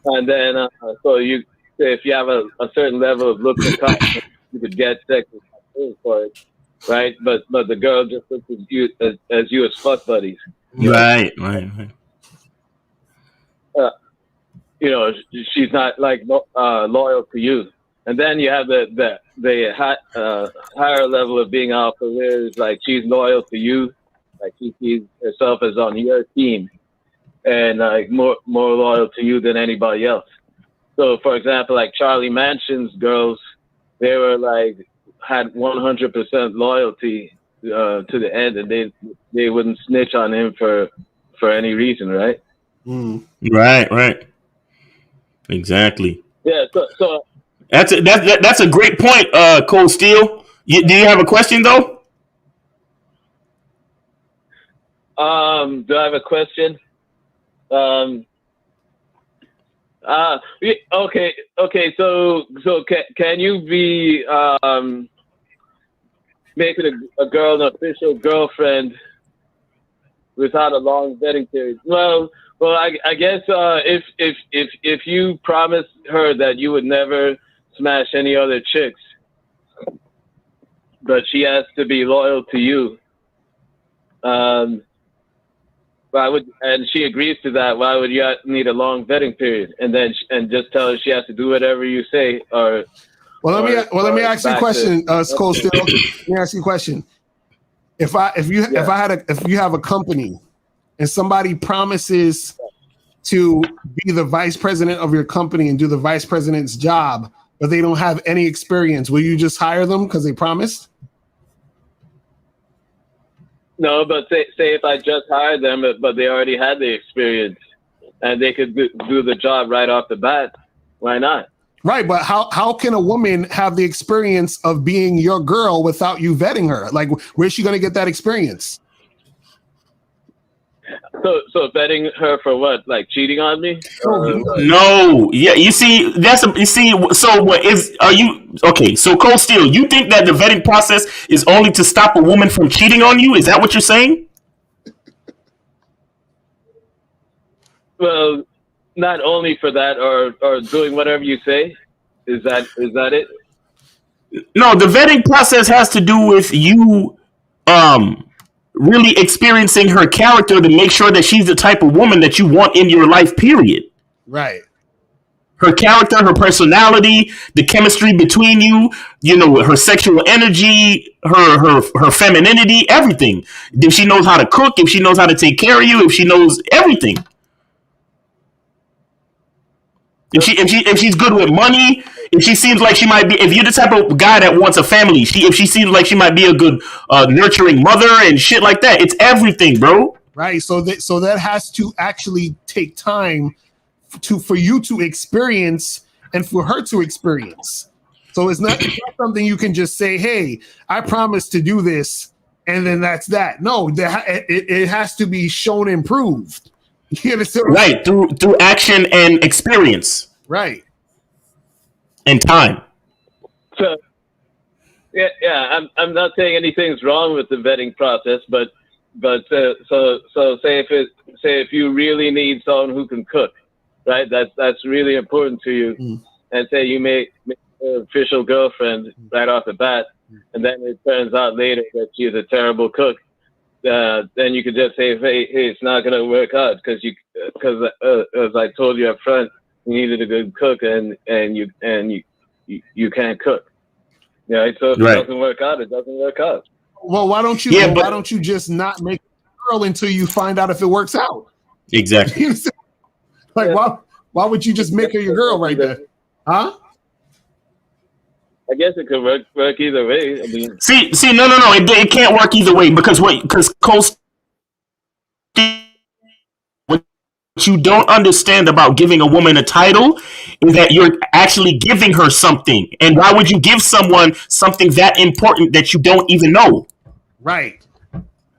and then so you if you have a certain level of looks and confidence, you could get sex without paying for it, right? But the girl just looks at you as fuck buddies. Right. You know, she's not like loyal to you. And then you have the higher level of being alpha, where it's like she's loyal to you, like she sees herself as on your team, and like more loyal to you than anybody else. So, for example, like Charlie Manson's girls, they were like had 100% loyalty to the end, and they wouldn't snitch on him for any reason, right? Right. Exactly. Yeah. So that's a great point, Cold Steel. Do you have a question though? Do I have a question? Okay. So can you be making a girl an official girlfriend without a long vetting period? Well, I guess if you promised her that you would never smash any other chicks, but she has to be loyal to you, and she agrees to that, why would you need a long vetting period and just tell her she has to do whatever you say? Or let me ask you a question, Skull Steel. Let me ask you a question. If you have a company and somebody promises to be the vice president of your company and do the vice president's job, but they don't have any experience, will you just hire them because they promised? No, but say if I just hired them, but they already had the experience and they could do the job right off the bat, why not? Right, but how can a woman have the experience of being your girl without you vetting her? Like, where's she going to get that experience? So vetting her for what? Like cheating on me? No. Yeah, you see, so what are you okay, so Cold Steel, you think that the vetting process is only to stop a woman from cheating on you? Is that what you're saying? Well, not only for that or doing whatever you say. Is that it? No, the vetting process has to do with you really experiencing her character to make sure that she's the type of woman that you want in your life, period. Right. Her character, her personality, the chemistry between you, her sexual energy, her femininity, everything. If she knows how to cook, if she knows how to take care of you, if she knows everything. If she's good with money, if she seems like she might be, if you're the type of guy that wants a family, if she seems like she might be a good nurturing mother and shit like that, it's everything, bro. Right. So that has to actually take time for you to experience and for her to experience. So it's not something you can just say, hey, I promise to do this, and then that's that. No, it has to be shown and proved. You understand? Right, through action and experience. Right. And time. So yeah, I'm not saying anything's wrong with the vetting process, but so say if you really need someone who can cook, right? That's really important to you, and say you make an official girlfriend right off the bat, and then it turns out later that she's a terrible cook. Then you could just say, hey, it's not gonna work out because as I told you up front, you needed a good cook, and you can't cook. Yeah, so if it doesn't work out, it doesn't work out. Well, why don't you? Why don't you just not make a girl until you find out if it works out? Exactly. Like why would you just make her your girl right there? Huh? I guess it could work either way. I mean, see, no, it can't work either way because what you don't understand about giving a woman a title is that you're actually giving her something. And why would you give someone something that important that you don't even know? Right.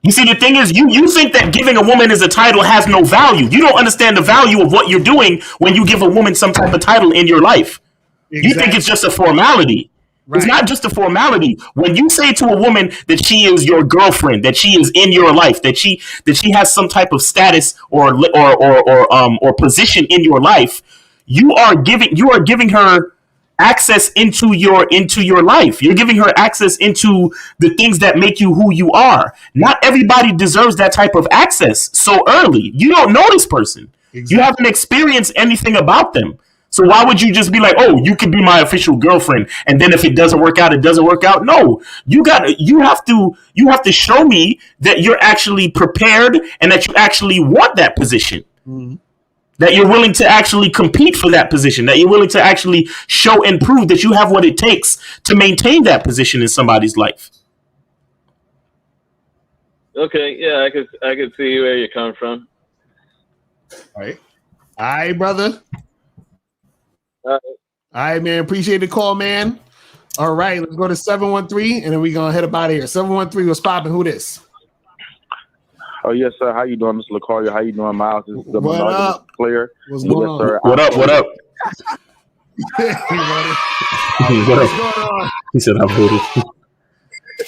You see, the thing is, you think that giving a woman as a title has no value. You don't understand the value of what you're doing when you give a woman some type of title in your life. Exactly. You think it's just a formality. Right. It's not just a formality. When you say to a woman that she is your girlfriend, that she is in your life, that she has some type of status or position in your life, you are giving her access into your life. You're giving her access into the things that make you who you are. Not everybody deserves that type of access so early. You don't know this person. Exactly. You haven't experienced anything about them. So why would you just be like, oh, you could be my official girlfriend, and then if it doesn't work out, it doesn't work out? No, you have to show me that you're actually prepared and that you actually want that position. Mm-hmm. That you're willing to actually compete for that position, that you're willing to actually show and prove that you have what it takes to maintain that position in somebody's life. Okay, yeah, I could see where you're coming from. All right, brother. All right, man. Appreciate the call, man. All right, let's go to 713, and then we're gonna head up out of here. 713, what's popping? Who this? Oh yes, sir. How you doing, Mr. Locario? How you doing, Miles? This is the monogamous player. What's going on? Sir. What up? What up? He said, "I voted."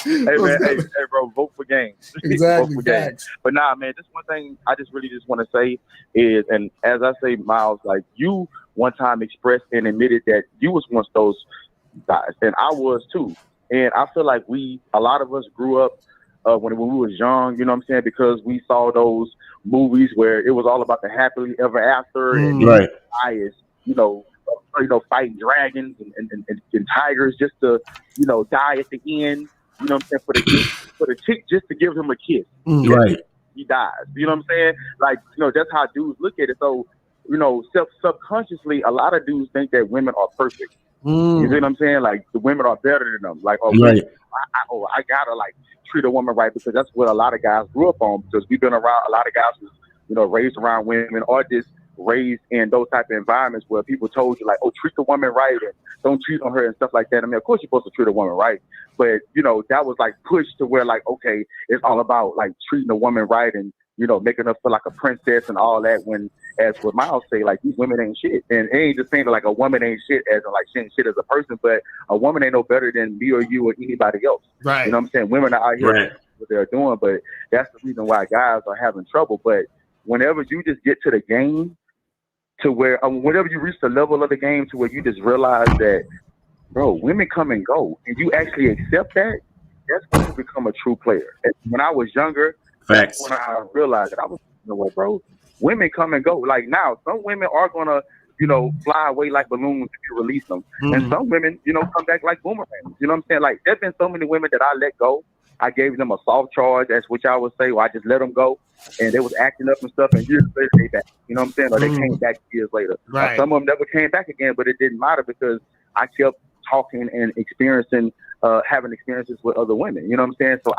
Hey man, hey bro, vote for game. Exactly. Vote for game. But nah, man, just one thing I just want to say is, and as I say, Miles, like you one time expressed and admitted that you was once those guys, and I was too. And I feel like a lot of us grew up when we was young, you know what I'm saying? Because we saw those movies where it was all about the happily ever after, and right. Is, fighting dragons and tigers just to, die at the end. You know what I'm saying? For the chick just to give him a kiss. Right. He dies. You know what I'm saying? Like, that's how dudes look at it. So, subconsciously, a lot of dudes think that women are perfect. You see what I'm saying? Like, the women are better than them. Like, right. I gotta treat a woman right, because that's what a lot of guys grew up on, because we've been around a lot of guys who, raised around women, or just raised in those type of environments where people told you, like, oh, treat the woman right and don't cheat on her and stuff like that. I mean, of course you're supposed to treat a woman right, but that was pushed to where okay, it's all about treating a woman right and making her feel like a princess and all that, when, as what Miles say, these women ain't shit. And it ain't just saying that a woman ain't shit as in she ain't shit as a person, but a woman ain't no better than me or you or anybody else. Right. You know what I'm saying? Women are out here right. what they're doing, but that's the reason why guys are having trouble. But whenever you just get to the game to where, whenever you reach the level of the game to where you just realize that, bro, women come and go, and you actually accept that, that's when you become a true player. And when I was younger, facts. When I realized that, I was, bro, women come and go. Like now, some women are gonna, fly away like balloons if you release them, and some women, come back like boomerangs. You know what I'm saying? Like there's been so many women that I let go. I gave them a soft charge, as which I would say, or I just let them go, and they was acting up and stuff, and years later they back. You know what I'm saying? Or they came back years later. Right. Some of them never came back again, but it didn't matter because I kept talking and experiencing, having experiences with other women. You know what I'm saying? So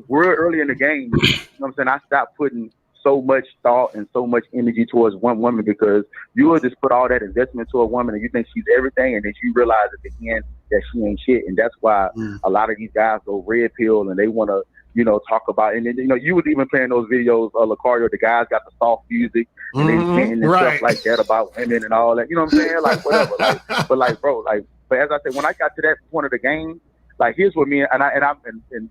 we're early in the game. You know what I'm saying? I stopped putting so much thought and so much energy towards one woman, because you will just put all that investment to a woman and you think she's everything, and then you realize at the end that she ain't shit. And that's why a lot of these guys go red pill and they want to, talk about, and then, you was even playing those videos of Locario, the guys got the soft music and they chanting and stuff like that about women and all that. You know what I'm saying? Like, whatever. But bro, but as I said, when I got to that point of the game, like, here's what me and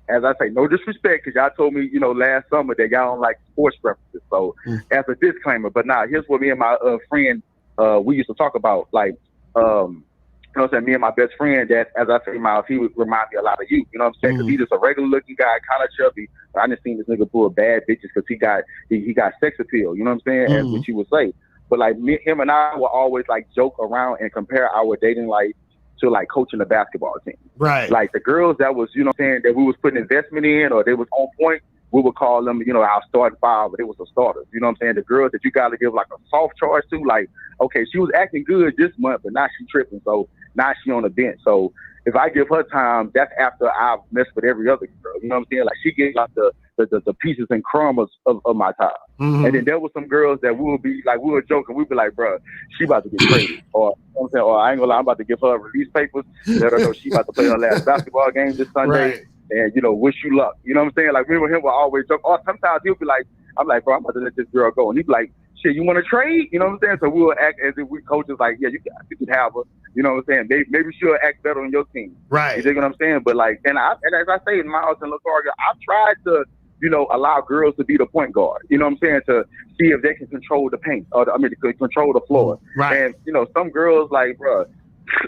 as I say, no disrespect, because y'all told me, last summer that y'all don't like sports references. So as a disclaimer, but now here's what me and my friend, we used to talk about. Like, you know what I'm saying? Me and my best friend, that, as I say, Miles, he would remind me a lot of you. You know what I'm saying? Because he's just a regular looking guy, kind of chubby. But I done seen this nigga pull bad bitches because he got sex appeal. You know what I'm saying? As what you would say. But like him and I will always like joke around and compare our dating life to like coaching a basketball team. Right. Like the girls that was, you know what I'm saying, that we was putting investment in, or they was on point, we would call them, our starting five, but it was the starters. You know what I'm saying? The girls that you got to give like a soft charge to, like, okay, she was acting good this month, but now she tripping. So now she on the bench. So if I give her time, that's after I've messed with every other girl. You know what I'm saying? Like, she gets like the pieces and crumbs of my time. And then there were some girls that we were joking. We'd be like, bro, she about to get traded. Or, you know what I'm saying? Or I ain't gonna lie, I'm about to give her release papers. Let her know she about to play her last basketball game this Sunday. Right. And, wish you luck. You know what I'm saying? Like, me and him will always joke. Or sometimes he'll be like, I'm like, bro, I'm about to let this girl go. And he'd be like, shit, you want to trade? You know what I'm saying? So we will act as if we coaches like, yeah, you can have her. You know what I'm saying? Maybe she'll act better on your team. Right. You dig what I'm saying? But like, and as I say in Miles and Locario, I've tried to, allow girls to be the point guard. You know what I'm saying? To see if they can control the paint, control the floor. Right. And some girls like, bro,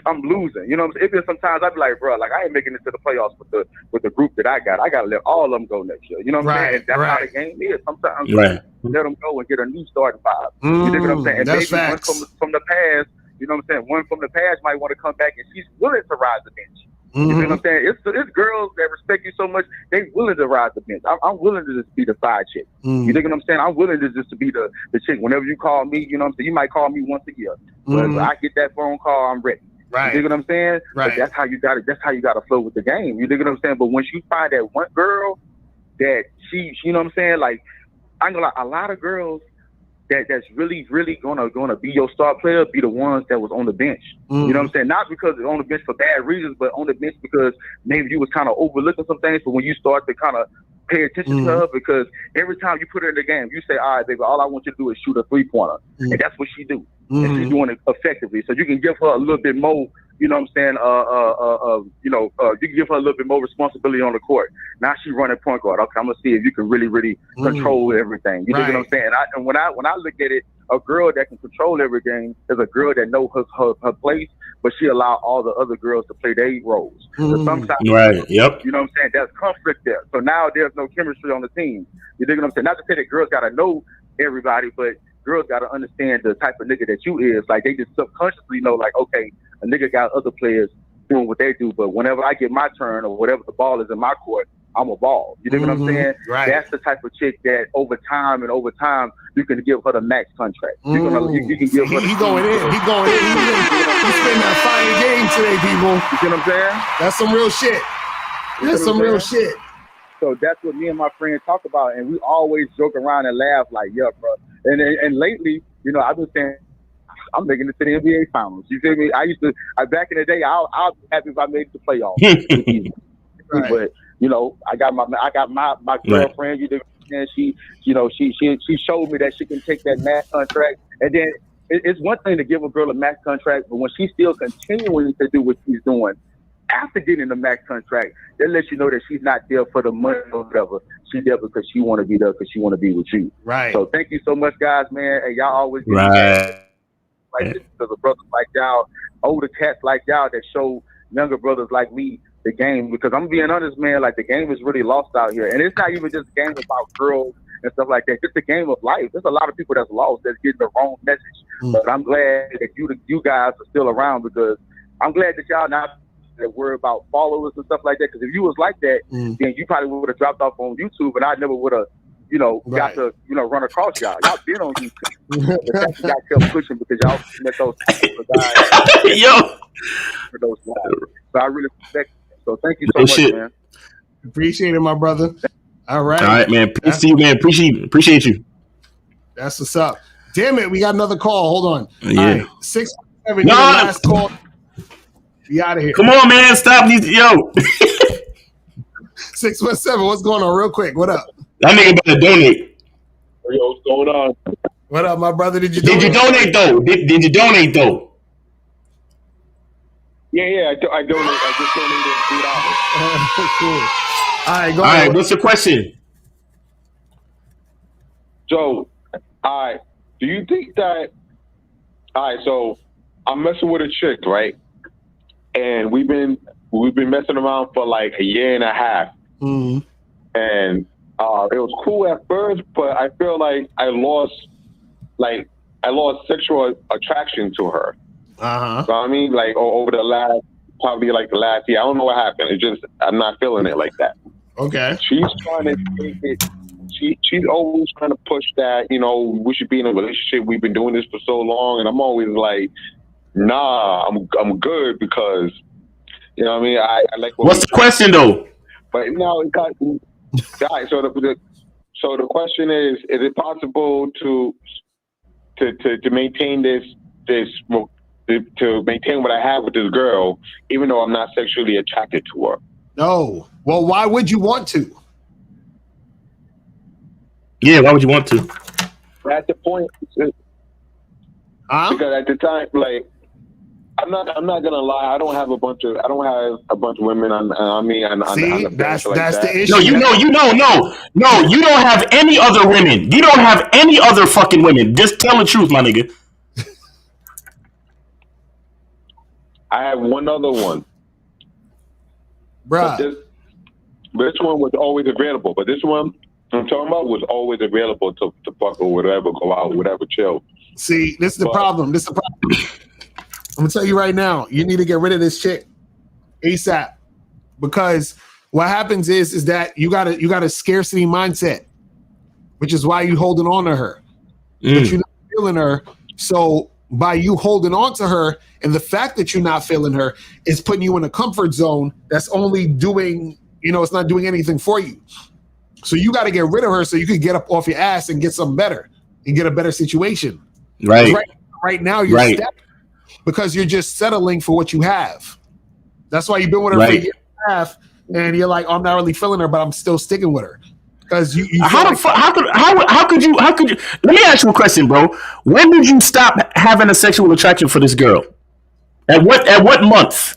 I'm losing. You know what I'm saying? Even sometimes I'd be like, bro, like, I ain't making it to the playoffs with the group that I got. I gotta let all of them go next year. You know what I'm saying? And that's how the game is. Sometimes let them go and get a new starting five. You dig what I'm saying? And That's maybe facts. one from the past, you know what I'm saying? One from the past might want to come back and she's willing to ride the bench. You know what I'm saying? It's girls that respect you so much, they willing to ride the bench. I'm willing to just be the side chick. You dig what I'm saying? I'm willing to just to be the chick. Whenever you call me, you know what I'm saying? You might call me once a year. But if I get that phone call, I'm ready. Right. You dig what I'm saying? Right. But that's how you got it. That's how you got to flow with the game. You dig what I'm saying? But once you find that one girl that she, you know what I'm saying? Like, I ain't gonna lie, a lot of girls that's really, really gonna be your star player be the ones that was on the bench. You know what I'm saying? Not because they're on the bench for bad reasons, but on the bench because maybe you was kind of overlooking some things. But when you start to kind of pay attention to her, because every time you put her in the game, you say, all right, baby, all I want you to do is shoot a 3-pointer. And that's what she do. And she's doing it effectively. So you can give her a little bit more, you know what I'm saying, you can give her a little bit more responsibility on the court. Now she running point guard. Okay, I'm going to see if you can really, really control everything. You know what I'm saying? And when I look at it, a girl that can control everything is a girl that knows her place, but she allow all the other girls to play their roles. So sometimes, Right. Yep. you know what I'm saying, there's conflict there. So now there's no chemistry on the team. You dig what I'm saying? Not to say that girls got to know everybody, but girls got to understand the type of nigga that you is. Like, they just subconsciously know, like, okay, a nigga got other players doing what they do, but whenever I get my turn or whatever the ball is in my court, I'm a ball. You dig what I'm saying? Right. That's the type of chick that over time, you can give her the max contract. You can give her He going in. He going in. He's spending that fire game today, people. You see what I'm saying? That's some real shit. That's some real shit. So that's what me and my friends talk about, and we always joke around and laugh like, yeah, bro. And lately, I've been saying, I'm making it to the NBA Finals. You feel me? Back in the day, I'll be happy if I made it to playoffs. Right. But I got my girlfriend. You know, and she showed me that she can take that max contract, and then it's one thing to give a girl a max contract, but when she's still continuing to do what she's doing after getting the max contract, that lets you know that she's not there for the money or whatever. She's there because she want to be there because she want to be with you. Right. So thank you so much, guys, man. And y'all always get like this because of brothers like y'all, older cats like y'all that show younger brothers like me the game. Because I'm being honest, man, like the game is really lost out here, and it's not even just a game about girls and stuff like that. It's a game of life. There's a lot of people that's lost, that's getting the wrong message. But I'm glad that you guys are still around, because I'm glad that y'all not that worry about followers and stuff like that. Because if you was like that, then you probably would have dropped off on YouTube, and I never would have, got to, run across y'all. Y'all been on YouTube. But y'all kept pushing because y'all met those guys. Yo. For those guys. So I really respect it. So thank you so much, man. Appreciate it, my brother. All right. All right, man. Peace to you, man. Appreciate you. That's what's up. Damn it, we got another call. Hold on. Yeah. All right, 617. You're the last call. Be out of here. Come on, man. Stop these. Yo. 617. What's going on? Real quick. What up? That nigga better donate. Yo, what's going on? What up, my brother? Did you donate though? Did you donate though? Yeah, I donated. I just donated $3. Cool. All right, go All ahead. right, what's your question? So, do you think that? So I'm messing with a chick, right? And we've been messing around for like a year and a half, and it was cool at first, but I feel like I lost sexual attraction to her. So I mean, like over the last year, I don't know what happened. It's just I'm not feeling it like that. Okay. She's trying to take it. She's always trying to push that, we should be in a relationship. We've been doing this for so long, and I'm always like, nah, I'm good because, you know what I mean? I like. What's the question though? But now it got. Right, so the question is it possible to maintain to maintain what I have with this girl, even though I'm not sexually attracted to her? No. Well, why would you want to? Yeah, why would you want to? At the point, because at the time, like, I'm not gonna lie, I don't have a bunch of women on me. See, that's the issue. No, you don't have any other women. You don't have any other fucking women. Just tell the truth, my nigga. I have one other one. Bruh. This one was always available, but this one I'm talking about was always available to fuck or whatever, go out, whatever, chill. See, this is the problem. I'm gonna tell you right now, you need to get rid of this chick ASAP, because what happens is that you got a scarcity mindset, which is why you holding on to her, but you're not feeling her. So by you holding on to her, and the fact that you're not feeling her is putting you in a comfort zone that's only doing, it's not doing anything for you. So you got to get rid of her so you can get up off your ass and get something better and get a better situation. Right. Right now you're stuck because you're just settling for what you have. That's why you've been with her for a year and a half, and you're like, I'm not really feeling her, but I'm still sticking with her. Because how could you? Let me ask you a question, bro. When did you stop having a sexual attraction for this girl? At what month?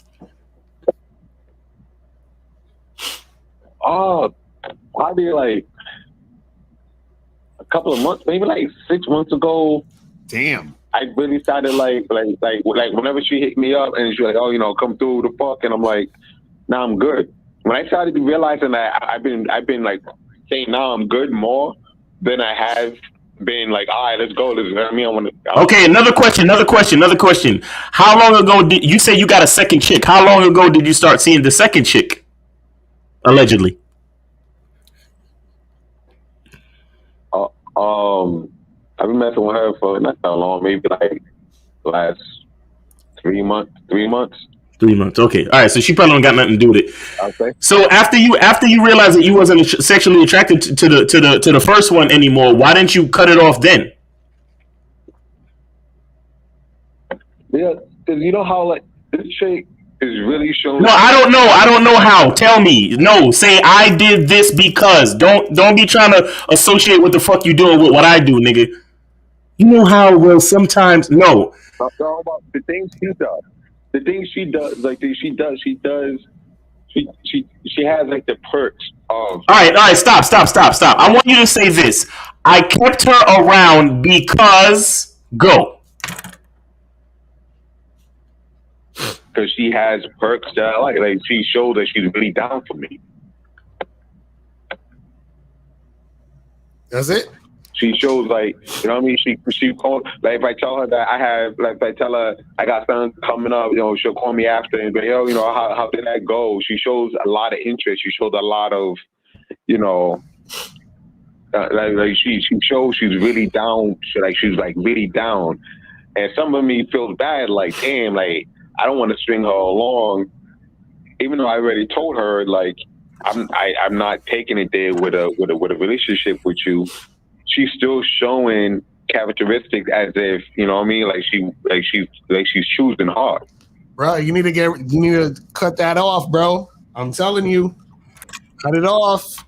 Probably like a couple of months, maybe like 6 months ago. Damn. I really started like whenever she hit me up and she's like, come through the fuck, and I'm like, nah, I'm good. When I started realizing that I've been like saying nah, I'm good more than I have been like, all right, let's go. Okay, another question. How long ago did you say you got a second chick? How long ago did you start seeing the second chick? Allegedly. I've been messing with her for not that long, maybe like last 3 months. 3 months. 3 months. Okay. All right. So she probably don't got nothing to do with it. Okay. So after you realized that you wasn't sexually attracted to the first one anymore, why didn't you cut it off then? Yeah, because you know how like this chick is really showing. No, I don't know. I don't know how. Tell me. No, say I did this because. Don't be trying to associate what the fuck you doing with what I do, nigga. You know how well sometimes no. I'm talking about the things she does. The things she does, like she has like the perks of. All right, stop. I want you to say this. I kept her around because go. Because she has perks that I like. Like she shows that she's really down for me. That's it. She shows like, you know what I mean? She calls, like if I tell her that I have, like if I tell her I got something coming up, she'll call me after and be like, yo, how did that go? She shows a lot of interest. She shows a lot of, like she shows she's really down. She's like really down. And some of me feels bad, like, damn, like I don't want to string her along, even though I already told her, like, I'm not taking it there with a relationship with you. She's still showing characteristics as if, you know what I mean, like she's choosing hard. Bro, you need to cut that off, bro. I'm telling you, cut it off.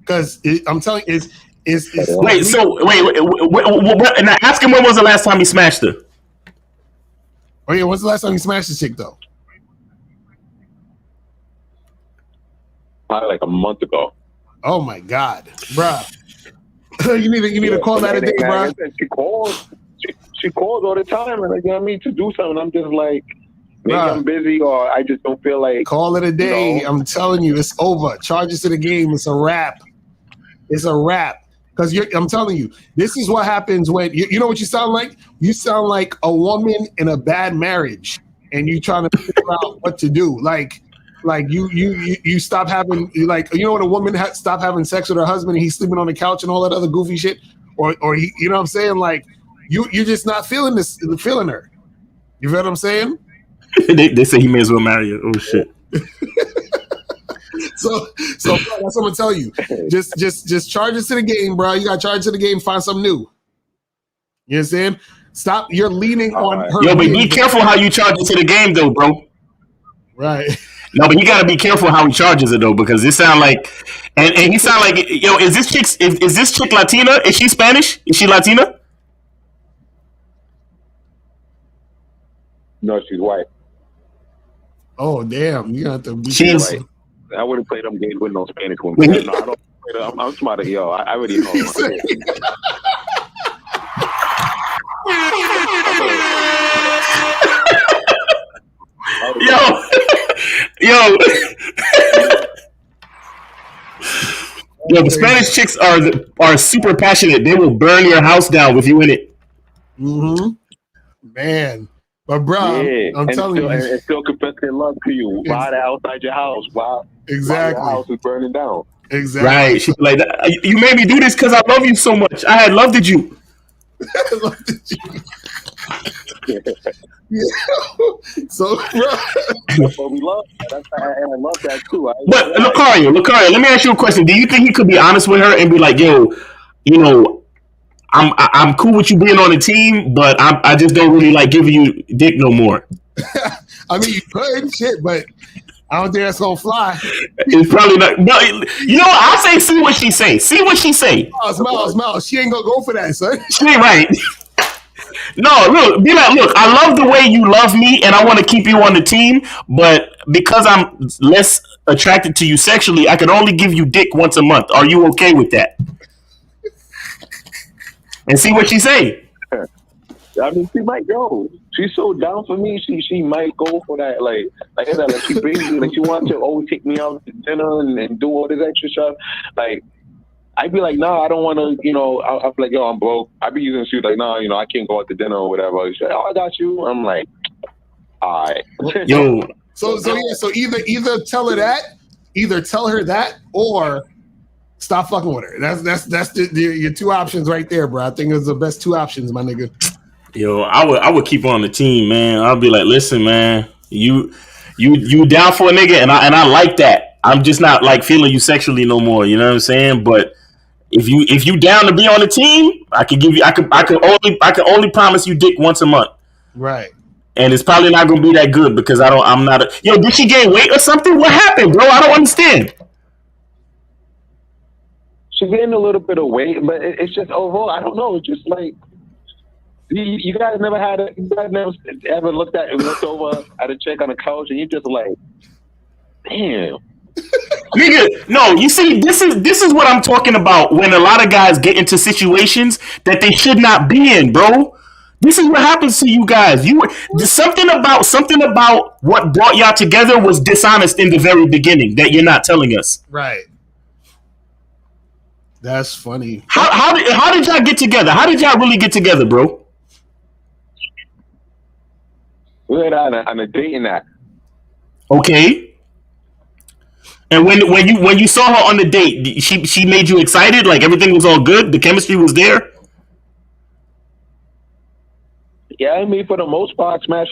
Because I'm telling you, wait. And I ask him when was the last time he smashed her? Oh yeah, when's the last time you smashed the chick though? Probably like a month ago. Oh my God, bro. you need to call that a day, bro. She calls all the time, and like, you know what I mean, to do something. I'm just like, maybe I'm busy, or I just don't feel like. Call it a day. You know? I'm telling you, it's over. Charges to the game. It's a wrap. It's a wrap. Because I'm telling you, this is what happens when you know what you sound like. You sound like a woman in a bad marriage, and you trying to figure out what to do. Like you stop having, like, you know, when a woman stop having sex with her husband and he's sleeping on the couch and all that other goofy shit, or he, you know what I'm saying? Like you're just not feeling her. You feel what I'm saying? they say he may as well marry her. Oh shit. So bro, that's what I'm gonna tell you. Just charge us to the game, bro. You got to charge to the game. Find something new. You know what I'm saying? Stop. You're leaning on her. Yo, but be careful how you charge it to the game, though, bro. Right. No, but you gotta be careful how he charges it though, because it sound like, and he sound like, yo, is this chick Latina? Is she Spanish? Is she Latina? No, she's white. Oh damn! You have to be white. I wouldn't play them games with no Spanish women. No, I don't. I'm smart. Yo, I already know. Yo, the Spanish chicks are super passionate. They will burn your house down with you in it. Mm-hmm. Man, but bro, yeah. I'm telling you, and still confess their love to you while they're outside your house, while your house is burning down. Exactly. Right? She's like, you made me do this because I love you so much. I had loved you. Yeah. So, but we love that. And I love that too. But Locario, let me ask you a question. Do you think he could be honest with her and be like, yo, you know, I'm cool with you being on the team, but I just don't really like giving you dick no more. I mean, you could, shit, but I don't think that's gonna fly. It's probably not. No, you know what? I say, see what she say. See what she say. Miles. She ain't gonna go for that, son. She ain't right. No, look, be like, look, I love the way you love me, and I want to keep you on the team, but because I'm less attracted to you sexually, I can only give you dick once a month. Are you okay with that? And see what she say. I mean, she might go. She's so down for me. She might go for that. Like she brings me. Like she wants to always take me out to dinner and do all this extra stuff. Like I'd be like, no, I don't want to. You know, I'd be like, yo, I'm broke. I'd be using shoes like, no, you know, I can't go out to dinner or whatever. She's like, oh, I got you. I'm like, all right. Yo. So either tell her that, or stop fucking with her. That's your two options right there, bro. I think it's the best two options, my nigga. Yo, I would keep her on the team, man. I'll be like, listen, man, you down for a nigga, and I like that. I'm just not like feeling you sexually no more. You know what I'm saying? But if you down to be on the team, I can only promise you dick once a month. Right. And it's probably not gonna be that good because I'm not. Yo, did she gain weight or something? What happened, bro? I don't understand. She gained a little bit of weight, but it's just overall, I don't know. It's just like. You guys never ever looked over at a chick on a couch and you just like, damn. Nigga, no, you see, this is what I'm talking about when a lot of guys get into situations that they should not be in, bro. This is what happens to you guys. Something about what brought y'all together was dishonest in the very beginning that you're not telling us. Right. That's funny. How did y'all get together? How did y'all really get together, bro? We went on a dating app. Okay. And when you saw her on the date, she made you excited? Like everything was all good? The chemistry was there? Yeah, I mean, for the most part, smash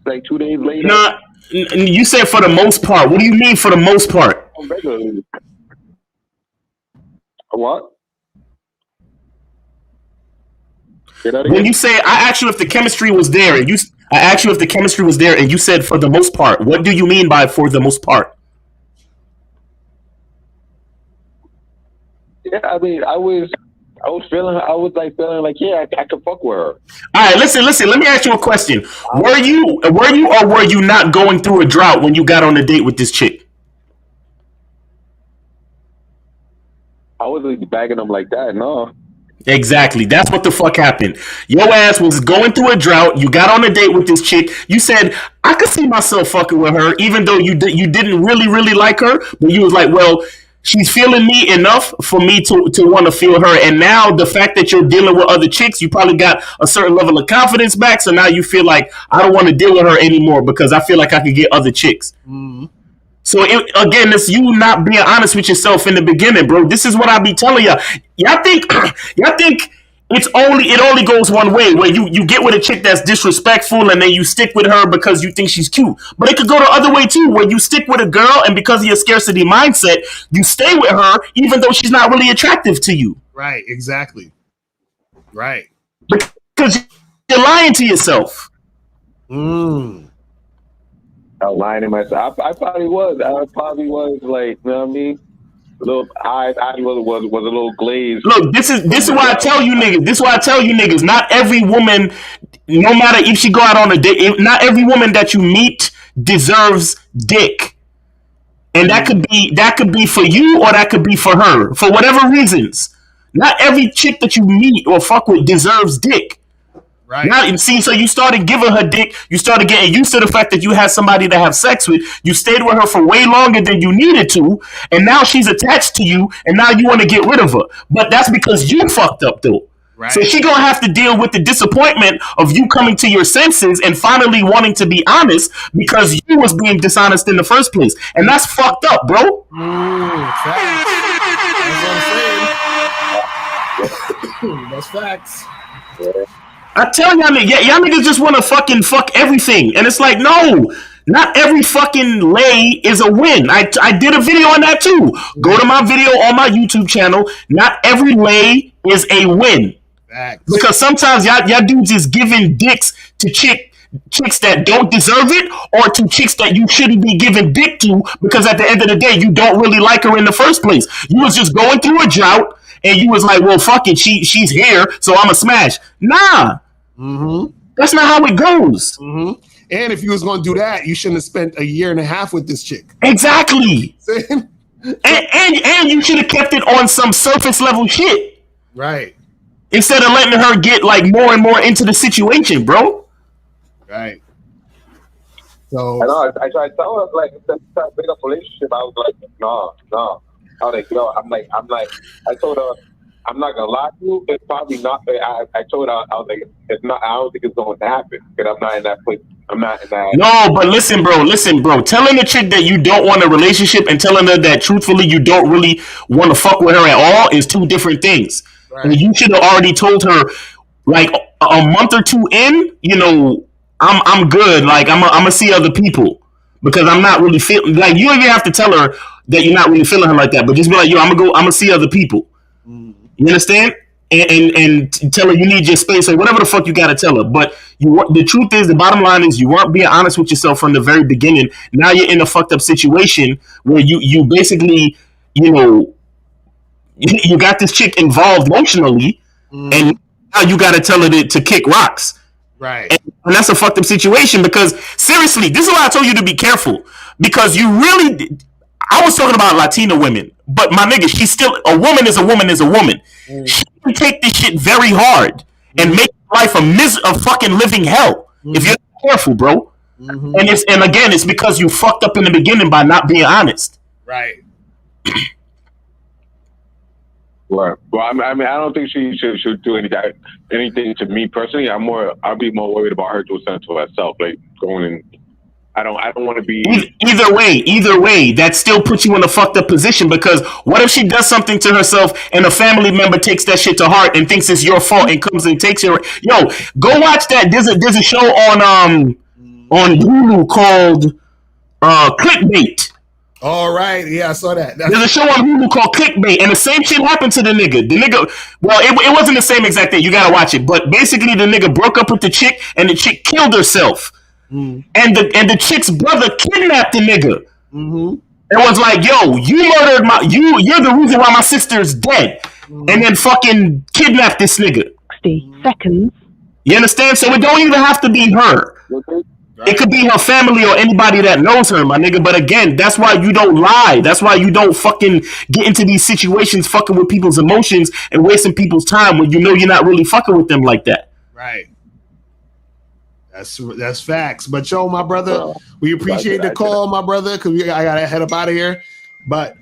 like 2 days later. Nah, you said for the most part. What do you mean for the most part? regularly. What? When you say, I asked you if the chemistry was there, and I asked you if the chemistry was there, and you said for the most part. What do you mean by for the most part? Yeah, I mean, I was feeling like, yeah, I could fuck with her. All right, listen. Let me ask you a question. Were you or were you not going through a drought when you got on a date with this chick? I wasn't bagging them like that, no. Exactly. That's what the fuck happened. Your ass was going through a drought. You got on a date with this chick. You said, I could see myself fucking with her, even though you didn't really like her. But you was like, well, she's feeling me enough for me to want to feel her. And now the fact that you're dealing with other chicks, you probably got a certain level of confidence back. So now you feel like, I don't want to deal with her anymore because I feel like I could get other chicks. Mm-hmm. So again, it's you not being honest with yourself in the beginning, bro. This is what I be telling y'all. Y'all think it only goes one way, where you get with a chick that's disrespectful and then you stick with her because you think she's cute. But it could go the other way too, where you stick with a girl and because of your scarcity mindset, you stay with her even though she's not really attractive to you. Right, exactly. Right. Because you're lying to yourself. I was lying to myself. I probably was. Like, you know what I mean? I was a little glazed. Look, this is why I tell you niggas. This is why I tell you niggas. Not every woman, no matter if she go out on a date, not every woman that you meet deserves dick. And that could be for you or that could be for her. For whatever reasons. Not every chick that you meet or fuck with deserves dick. Right. Now, see, so you started giving her dick. You started getting used to the fact that you had somebody to have sex with. You stayed with her for way longer than you needed to, and now she's attached to you, and now you want to get rid of her. But that's because you fucked up, though. Right. So she gonna have to deal with the disappointment of you coming to your senses and finally wanting to be honest because you was being dishonest in the first place, and that's fucked up, bro. Facts. That's what I'm saying. That's facts. Yeah. I tell y'all niggas just want to fucking fuck everything. And it's like, no, not every fucking lay is a win. I did a video on that too. Go to my video on my YouTube channel. Not every lay is a win. Facts. Because sometimes y'all dudes is giving dicks to chicks that don't deserve it or to chicks that you shouldn't be giving dick to because at the end of the day, you don't really like her in the first place. You was just going through a drought and you was like, well, fuck it. She's here, so I'm a smash. Nah. Mm-hmm. That's not how it goes. Mm-hmm. And if you was going to do that, you shouldn't have spent 1.5 years with this chick. Exactly. and you should have kept it on some surface level shit. Right. Instead of letting her get like more and more into the situation, bro. Right. So I know. I tried to tell her like instead of build up a relationship. I was like, no. I was like, yo, I'm like, I told her. I'm not gonna lie to you. It's probably not. I told her I was like, it's not. I don't think it's going to happen because I'm not in that place. I'm not in that. No, but listen, bro. Telling a chick that you don't want a relationship and telling her that truthfully you don't really want to fuck with her at all is two different things. Right. And you should have already told her like a month or two in. You know, I'm good. Like I'm gonna see other people because I'm not really feeling like you don't even have to tell her that you're not really feeling her like that. But just be like, yo, I'm gonna see other people. You understand? And tell her you need your space or whatever the fuck you gotta tell her. But the truth is, the bottom line is you weren't being honest with yourself from the very beginning. Now you're in a fucked up situation where you basically, you know, you got this chick involved emotionally, and now you gotta tell her to kick rocks. Right. And that's a fucked up situation because seriously, this is why I told you to be careful because you really. I was talking about Latina women, but my nigga, she's still a woman. Is a woman. Is a woman. She can take this shit very hard and make life a fucking living hell if you're not careful, bro. And again, it's because you fucked up in the beginning by not being honest. Right. Right. Well, I mean, I don't think she should do anything to me personally. I'll be more worried about her doing something to herself, like going in. I don't want to be either way. That still puts you in a fucked up position because what if she does something to herself and a family member takes that shit to heart and thinks it's your fault and comes and takes your go watch that. There's a show on Hulu called Clickbait. All right, yeah, I saw that. There's a show on Hulu called Clickbait, and the same shit happened to the nigga. Well, it wasn't the same exact thing. You gotta watch it. But basically, the nigga broke up with the chick, and the chick killed herself. And the chick's brother kidnapped the nigga. It was like, yo, you murdered you're the reason why my sister's dead. And then fucking kidnapped this nigga. 60 seconds. You understand? So it don't even have to be her. It could be her family or anybody that knows her, my nigga. But again, that's why you don't lie. That's why you don't fucking get into these situations fucking with people's emotions and wasting people's time when you know you're not really fucking with them like that. Right. That's facts. But yo, my brother, we appreciate the call, my brother, because I gotta head up out of here. But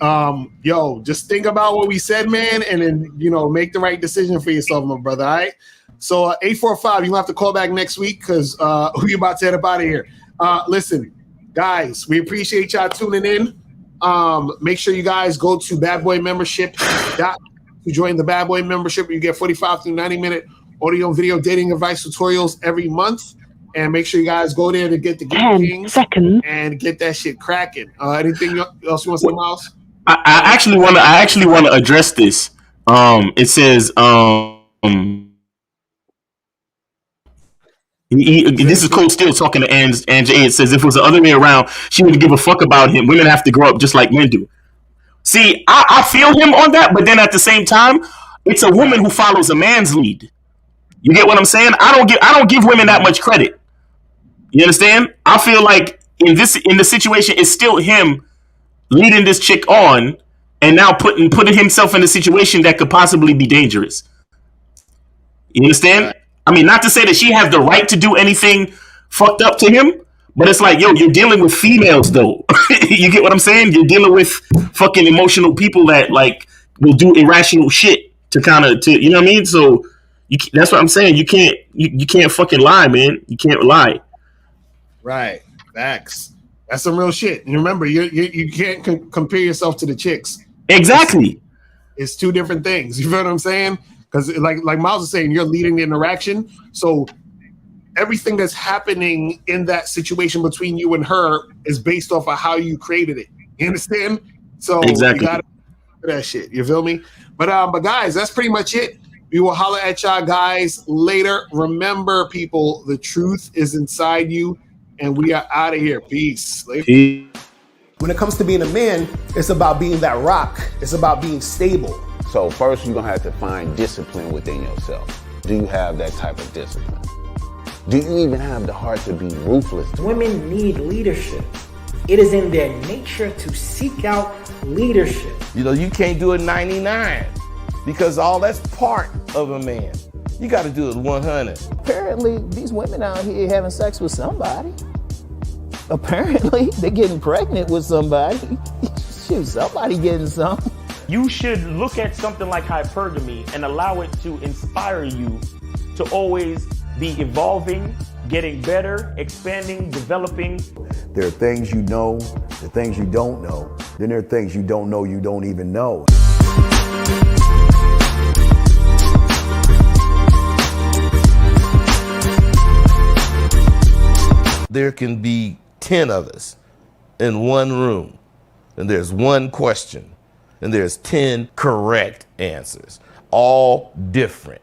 yo, just think about what we said, man, and then make the right decision for yourself, my brother. All right. So 845, you'll have to call back next week because we're about to head up out of here. Listen, guys, we appreciate y'all tuning in. Make sure you guys go to Bad Boy Membership to join the Bad Boy Membership. You get 45 through 90-minute audio and video dating advice tutorials every month. And make sure you guys go there to get the Game Kings and get that shit cracking. Anything else you want to say, Miles? I actually want to address this. It says this is Cold Steel talking to Ange A. It says if it was the other way around, she wouldn't give a fuck about him. Women have to grow up just like men do. See, I feel him on that, but then at the same time, it's a woman who follows a man's lead. You get what I'm saying? I don't give women that much credit. You understand? I feel like in the situation, it's still him leading this chick on and now putting himself in a situation that could possibly be dangerous. You understand? I mean, not to say that she has the right to do anything fucked up to him, but it's like, yo, you're dealing with females, though. You get what I'm saying? You're dealing with fucking emotional people that like will do irrational shit to you know what I mean? So that's what I'm saying. You can't fucking lie, man. You can't lie. Right. Facts. That's some real shit. And remember, you can't compare yourself to the chicks. Exactly. It's two different things. You feel what I'm saying? Because like Miles was saying, you're leading the interaction. So everything that's happening in that situation between you and her is based off of how you created it. You understand? So exactly. You gotta do that shit. You feel me? But guys, that's pretty much it. We will holler at y'all guys later. Remember, people, the truth is inside you, and we are out of here. Peace. Later. When it comes to being a man, it's about being that rock. It's about being stable. So first, you're going to have to find discipline within yourself. Do you have that type of discipline? Do you even have the heart to be ruthless? Women need leadership. It is in their nature to seek out leadership. You can't do it 99 because all that's part of a man. You got to do it 100. Apparently, these women out here having sex with somebody. Apparently, they're getting pregnant with somebody. Shoot, somebody getting some. You should look at something like hypergamy and allow it to inspire you to always be evolving, getting better, expanding, developing. There are things you know, there are things you don't know. Then there are things you don't know you don't even know. There can be 10 of us in one room, and there's one question, and there's 10 correct answers, all different.